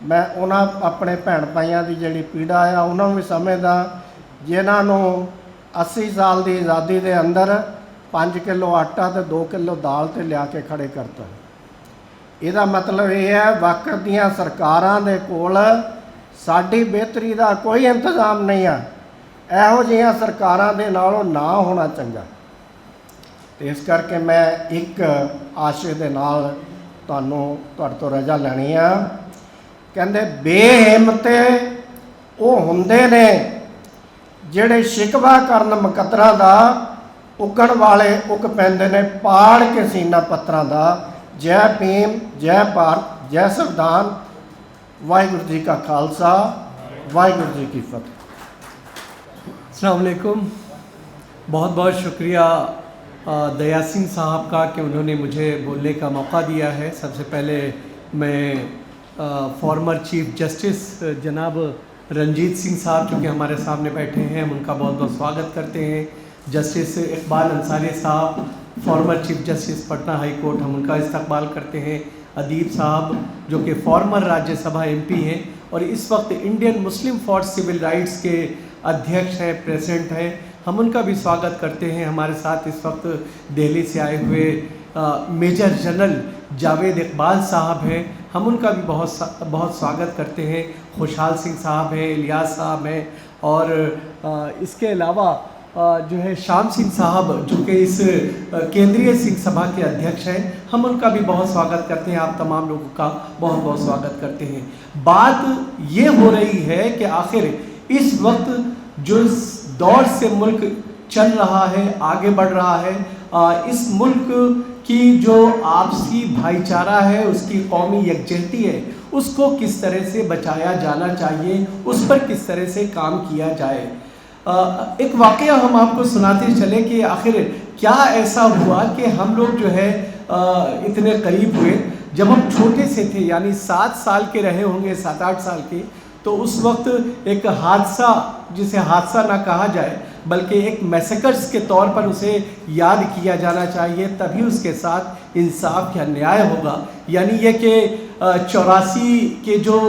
ਮੈਂ ਉਹਨਾਂ ਆਪਣੇ ਭੈਣ ਭਾਈਆਂ ਦੀ ਜਿਹੜੀ ਪੀੜਾ ਆ ਉਹਨਾਂ ਨੂੰ ਵੀ ਸਮਝਦਾ, ਜਿਨ੍ਹਾਂ ਨੂੰ 80 ਸਾਲ ਦੀ ਆਜ਼ਾਦੀ ਦੇ ਅੰਦਰ 5 ਕਿਲੋ ਆਟਾ ਤੇ 2 ਕਿਲੋ ਦਾਲ ਤੇ ਲਿਆ ਕੇ ਖੜੇ ਕਰਤਾ। ਇਹਦਾ ਮਤਲਬ ਇਹ ਹੈ ਵਕਤ ਦੀਆਂ ਸਰਕਾਰਾਂ ਦੇ ਕੋਲ ਸਾਡੀ ਬਿਹਤਰੀ ਦਾ ਕੋਈ ਇੰਤਜ਼ਾਮ ਨਹੀਂ ਆ। ਇਹੋ ਜਿਹੀਆਂ ਸਰਕਾਰਾਂ ਦੇ ਨਾਲੋਂ ਨਾ ਹੋਣਾ ਚੰਗਾ। ਤੇ ਇਸ ਕਰਕੇ ਮੈਂ ਇੱਕ ਆਸ਼ੇ ਦੇ ਨਾਲ ਤੁਹਾਡੇ ਤੋਂ ਰਜਾ ਲੈਣੀ ਆ। ਕਹਿੰਦੇ ਬੇਹਿੰਮਤੇ ਉਹ ਹੁੰਦੇ ਨੇ ਜਿਹੜੇ ਸ਼ਿਕਵਾ ਕਰਨ ਮੁਕੱਦਰਾਂ ਦਾ, ਉੱਗਣ ਵਾਲੇ ਉੱਗ ਪੈਂਦੇ ਨੇ ਪਾੜ ਕੇ ਸੀਨਾ ਪੱਤਰਾਂ ਦਾ। ਜੈ ਭੀਮ, ਜੈ ਭਾਰਤ, ਜੈ ਸੰਵਿਧਾਨ। ਵਾਹਿਗੁਰੂ जी का खालसा, वाहिगुरू जी की फतेह। अस्सलाम वालेकुम। बहुत बहुत शुक्रिया दया सिंह साहब का कि उन्होंने मुझे बोलने का मौका दिया है। सबसे पहले मैं फॉर्मर चीफ जस्टिस जनाब रंजीत सिंह साहब जो कि हमारे सामने बैठे हैं, हम उनका बहुत बहुत स्वागत करते हैं। जस्टिस इकबाल अंसारी साहब, former chief justice Patna high court, हम उनका इस्तकबाल करते हैं। अदीब साहब जो कि फॉर्मर राज्यसभा MP हैं और इस वक्त Indian Muslim for civil rights के अध्यक्ष हैं, प्रेसिडेंट हैं, हम उनका भी स्वागत करते हैं। हमारे साथ इस वक्त दिल्ली से आए हुए मेजर जनरल जावेद इकबाल साहब हैं, हम उनका भी बहुत स्वागत करते हैं। खुशहाल सिंह साहब हैं, इलियास साहब हैं और इसके अलावा जो है शाम सिंह साहब जो कि इस केंद्रीय सिंह सभा के अध्यक्ष हैं, हम उनका भी बहुत स्वागत करते हैं। आप तमाम लोगों का बहुत बहुत स्वागत करते हैं। बात ये हो रही है कि आखिर इस वक्त जो इस दौर से मुल्क चल रहा है, आगे बढ़ रहा है, इस मुल्क की जो आपसी भाईचारा है, उसकी कौमी यकजहती है, उसको किस तरह से बचाया जाना चाहिए, उस पर किस तरह से काम किया जाए। एक वाक़या हम आपको सुनाते चले कि आखिर क्या ऐसा हुआ कि हम लोग जो है इतने करीब हुए। जब हम छोटे से थे, यानी 7 साल के रहे होंगे, 7-8 साल के, तो उस वक्त एक हादसा, जिसे हादसा ना कहा जाए बल्कि एक मैसेकर्स के तौर पर उसे याद किया जाना चाहिए, तभी उसके साथ इंसाफ या न्याय होगा। यानी ये कि 84 के जो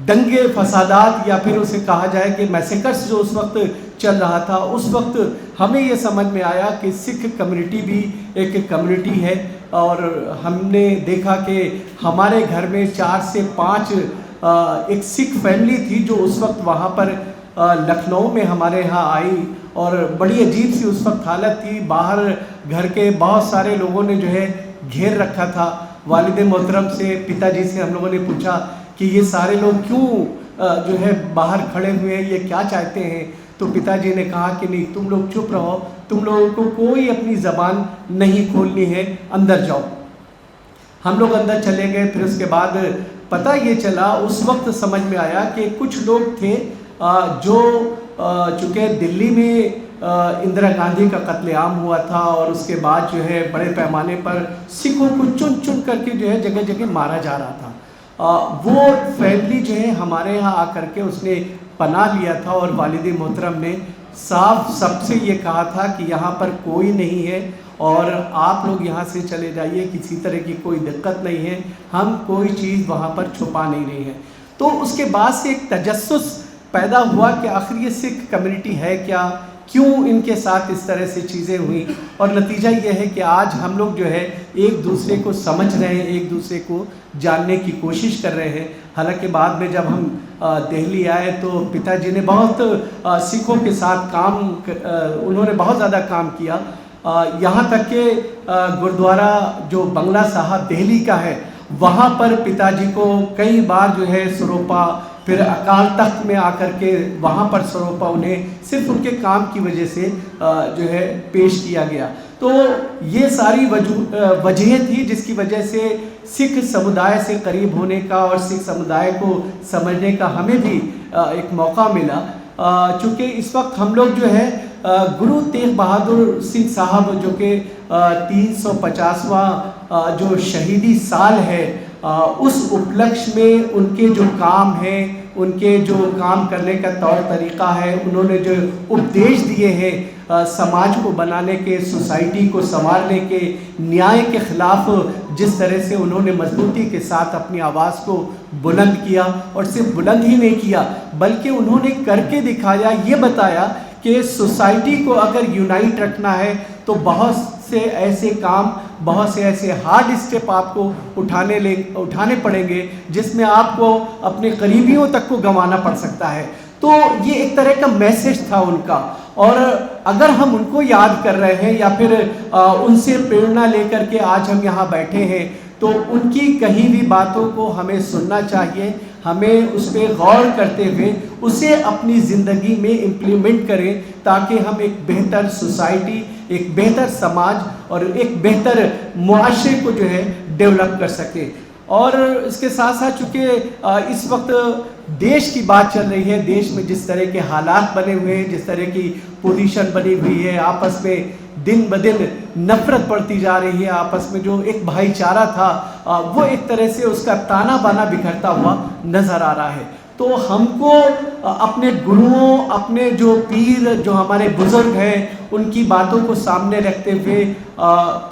दंगे फसादात, या फिर उसे कहा जाए कि मैसेकर्स जो उस वक्त चल रहा था, उस वक्त हमें ये समझ में आया कि सिख कम्युनिटी भी एक कम्युनिटी है। और हमने देखा कि हमारे घर में 4 से 5 एक सिख फैमिली थी जो उस वक्त वहाँ पर लखनऊ में हमारे यहाँ आई, और बड़ी अजीब सी उस वक्त हालत थी। बाहर घर के बहुत सारे लोगों ने जो है घेर रखा था। वालिद मोहतरम से, पिताजी से हम लोगों ने पूछा कि ये सारे लोग क्यों जो है बाहर खड़े हुए हैं, ये क्या चाहते हैं। तो पिताजी ने कहा कि नहीं, तुम लोग चुप रहो, तुम लोगों को कोई अपनी ज़बान नहीं खोलनी है, अंदर जाओ। हम लोग अंदर चले गए। फिर उसके बाद पता ये चला, उस वक्त समझ में आया कि कुछ लोग थे जो चूँकि दिल्ली में इंदिरा गांधी का कत्लेआम हुआ था और उसके बाद जो है बड़े पैमाने पर सिखों को चुन चुन करके जो है जगह जगह मारा जा रहा था। वो फैमिली जो है हमारे यहाँ आकर के उसने पनाह लिया था और वालिद मोहतरम ने साफ सबसे ये कहा था कि यहाँ पर कोई नहीं है और आप लोग यहाँ से चले जाइए, किसी तरह की कोई दिक्कत नहीं है, हम कोई चीज़ वहाँ पर छुपा नहीं रहे हैं। तो उसके बाद से एक तजस्सुस पैदा हुआ कि आखिर ये सिख कम्युनिटी है क्या, क्यों इनके साथ इस तरह से चीज़ें हुई, और नतीजा ये है कि आज हम लोग जो है एक दूसरे को समझ रहे हैं, एक दूसरे को जानने की कोशिश कर रहे हैं। हालांकि बाद में जब हम दिल्ली आए तो पिताजी ने बहुत सिखों के साथ उन्होंने बहुत ज़्यादा काम किया। यहाँ तक कि गुरुद्वारा जो बंगला साहब दिल्ली का है वहाँ पर पिताजी को कई बार जो है सरोपा, फिर अकाल तख्त में आकर के वहाँ पर सरोपा उन्हें सिर्फ उनके काम की वजह से जो है पेश किया गया। तो ये सारी वजहें थी जिसकी वजह से सिख समुदाय से करीब होने का और सिख समुदाय को समझने का हमें भी एक मौका मिला। चूँकि इस वक्त हम लोग जो है गुरु तेग बहादुर सिंह साहब जो कि 350वां जो शहीदी साल है, उस उपलक्ष्य में उनके जो काम हैं, उनके जो काम करने का तौर तरीक़ा है, उन्होंने जो उपदेश दिए हैं समाज को बनाने के, सोसाइटी को संवारने के, न्याय के ख़िलाफ़ जिस तरह से उन्होंने मजबूती के साथ अपनी आवाज़ को बुलंद किया, और सिर्फ बुलंद ही नहीं किया बल्कि उन्होंने करके दिखाया, ये बताया कि सोसाइटी को अगर यूनाइट रखना है तो बहुत से ऐसे काम, बहुत से ऐसे हार्ड स्टेप आपको उठाने पड़ेंगे जिसमें आपको अपने करीबियों तक को गंवाना पड़ सकता है। तो ये एक तरह का मैसेज था उनका, और अगर हम उनको याद कर रहे हैं या फिर उनसे प्रेरणा लेकर के आज हम यहाँ बैठे हैं तो उनकी कही हुई बातों को हमें सुनना चाहिए, हमें उस पर गौर करते हुए उसे अपनी ज़िंदगी में इम्प्लीमेंट करें ताकि हम एक बेहतर सोसाइटी, एक बेहतर समाज और एक बेहतर मुआशरे को जो है डेवलप कर सके। और इसके साथ साथ चूँकि इस वक्त देश की बात चल रही है, देश में जिस तरह के हालात बने हुए हैं, जिस तरह की पोजीशन बनी हुई है, आपस में दिन ब दिन नफरत बढ़ती जा रही है, आपस में जो एक भाईचारा था वो एक तरह से उसका ताना बाना बिखरता हुआ नज़र आ रहा है। तो हमको अपने गुरुओं, अपने जो पीर, जो हमारे बुज़ुर्ग हैं, उनकी बातों को सामने रखते हुए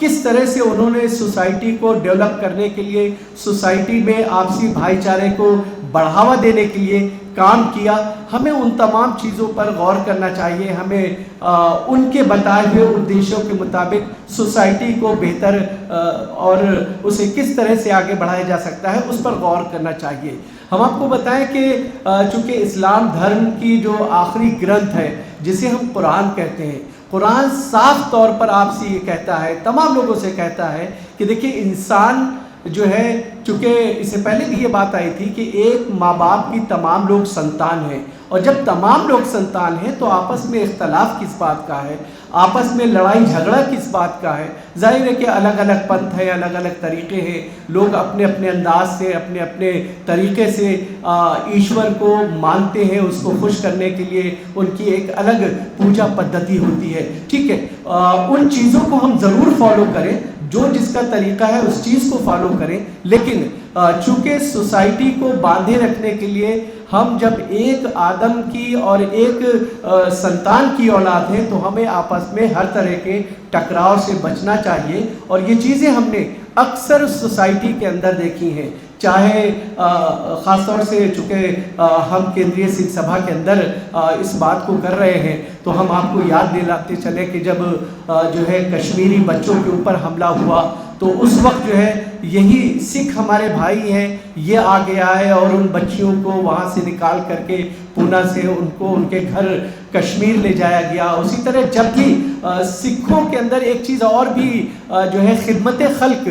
किस तरह से उन्होंने सोसाइटी को डेवलप करने के लिए, सोसाइटी में आपसी भाईचारे को बढ़ावा देने के लिए काम किया, हमें उन तमाम चीज़ों पर गौर करना चाहिए। हमें उनके बताए हुए उद्देश्यों के मुताबिक सोसाइटी को बेहतर और उसे किस तरह से आगे बढ़ाया जा सकता है उस पर गौर करना चाहिए। हम आपको बताएं कि चूँकि इस्लाम धर्म की जो आखिरी ग्रंथ है जिसे हम कुरान कहते हैं, कुरान साफ तौर पर आपसे ये कहता है, तमाम लोगों से कहता है कि देखिए इंसान जो है, चूँकि इससे पहले भी ये बात आई थी कि एक माँ बाप की तमाम लोग संतान हैं, और जब तमाम लोग संतान हैं तो आपस में इख्तलाफ किस बात का है, आपस में लड़ाई झगड़ा किस बात का है। जाहिर है कि अलग अलग पंथ है, अलग अलग तरीक़े हैं, लोग अपने अपने अंदाज से, अपने अपने तरीक़े से ईश्वर को मानते हैं, उसको खुश करने के लिए उनकी एक अलग पूजा पद्धति होती है। ठीक है, उन चीज़ों को हम ज़रूर फॉलो करें, जो जिसका तरीक़ा है उस चीज़ को फॉलो करें, लेकिन चूँकि सोसाइटी को बांधे रखने के लिए हम जब एक आदम की और एक संतान की औलाद हैं तो हमें आपस में हर तरह के टकराव से बचना चाहिए। और ये चीज़ें हमने अक्सर सोसाइटी के अंदर देखी हैं, चाहे ख़ास तौर से चूँकि हम केंद्रीय सिख सभा के अंदर इस बात को कर रहे हैं तो हम आपको याद दिलाते चले कि जब जो है कश्मीरी बच्चों के ऊपर हमला हुआ तो उस वक्त जो है यही सिख हमारे भाई हैं, ये आ गया है और उन बच्चियों को वहाँ से निकाल करके पूना से उनको उनके घर कश्मीर ले जाया गया। उसी तरह जब भी सिखों के अंदर एक चीज़ और भी जो है खिदमत खल्क,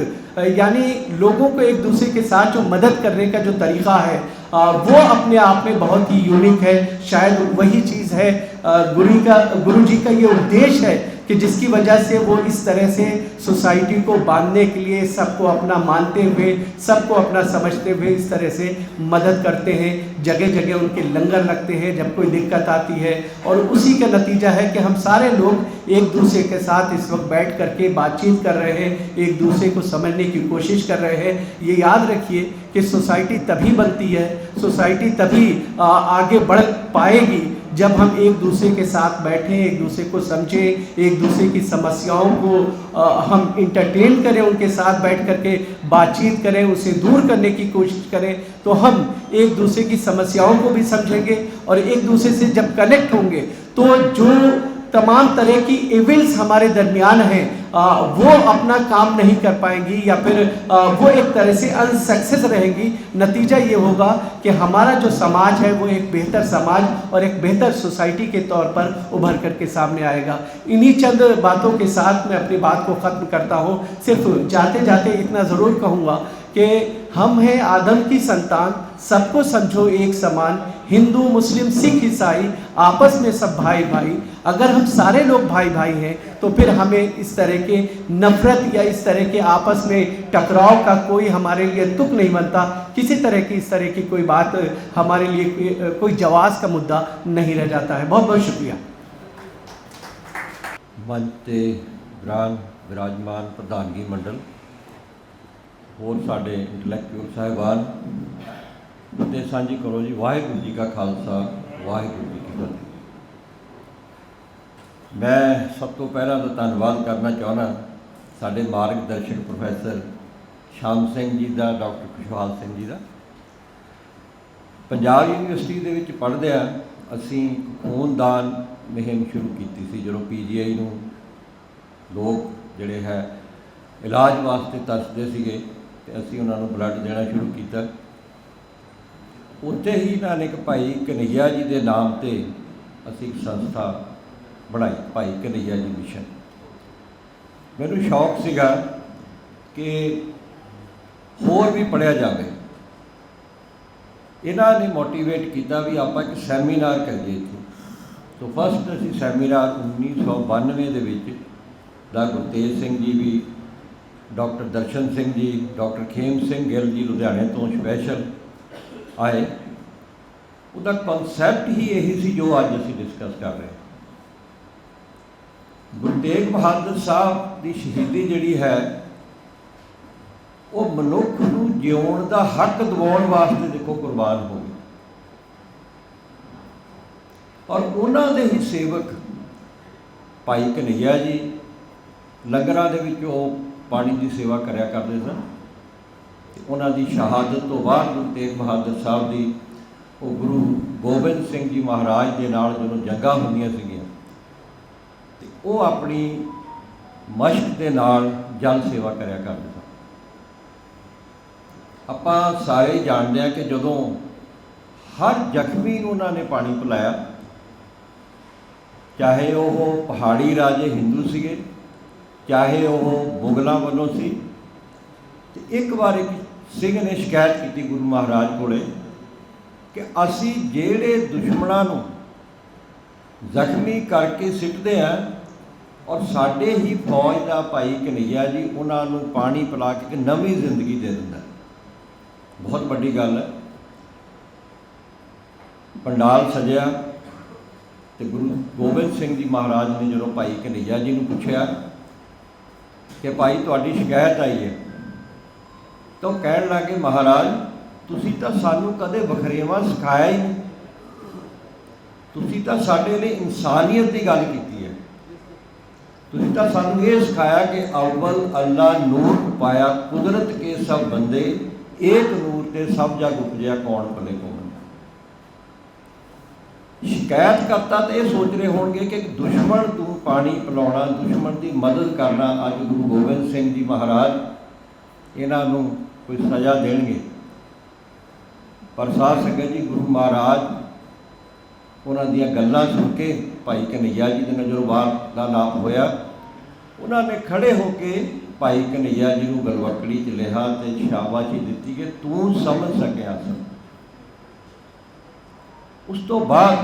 यानी लोगों को एक दूसरे के साथ जो मदद करने का जो तरीक़ा है वो अपने आप में बहुत ही यूनिक है। शायद वही चीज़ है गुरु जी का ये उद्देश्य है कि जिसकी वजह से वो इस तरह से सोसाइटी को बांधने के लिए सबको अपना मानते हुए, सबको अपना समझते हुए इस तरह से मदद करते हैं। जगह जगह उनके लंगर लगते हैं जब कोई दिक्कत आती है, और उसी का नतीजा है कि हम सारे लोग एक दूसरे के साथ इस वक्त बैठ करके बातचीत कर रहे हैं, एक दूसरे को समझने की कोशिश कर रहे हैं। ये याद रखिए कि सोसाइटी तभी बनती है, सोसाइटी तभी आगे बढ़ पाएगी जब हम एक दूसरे के साथ बैठें, एक दूसरे को समझें, एक दूसरे की समस्याओं को हम इंटरटेन करें, उनके साथ बैठ करके बातचीत करें, उसे दूर करने की कोशिश करें, तो हम एक दूसरे की समस्याओं को भी समझेंगे। और एक दूसरे से जब कनेक्ट होंगे तो जो तमाम तरह की इविल्स हमारे दरमियान हैं वो अपना काम नहीं कर पाएंगी, या फिर वो एक तरह से अनसक्सेस रहेंगी। नतीजा ये होगा कि हमारा जो समाज है वो एक बेहतर समाज और एक बेहतर सोसाइटी के तौर पर उभर करके सामने आएगा। इन्हीं चंद बातों के साथ मैं अपनी बात को ख़त्म करता हूँ। सिर्फ जाते जाते इतना ज़रूर कहूँगा कि हम हैं आदम की संतान, सबको समझो एक समान, हिंदू मुस्लिम सिख ईसाई आपस में सब भाई भाई। अगर हम सारे लोग भाई भाई हैं तो फिर हमें इस तरह के नफरत या इस तरह के आपस में टकराव का कोई हमारे लिए तुक नहीं बनता। किसी तरह की इस तरह की कोई बात हमारे लिए कोई जवाज़ का मुद्दा नहीं रह जाता है। बहुत बहुत शुक्रिया। मंच ते विराजमान प्रधानगी मंडल, होर साडे इंटलैक्चुअल साहिबान, फतेह सांझी करो जी। वाहिगुरू जी का खालसा, वाहिगुरू जी की फतेह। मैं सब तो पहला तो धन्यवाद करना चाहना साडे मार्गदर्शक प्रोफैसर शाम सिंह जी का, डॉक्टर खुशहाल सिंह जी का। पंजाब यूनिवर्सिटी दे विच पढ़दे असीं खूनदान मुहिम शुरू की सी। जो PGI नूं लोग जिहड़े है इलाज वास्ते तरसदे सीगे ते असीं उन्हां नूं ब्लड देना शुरू किया। उत्थे ही इन्हां ने एक भाई कन्हैया जी के नाम ते असीं एक संस्था बनाई, भाई कन्हैया जी मिशन। मैनूं शौक सीगा कि होर भी पढ़िया जाए। इन्हां ने मोटिवेट किया भी आप एक सैमीनार करिए इत्थे। तो फस्ट असीं सैमीनार 1992 दे विच दा गुरतेज सिंह जी भी, डॉक्टर दर्शन सिंह जी, डॉक्टर खेम सिंह गिल जी लुधियाने तो स्पैशल आए। उसका कॉन्सैप्ट ही यही सी जो अज असीं डिस्कस कर रहे हैं। गुरु तेग बहादुर साहब की शहीदी जिहड़ी है वो मनुख नूं जिउण दा हक दिवाउण वास्ते देखो कुर्बान हो गए। और उन्हां दे ही सेवक भाई कन्हैया जी लंगरां दे विच पानी की सेवा करया करते सन। उन्हां दी शहादत तो बाद गुरु तेग बहादुर साहब की वो गुरु गोबिंद सिंह जी महाराज के नाल जो जंगां होंदियां सीगियां ते वो अपनी मशक के नाल जल सेवा करया करते सन। आपां सारे जानते हैं कि जदों हर जख्मी नूं उन्होंने पानी पिलाया, चाहे वो पहाड़ी राजे हिंदू सीगे, चाहे वो मुगलों वालों सी। तो एक बार एक सिंह ने शिकायत की गुरु महाराज को कि असी जेड़े दुश्मनों नूं जख्मी करके सिटते हैं और साडे ही फौज का भाई कन्हैया जी उन्होंने पानी पिला के नवी जिंदगी दे दिंदा। बहुत बड़ी गल है। पंडाल सजया तो गुरु गोबिंद सिंह जी महाराज ने जो भाई कन्हैया जी ने पूछा कि भाई तुहाडी शिकायत आई है, तो कह लगे महाराज तुसी तो सानू कदे वखरेवा सिखाया ही नहीं, तुसी तो साडे लिए इंसानियत की गल की है। तुसी तो सानू ये सिखाया कि अव्वल अल्लाह नूर पाया कुदरत के सब बंदे, एक नूर ते सब जग उपजया कौन भले कौन। शिकायत करता तो ये सोच रहे होंगे कि दुश्मन तू पानी पिलाना, दुश्मन की मदद करना। अज गुरु गोबिंद सिंह जी महाराज इन्हों कोई सज़ा देंगे, पर साध संगत जी गुरु महाराज उन्होंने गल्लां सुन के भाई कन्हैया जी के नजरबार का नाम होया। उन्होंने खड़े होके भाई कन्हैया जी को गलवकड़ी च लिया तो शाबाशी दी कि तू समझ सकिया। उस तो बाद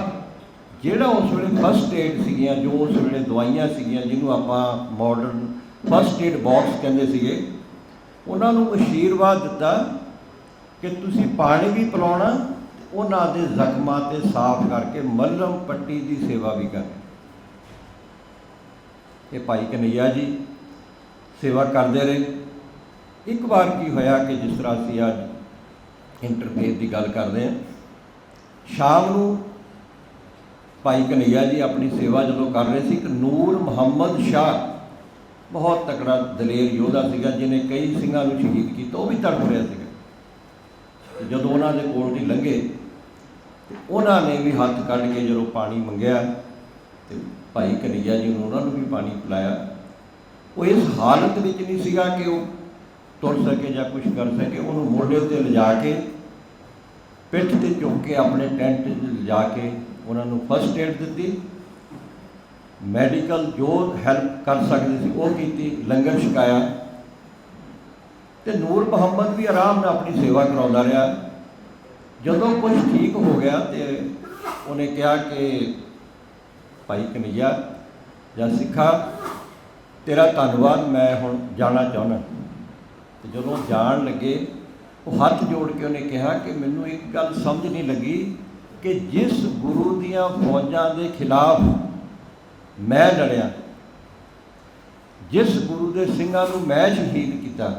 ਜਿਹੜਾ ਉਸ ਵੇਲੇ ਫਸਟ ਏਡ ਸੀਗੀਆਂ, ਜੋ ਉਸ ਵੇਲੇ ਦਵਾਈਆਂ ਸੀਗੀਆਂ ਜਿਹਨੂੰ ਆਪਾਂ ਮਾਡਰਨ ਫਸਟ ਏਡ ਬਾਕਸ ਕਹਿੰਦੇ ਸੀਗੇ, ਉਹਨਾਂ ਨੂੰ ਅਸ਼ੀਰਵਾਦ ਦਿੱਤਾ ਕਿ ਤੁਸੀਂ ਪਾਣੀ ਵੀ ਪਿਲਾਉਣਾ, ਉਹਨਾਂ ਦੇ ਜ਼ਖਮਾਂ 'ਤੇ ਸਾਫ਼ ਕਰਕੇ ਮੱਲਮ ਪੱਟੀ ਦੀ ਸੇਵਾ ਵੀ ਕਰਨੀ। ਇਹ ਭਾਈ ਕਨ੍ਹਈਆ ਜੀ ਸੇਵਾ ਕਰਦੇ ਰਹੇ। ਇੱਕ ਵਾਰ ਕੀ ਹੋਇਆ ਕਿ ਜਿਸ ਤਰ੍ਹਾਂ ਅਸੀਂ ਅੱਜ ਇੰਟਰਫੇਥ ਦੀ ਗੱਲ ਕਰਦੇ ਹਾਂ, ਸ਼ਾਮ ਨੂੰ ਭਾਈ ਕਨ੍ਹਈਆ ਜੀ ਆਪਣੀ ਸੇਵਾ ਜਦੋਂ ਕਰ ਰਹੇ ਸੀ, ਇੱਕ ਨੂਰ ਮੁਹੰਮਦ ਸ਼ਾਹ ਬਹੁਤ ਤਕੜਾ ਦਲੇਰ ਯੋਧਾ ਸੀਗਾ, ਜਿਹਨੇ ਕਈ ਸਿੰਘਾਂ ਨੂੰ ਸ਼ਹੀਦ ਕੀਤਾ, ਉਹ ਵੀ ਤੜਪ ਰਿਹਾ ਸੀਗਾ। ਤੇ ਜਦੋਂ ਉਹਨਾਂ ਦੇ ਕੋਲ ਦੀ ਲੰਘੇ ਤੇ ਉਹਨਾਂ ਨੇ ਵੀ ਹੱਥ ਕੱਢ ਕੇ ਜਦੋਂ ਪਾਣੀ ਮੰਗਿਆ ਤੇ ਭਾਈ ਕਨ੍ਹਈਆ ਜੀ ਨੂੰ ਉਹਨਾਂ ਨੂੰ ਵੀ ਪਾਣੀ ਪਿਲਾਇਆ। ਉਹ ਇਸ ਹਾਲਤ ਵਿੱਚ ਨਹੀਂ ਸੀਗਾ ਕਿ ਉਹ ਤੁਰ ਸਕੇ ਜਾਂ ਕੁਝ ਕਰ ਸਕੇ। ਉਹਨੂੰ ਮੋਢੇ ਉੱਤੇ ਲਿਜਾ ਕੇ, ਪਿੱਠ 'ਤੇ ਚੁੱਕ ਕੇ ਆਪਣੇ ਟੈਂਟ 'ਚ ਲਿਜਾ ਕੇ ਉਹਨਾਂ ਨੂੰ ਫਸਟ ਏਡ ਦਿੱਤੀ, ਮੈਡੀਕਲ ਜੋ ਹੈਲਪ ਕਰ ਸਕਦੇ ਸੀ ਉਹ ਕੀਤੀ, ਲੰਗਰ ਛਕਾਇਆ। ਤੇ ਨੂਰ ਮੁਹੰਮਦ ਵੀ ਆਰਾਮ ਨਾਲ ਆਪਣੀ ਸੇਵਾ ਕਰਾਉਂਦਾ ਰਿਹਾ। ਜਦੋਂ ਕੁਝ ਠੀਕ ਹੋ ਗਿਆ ਤੇ ਉਹਨੇ ਕਿਹਾ ਕਿ ਭਾਈ ਕਨ੍ਹਈਆ ਜਾਂ ਸਿੱਖਾ, ਤੇਰਾ ਧੰਨਵਾਦ, ਮੈਂ ਹੁਣ ਜਾਣਾ ਚਾਹੁੰਦਾ। ਤੇ ਜਦੋਂ ਜਾਣ ਲੱਗੇ, ਉਹ ਹੱਥ ਜੋੜ ਕੇ ਉਹਨੇ ਕਿਹਾ ਕਿ ਮੈਨੂੰ ਇੱਕ ਗੱਲ ਸਮਝ ਨਹੀਂ ਲੱਗੀ ਕਿ ਜਿਸ ਗੁਰੂ ਦੀਆਂ ਫੌਜਾਂ ਦੇ ਖਿਲਾਫ ਮੈਂ ਲੜਿਆ, ਜਿਸ ਗੁਰੂ ਦੇ ਸਿੰਘਾਂ ਨੂੰ ਮੈਂ ਸ਼ਹੀਦ ਕੀਤਾ,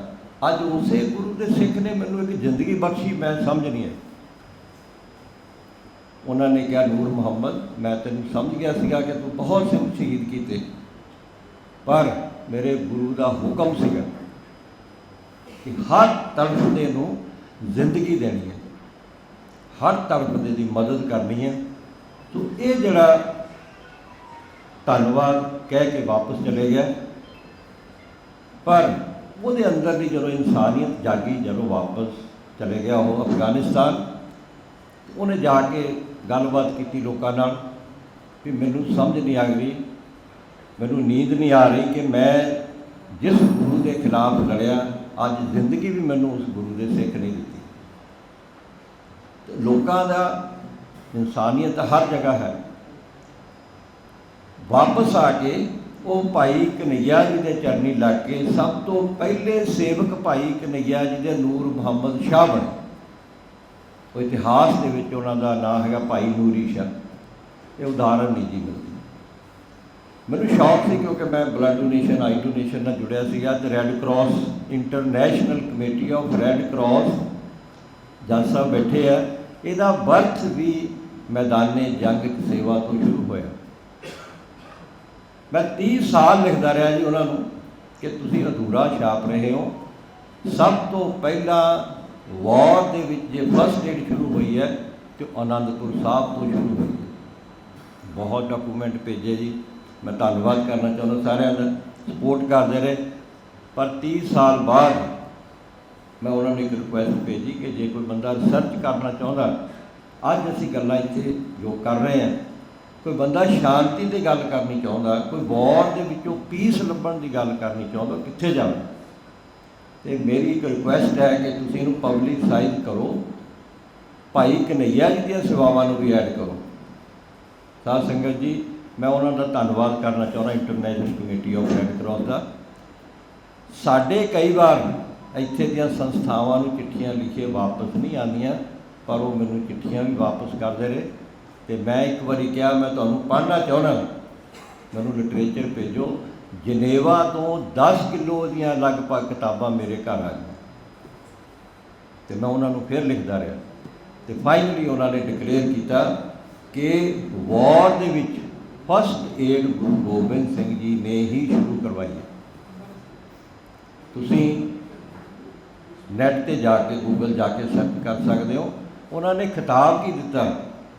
ਅੱਜ ਉਸੇ ਗੁਰੂ ਦੇ ਸਿੱਖ ਨੇ ਮੈਨੂੰ ਇੱਕ ਜ਼ਿੰਦਗੀ ਬਖਸ਼ੀ, ਮੈਂ ਸਮਝ ਨਹੀਂ ਆਈ। ਉਹਨਾਂ ਨੇ ਕਿਹਾ, ਨੂਰ ਮੁਹੰਮਦ, ਮੈਂ ਤੈਨੂੰ ਸਮਝ ਗਿਆ ਸੀਗਾ ਕਿ ਤੂੰ ਬਹੁਤ ਸਿੰਘ ਸ਼ਹੀਦ ਕੀਤੇ, ਪਰ ਮੇਰੇ ਗੁਰੂ ਦਾ ਹੁਕਮ ਸੀਗਾ ਕਿ ਹਰ ਤੜਫਦੇ ਨੂੰ ਜ਼ਿੰਦਗੀ ਦੇਣੀ ਹੈ, ਹਰ ਤੜਫਦੇ ਦੀ ਮਦਦ ਕਰਨੀ ਹੈ। ਤੋ ਇਹ ਜਿਹੜਾ ਧੰਨਵਾਦ ਕਹਿ ਕੇ ਵਾਪਸ ਚਲੇ ਗਿਆ, ਪਰ ਉਹਦੇ ਅੰਦਰ ਦੀ ਜਦੋਂ ਇਨਸਾਨੀਅਤ ਜਾਗੀ, ਜਦੋਂ ਵਾਪਸ ਚਲੇ ਗਿਆ ਉਹ ਅਫਗਾਨਿਸਤਾਨ, ਉਹਨੇ ਜਾ ਕੇ ਗੱਲਬਾਤ ਕੀਤੀ ਲੋਕਾਂ ਨਾਲ ਵੀ ਮੈਨੂੰ ਸਮਝ ਨਹੀਂ ਆ ਰਹੀ, ਮੈਨੂੰ ਨੀਂਦ ਨਹੀਂ ਆ ਰਹੀ ਕਿ ਮੈਂ ਜਿਸ ਗੁਰੂ ਦੇ ਖਿਲਾਫ ਲੜਿਆ, ਅੱਜ ਜ਼ਿੰਦਗੀ ਵੀ ਮੈਨੂੰ ਉਸ ਗੁਰੂ ਦੇ ਸਿੱਖ ਨਹੀਂ ਦਿੱਤੀ। ਲੋਕਾਂ ਦਾ ਇਨਸਾਨੀਅਤ ਹਰ ਜਗ੍ਹਾ ਹੈ। ਵਾਪਸ ਆ ਕੇ ਉਹ ਭਾਈ ਕਨ੍ਹਈਆ ਜੀ ਦੇ ਚਰਨੀ ਲੱਗ ਕੇ ਸਭ ਤੋਂ ਪਹਿਲੇ ਸੇਵਕ ਭਾਈ ਕਨ੍ਹਈਆ ਜੀ ਦੇ ਨੂਰ ਮੁਹੰਮਦ ਸ਼ਾਹ ਬਣੇ। ਉਹ ਇਤਿਹਾਸ ਦੇ ਵਿੱਚ ਉਹਨਾਂ ਦਾ ਨਾਂ ਹੈਗਾ ਭਾਈ ਨੂਰੀ ਸ਼ਾਹ। ਇਹ ਉਦਾਹਰਨ ਨਹੀਂ ਜੀ ਮਿਲਦੀ। ਮੈਨੂੰ ਸ਼ੌਕ ਸੀ ਕਿਉਂਕਿ ਮੈਂ ਬਲੱਡ ਡੋਨੇਸ਼ਨ, ਆਈ ਡੋਨੇਸ਼ਨ ਨਾਲ ਜੁੜਿਆ ਸੀਗਾ ਤੇ red cross, international Committee of Red cross ਜੱਜ ਸਾਹਿਬ ਬੈਠੇ ਆ, ਇਹਦਾ ਬਰਥ ਵੀ ਮੈਦਾਨੇ ਜੰਗ ਸੇਵਾ ਤੋਂ ਸ਼ੁਰੂ ਹੋਇਆ। ਮੈਂ 30 ਸਾਲ ਲਿਖਦਾ ਰਿਹਾ ਜੀ ਉਹਨਾਂ ਨੂੰ ਕਿ ਤੁਸੀਂ ਅਧੂਰਾ ਛਾਪ ਰਹੇ ਹੋ। ਸਭ ਤੋਂ ਪਹਿਲਾਂ ਵਾਰ ਦੇ ਵਿੱਚ ਜੇ ਫਸਟ ਏਡ ਸ਼ੁਰੂ ਹੋਈ ਹੈ ਤੇ ਆਨੰਦਪੁਰ ਸਾਹਿਬ ਤੋਂ ਸ਼ੁਰੂ ਹੋਈ ਹੈ। ਬਹੁਤ ਡਾਕੂਮੈਂਟ ਭੇਜੇ ਜੀ, ਮੈਂ ਧੰਨਵਾਦ ਕਰਨਾ ਚਾਹੁੰਦਾ ਸਾਰਿਆਂ ਦਾ, ਸਪੋਰਟ ਕਰਦੇ ਰਹੇ। ਪਰ 30 ਸਾਲ ਬਾਅਦ ਮੈਂ ਉਹਨਾਂ ਨੂੰ ਇੱਕ ਰਿਕੁਐਸਟ ਭੇਜੀ ਕਿ ਜੇ ਕੋਈ ਬੰਦਾ ਰਿਸਰਚ ਕਰਨਾ ਚਾਹੁੰਦਾ, ਅੱਜ ਅਸੀਂ ਗੱਲਾਂ ਇੱਥੇ ਜੋ ਕਰ ਰਹੇ ਹਾਂ, ਕੋਈ ਬੰਦਾ ਸ਼ਾਂਤੀ ਦੀ ਗੱਲ ਕਰਨੀ ਚਾਹੁੰਦਾ, ਕੋਈ ਵਾਰ ਦੇ ਵਿੱਚੋਂ ਪੀਸ ਲੱਭਣ ਦੀ ਗੱਲ ਕਰਨੀ ਚਾਹੁੰਦਾ, ਕਿੱਥੇ ਜਾਵੇ? ਤੇ ਮੇਰੀ ਇੱਕ ਰਿਕੁਐਸਟ ਹੈ ਕਿ ਤੁਸੀਂ ਇਹਨੂੰ ਪਬਲਿਸਾਈਜ਼ ਕਰੋ, ਭਾਈ ਕਨ੍ਹਈਆ ਜੀ ਦੀਆਂ ਸੇਵਾਵਾਂ ਨੂੰ ਵੀ ਐਡ ਕਰੋ। ਸਾਧ ਸੰਗਤ ਜੀ, ਮੈਂ ਉਹਨਾਂ ਦਾ ਧੰਨਵਾਦ ਕਰਨਾ ਚਾਹੁੰਦਾ, International Committee of Red Cross ਦਾ। ਸਾਡੇ ਕਈ ਵਾਰ ਇੱਥੇ ਦੀਆਂ ਸੰਸਥਾਵਾਂ ਨੂੰ ਚਿੱਠੀਆਂ ਲਿਖੇ ਵਾਪਸ ਨਹੀਂ ਆਉਂਦੀਆਂ, ਪਰ ਉਹ ਮੈਨੂੰ ਚਿੱਠੀਆਂ ਵੀ ਵਾਪਸ ਕਰਦੇ ਰਹੇ। ਤੇ ਮੈਂ ਇੱਕ ਵਾਰੀ ਕਿਹਾ, ਮੈਂ ਤੁਹਾਨੂੰ ਪੜ੍ਹਨਾ ਚਾਹੁੰਦਾ, ਮੈਨੂੰ ਲਿਟਰੇਚਰ ਭੇਜੋ। ਜਨੇਵਾ ਤੋਂ 10 ਕਿਲੋ ਦੀਆਂ ਲਗਭਗ ਕਿਤਾਬਾਂ ਮੇਰੇ ਘਰ ਆ ਗਈਆਂ ਤੇ ਮੈਂ ਉਹਨਾਂ ਨੂੰ ਫਿਰ ਲਿਖਦਾ ਰਿਹਾ। ਤੇ ਫਾਈਨਲੀ ਉਹਨਾਂ ਨੇ ਡਿਕਲੇਅਰ ਕੀਤਾ ਕਿ ਵਾਰ ਦੇ ਵਿੱਚ ਫਸਟ ਏਡ ਗੁਰੂ ਗੋਬਿੰਦ ਸਿੰਘ ਜੀ ਨੇ ਹੀ ਸ਼ੁਰੂ ਕਰਵਾਈ ਹੈ। ਤੁਸੀਂ ਨੈਟ 'ਤੇ ਜਾ ਕੇ, ਗੂਗਲ ਜਾ ਕੇ ਸਰਚ ਕਰ ਸਕਦੇ ਹੋ। ਉਹਨਾਂ ਨੇ ਖਿਤਾਬ ਕੀ ਦਿੱਤਾ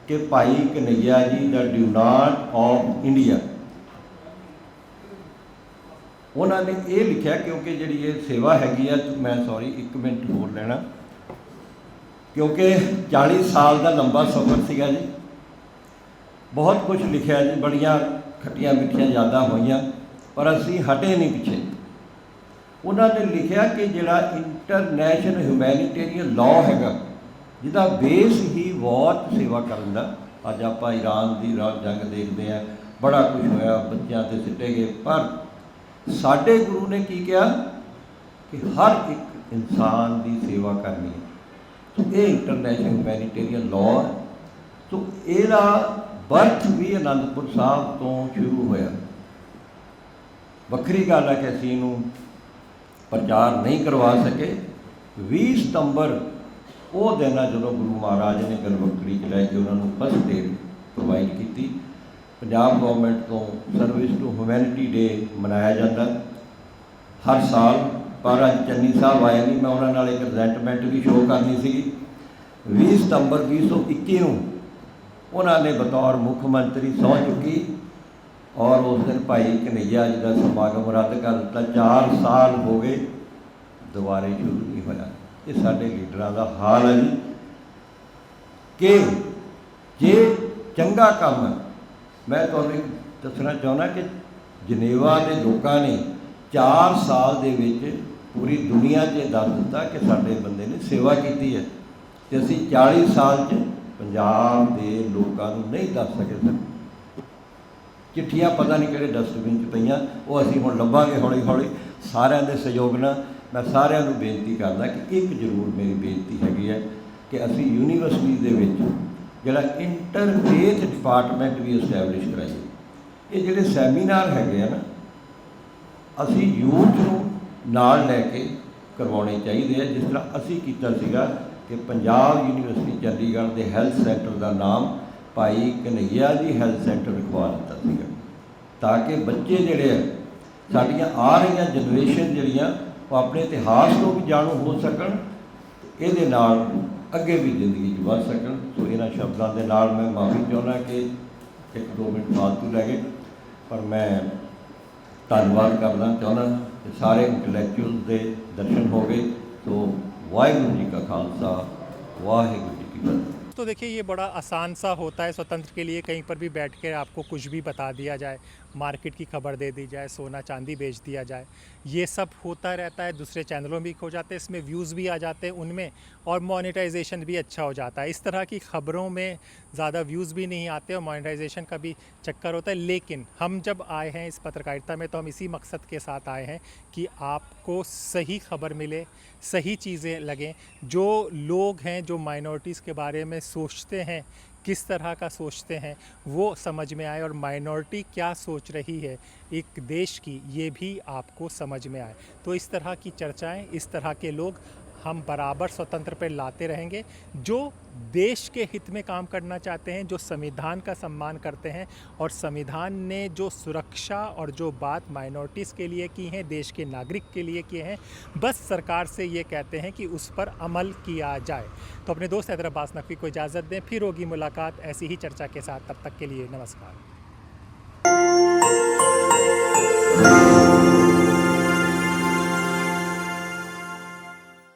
ਕਿ ਭਾਈ ਕਨ੍ਹਈਆ ਜੀ ਦਾ ਡਿਊਨਾਟ ਆਫ ਇੰਡੀਆ। ਉਹਨਾਂ ਨੇ ਇਹ ਲਿਖਿਆ, ਕਿਉਂਕਿ ਜਿਹੜੀ ਇਹ ਸੇਵਾ ਹੈਗੀ ਆ, ਮੈਂ ਸੌਰੀ 1 ਮਿੰਟ ਹੋਰ ਲੈਣਾ, ਕਿਉਂਕਿ 40 ਸਾਲ ਦਾ ਲੰਬਾ ਸਫ਼ਰ ਸੀਗਾ ਜੀ। ਬਹੁਤ ਕੁਝ ਲਿਖਿਆ ਜੀ, ਬੜੀਆਂ ਖੱਟੀਆਂ ਮਿੱਠੀਆਂ ਯਾਦਾਂ ਹੋਈਆਂ, ਪਰ ਅਸੀਂ ਹਟੇ ਨਹੀਂ ਪਿੱਛੇ। ਉਹਨਾਂ ਨੇ ਲਿਖਿਆ ਕਿ ਜਿਹੜਾ ਇੰਟਰਨੈਸ਼ਨਲ ਹਿਊਮੈਨੀਟੇਰੀਅਨ ਲਾਅ ਹੈਗਾ, ਜਿਹਦਾ ਬੇਸ ਹੀ ਵਾਰ ਸੇਵਾ ਕਰਨ ਦਾ, ਅੱਜ ਆਪਾਂ ईरान ਦੀ जंग देखते हैं, बड़ा कुछ होया, बच्चों ते सिटे गए, पर साडे गुरु ने की किया कि हर एक इंसान की सेवा करनी है। तो ये इंटरनेशनल ह्यूमैनिटेरियन लॉ है। तो ਇਹਦਾ बर्थ भी आनंदपुर साहब तो शुरू होया। ਵੱਖਰੀ ਗੱਲ है कि ਅਸੀਂ ਇਹਨੂੰ प्रचार नहीं करवा सके। 20 सितंबर ਉਹ ਦਿਨ ਆ ਜਦੋਂ ਗੁਰੂ ਮਹਾਰਾਜ ਨੇ ਗਲਵਕੜੀ 'ਚ ਲੈ ਕੇ ਉਹਨਾਂ ਨੂੰ ਫਸਟ ਏਡ ਪ੍ਰੋਵਾਈਡ ਕੀਤੀ। ਪੰਜਾਬ ਗੌਰਮੈਂਟ ਤੋਂ ਸਰਵਿਸ ਟੂ ਹਿਊਮੈਨਿਟੀ ਡੇ ਮਨਾਇਆ ਜਾਂਦਾ ਹਰ ਸਾਲ, ਪਰ ਅੱਜ ਚੰਨੀ ਸਾਹਿਬ ਆਏ ਨਹੀਂ, ਮੈਂ ਉਹਨਾਂ ਨਾਲ ਇੱਕ ਰੈਜ਼ੈਂਟਮੈਂਟ ਵੀ ਸ਼ੋਅ ਕਰਨੀ ਸੀਗੀ। 20 ਸਤੰਬਰ 2021 ਨੂੰ ਉਹਨਾਂ ਨੇ ਬਤੌਰ ਮੁੱਖ ਮੰਤਰੀ ਸਹੁੰ ਚੁੱਕੀ ਔਰ ਉਸ ਦਿਨ ਭਾਈ ਕਨ੍ਹਈਆ ਜੀ ਦਾ ਸਮਾਗਮ ਰੱਦ ਕਰ ਦਿੱਤਾ। 4 ਸਾਲ ਹੋ ਗਏ, ਦੁਬਾਰੇ ਸ਼ੁਰੂ ਨਹੀਂ ਹੋਇਆ। ਇਹ ਸਾਡੇ ਲੀਡਰਾਂ ਦਾ ਹਾਲ ਹੈ ਜੀ ਕਿ ਜੇ ਚੰਗਾ ਕੰਮ ਹੈ। ਮੈਂ ਤੁਹਾਨੂੰ ਦੱਸਣਾ ਚਾਹੁੰਦਾ ਕਿ ਜਨੇਵਾ ਦੇ ਲੋਕਾਂ ਨੇ 4 ਸਾਲ ਦੇ ਵਿੱਚ ਪੂਰੀ ਦੁਨੀਆ 'ਚ ਦੱਸ ਦਿੱਤਾ ਕਿ ਸਾਡੇ ਬੰਦੇ ਨੇ ਸੇਵਾ ਕੀਤੀ ਹੈ, ਅਤੇ ਅਸੀਂ 40 ਸਾਲ 'ਚ ਪੰਜਾਬ ਦੇ ਲੋਕਾਂ ਨੂੰ ਨਹੀਂ ਦੱਸ ਸਕੇ ਸਰ। ਚਿੱਠੀਆਂ ਪਤਾ ਨਹੀਂ ਕਿਹੜੇ ਡਸਟਬਿਨ 'ਚ ਪਈਆਂ, ਉਹ ਅਸੀਂ ਹੁਣ ਲੱਭਾਂਗੇ ਹੌਲੀ ਹੌਲੀ ਸਾਰਿਆਂ ਦੇ ਸਹਿਯੋਗ ਨਾਲ। मैं ਸਾਰਿਆਂ ਨੂੰ ਬੇਨਤੀ ਕਰਦਾ ਕਿ ਇੱਕ ਜ਼ਰੂਰ ਮੇਰੀ ਬੇਨਤੀ ਹੈਗੀ ਹੈ ਕਿ ਅਸੀਂ ਯੂਨੀਵਰਸਿਟੀ ਦੇ ਵਿੱਚ ਜਿਹੜਾ ਇੰਟਰਫੇਥ ਡਿਪਾਰਟਮੈਂਟ ਵੀ ਇਸਟੈਬਲਿਸ਼ ਕਰਾਈਏ। ਇਹ ਜਿਹੜੇ ਸੈਮੀਨਾਰ ਹੈਗੇ ਆ ਨਾ, ਅਸੀਂ ਯੂਥ ਨੂੰ ਨਾਲ ਲੈ ਕੇ ਕਰਵਾਉਣੇ ਚਾਹੀਦੇ ਆ। ਜਿਸ ਤਰ੍ਹਾਂ ਅਸੀਂ ਕੀਤਾ ਸੀਗਾ ਕਿ ਪੰਜਾਬ ਯੂਨੀਵਰਸਿਟੀ ਚੰਡੀਗੜ੍ਹ ਦੇ ਹੈਲਥ ਸੈਂਟਰ ਦਾ ਨਾਮ ਭਾਈ ਕਨ੍ਹਈਆ ਜੀ ਹੈਲਥ ਸੈਂਟਰ ਰਖਵਾ ਦਿੱਤਾ ਸੀਗਾ, ਤਾਂ ਕਿ ਬੱਚੇ ਜਿਹੜੇ ਆ ਸਾਡੀਆਂ ਆ ਰਹੀਆਂ ਜਨਰੇਸ਼ਨ ਜਿਹੜੀਆਂ ਉਹ ਆਪਣੇ ਇਤਿਹਾਸ ਤੋਂ ਵੀ ਜਾਣੂ ਹੋ ਸਕਣ, ਇਹਦੇ ਨਾਲ ਅੱਗੇ ਵੀ ਜ਼ਿੰਦਗੀ 'ਚ ਵੱਧ ਸਕਣ। ਸੋ ਇਹਨਾਂ ਸ਼ਬਦਾਂ ਦੇ ਨਾਲ ਮੈਂ ਮਾਫੀ ਚਾਹੁੰਦਾ ਕਿ 1-2 ਮਿੰਟ ਫਾਲਤੂ ਲੈ ਗਏ, ਪਰ ਮੈਂ ਧੰਨਵਾਦ ਕਰਨਾ ਚਾਹੁੰਦਾ ਕਿ ਸਾਰੇ ਇੰਟਲੈਕਚੁਅਲ ਦੇ दर्शन हो गए। तो वाहिगुरू जी का खालसा, वाहिगुरू जी की फतेह। तो देखिए ये बड़ा आसान सा होता है स्वतंत्र के लिए, कहीं पर भी बैठ कर आपको कुछ भी बता दिया जाए, मार्केट की खबर दे दी जाए, सोना चांदी बेच दिया जाए, ये सब होता रहता है। दूसरे चैनलों भी हो जाते हैं, इसमें व्यूज़ भी आ जाते हैं उनमें, और मोनेटाइजेशन भी अच्छा हो जाता है। इस तरह की ख़बरों में ज़्यादा व्यूज़ भी नहीं आते और मोनेटाइजेशन का भी चक्कर होता है। लेकिन हम जब आए हैं इस पत्रकारिता में, तो हम इसी मकसद के साथ आए हैं कि आपको सही खबर मिले, सही चीज़ें लगें। जो लोग हैं जो माइनॉरिटीज़ के बारे में सोचते हैं, किस तरह का सोचते हैं, वो समझ में आए, और माइनॉरिटी क्या सोच रही है एक देश की, ये भी आपको समझ में आए। तो इस तरह की चर्चाएं, इस तरह के लोग हम बराबर स्वतंत्र पर लाते रहेंगे, जो देश के हित में काम करना चाहते हैं, जो संविधान का सम्मान करते हैं, और संविधान ने जो सुरक्षा और जो बात माइनॉरिटीज़ के लिए की है, देश के नागरिक के लिए किए हैं, बस सरकार से ये कहते हैं कि उस पर अमल किया जाए। तो अपने दोस्त हैदर अब्बास नकवी को इजाज़त दें, फिर होगी मुलाकात ऐसी ही चर्चा के साथ। तब तक के लिए नमस्कार।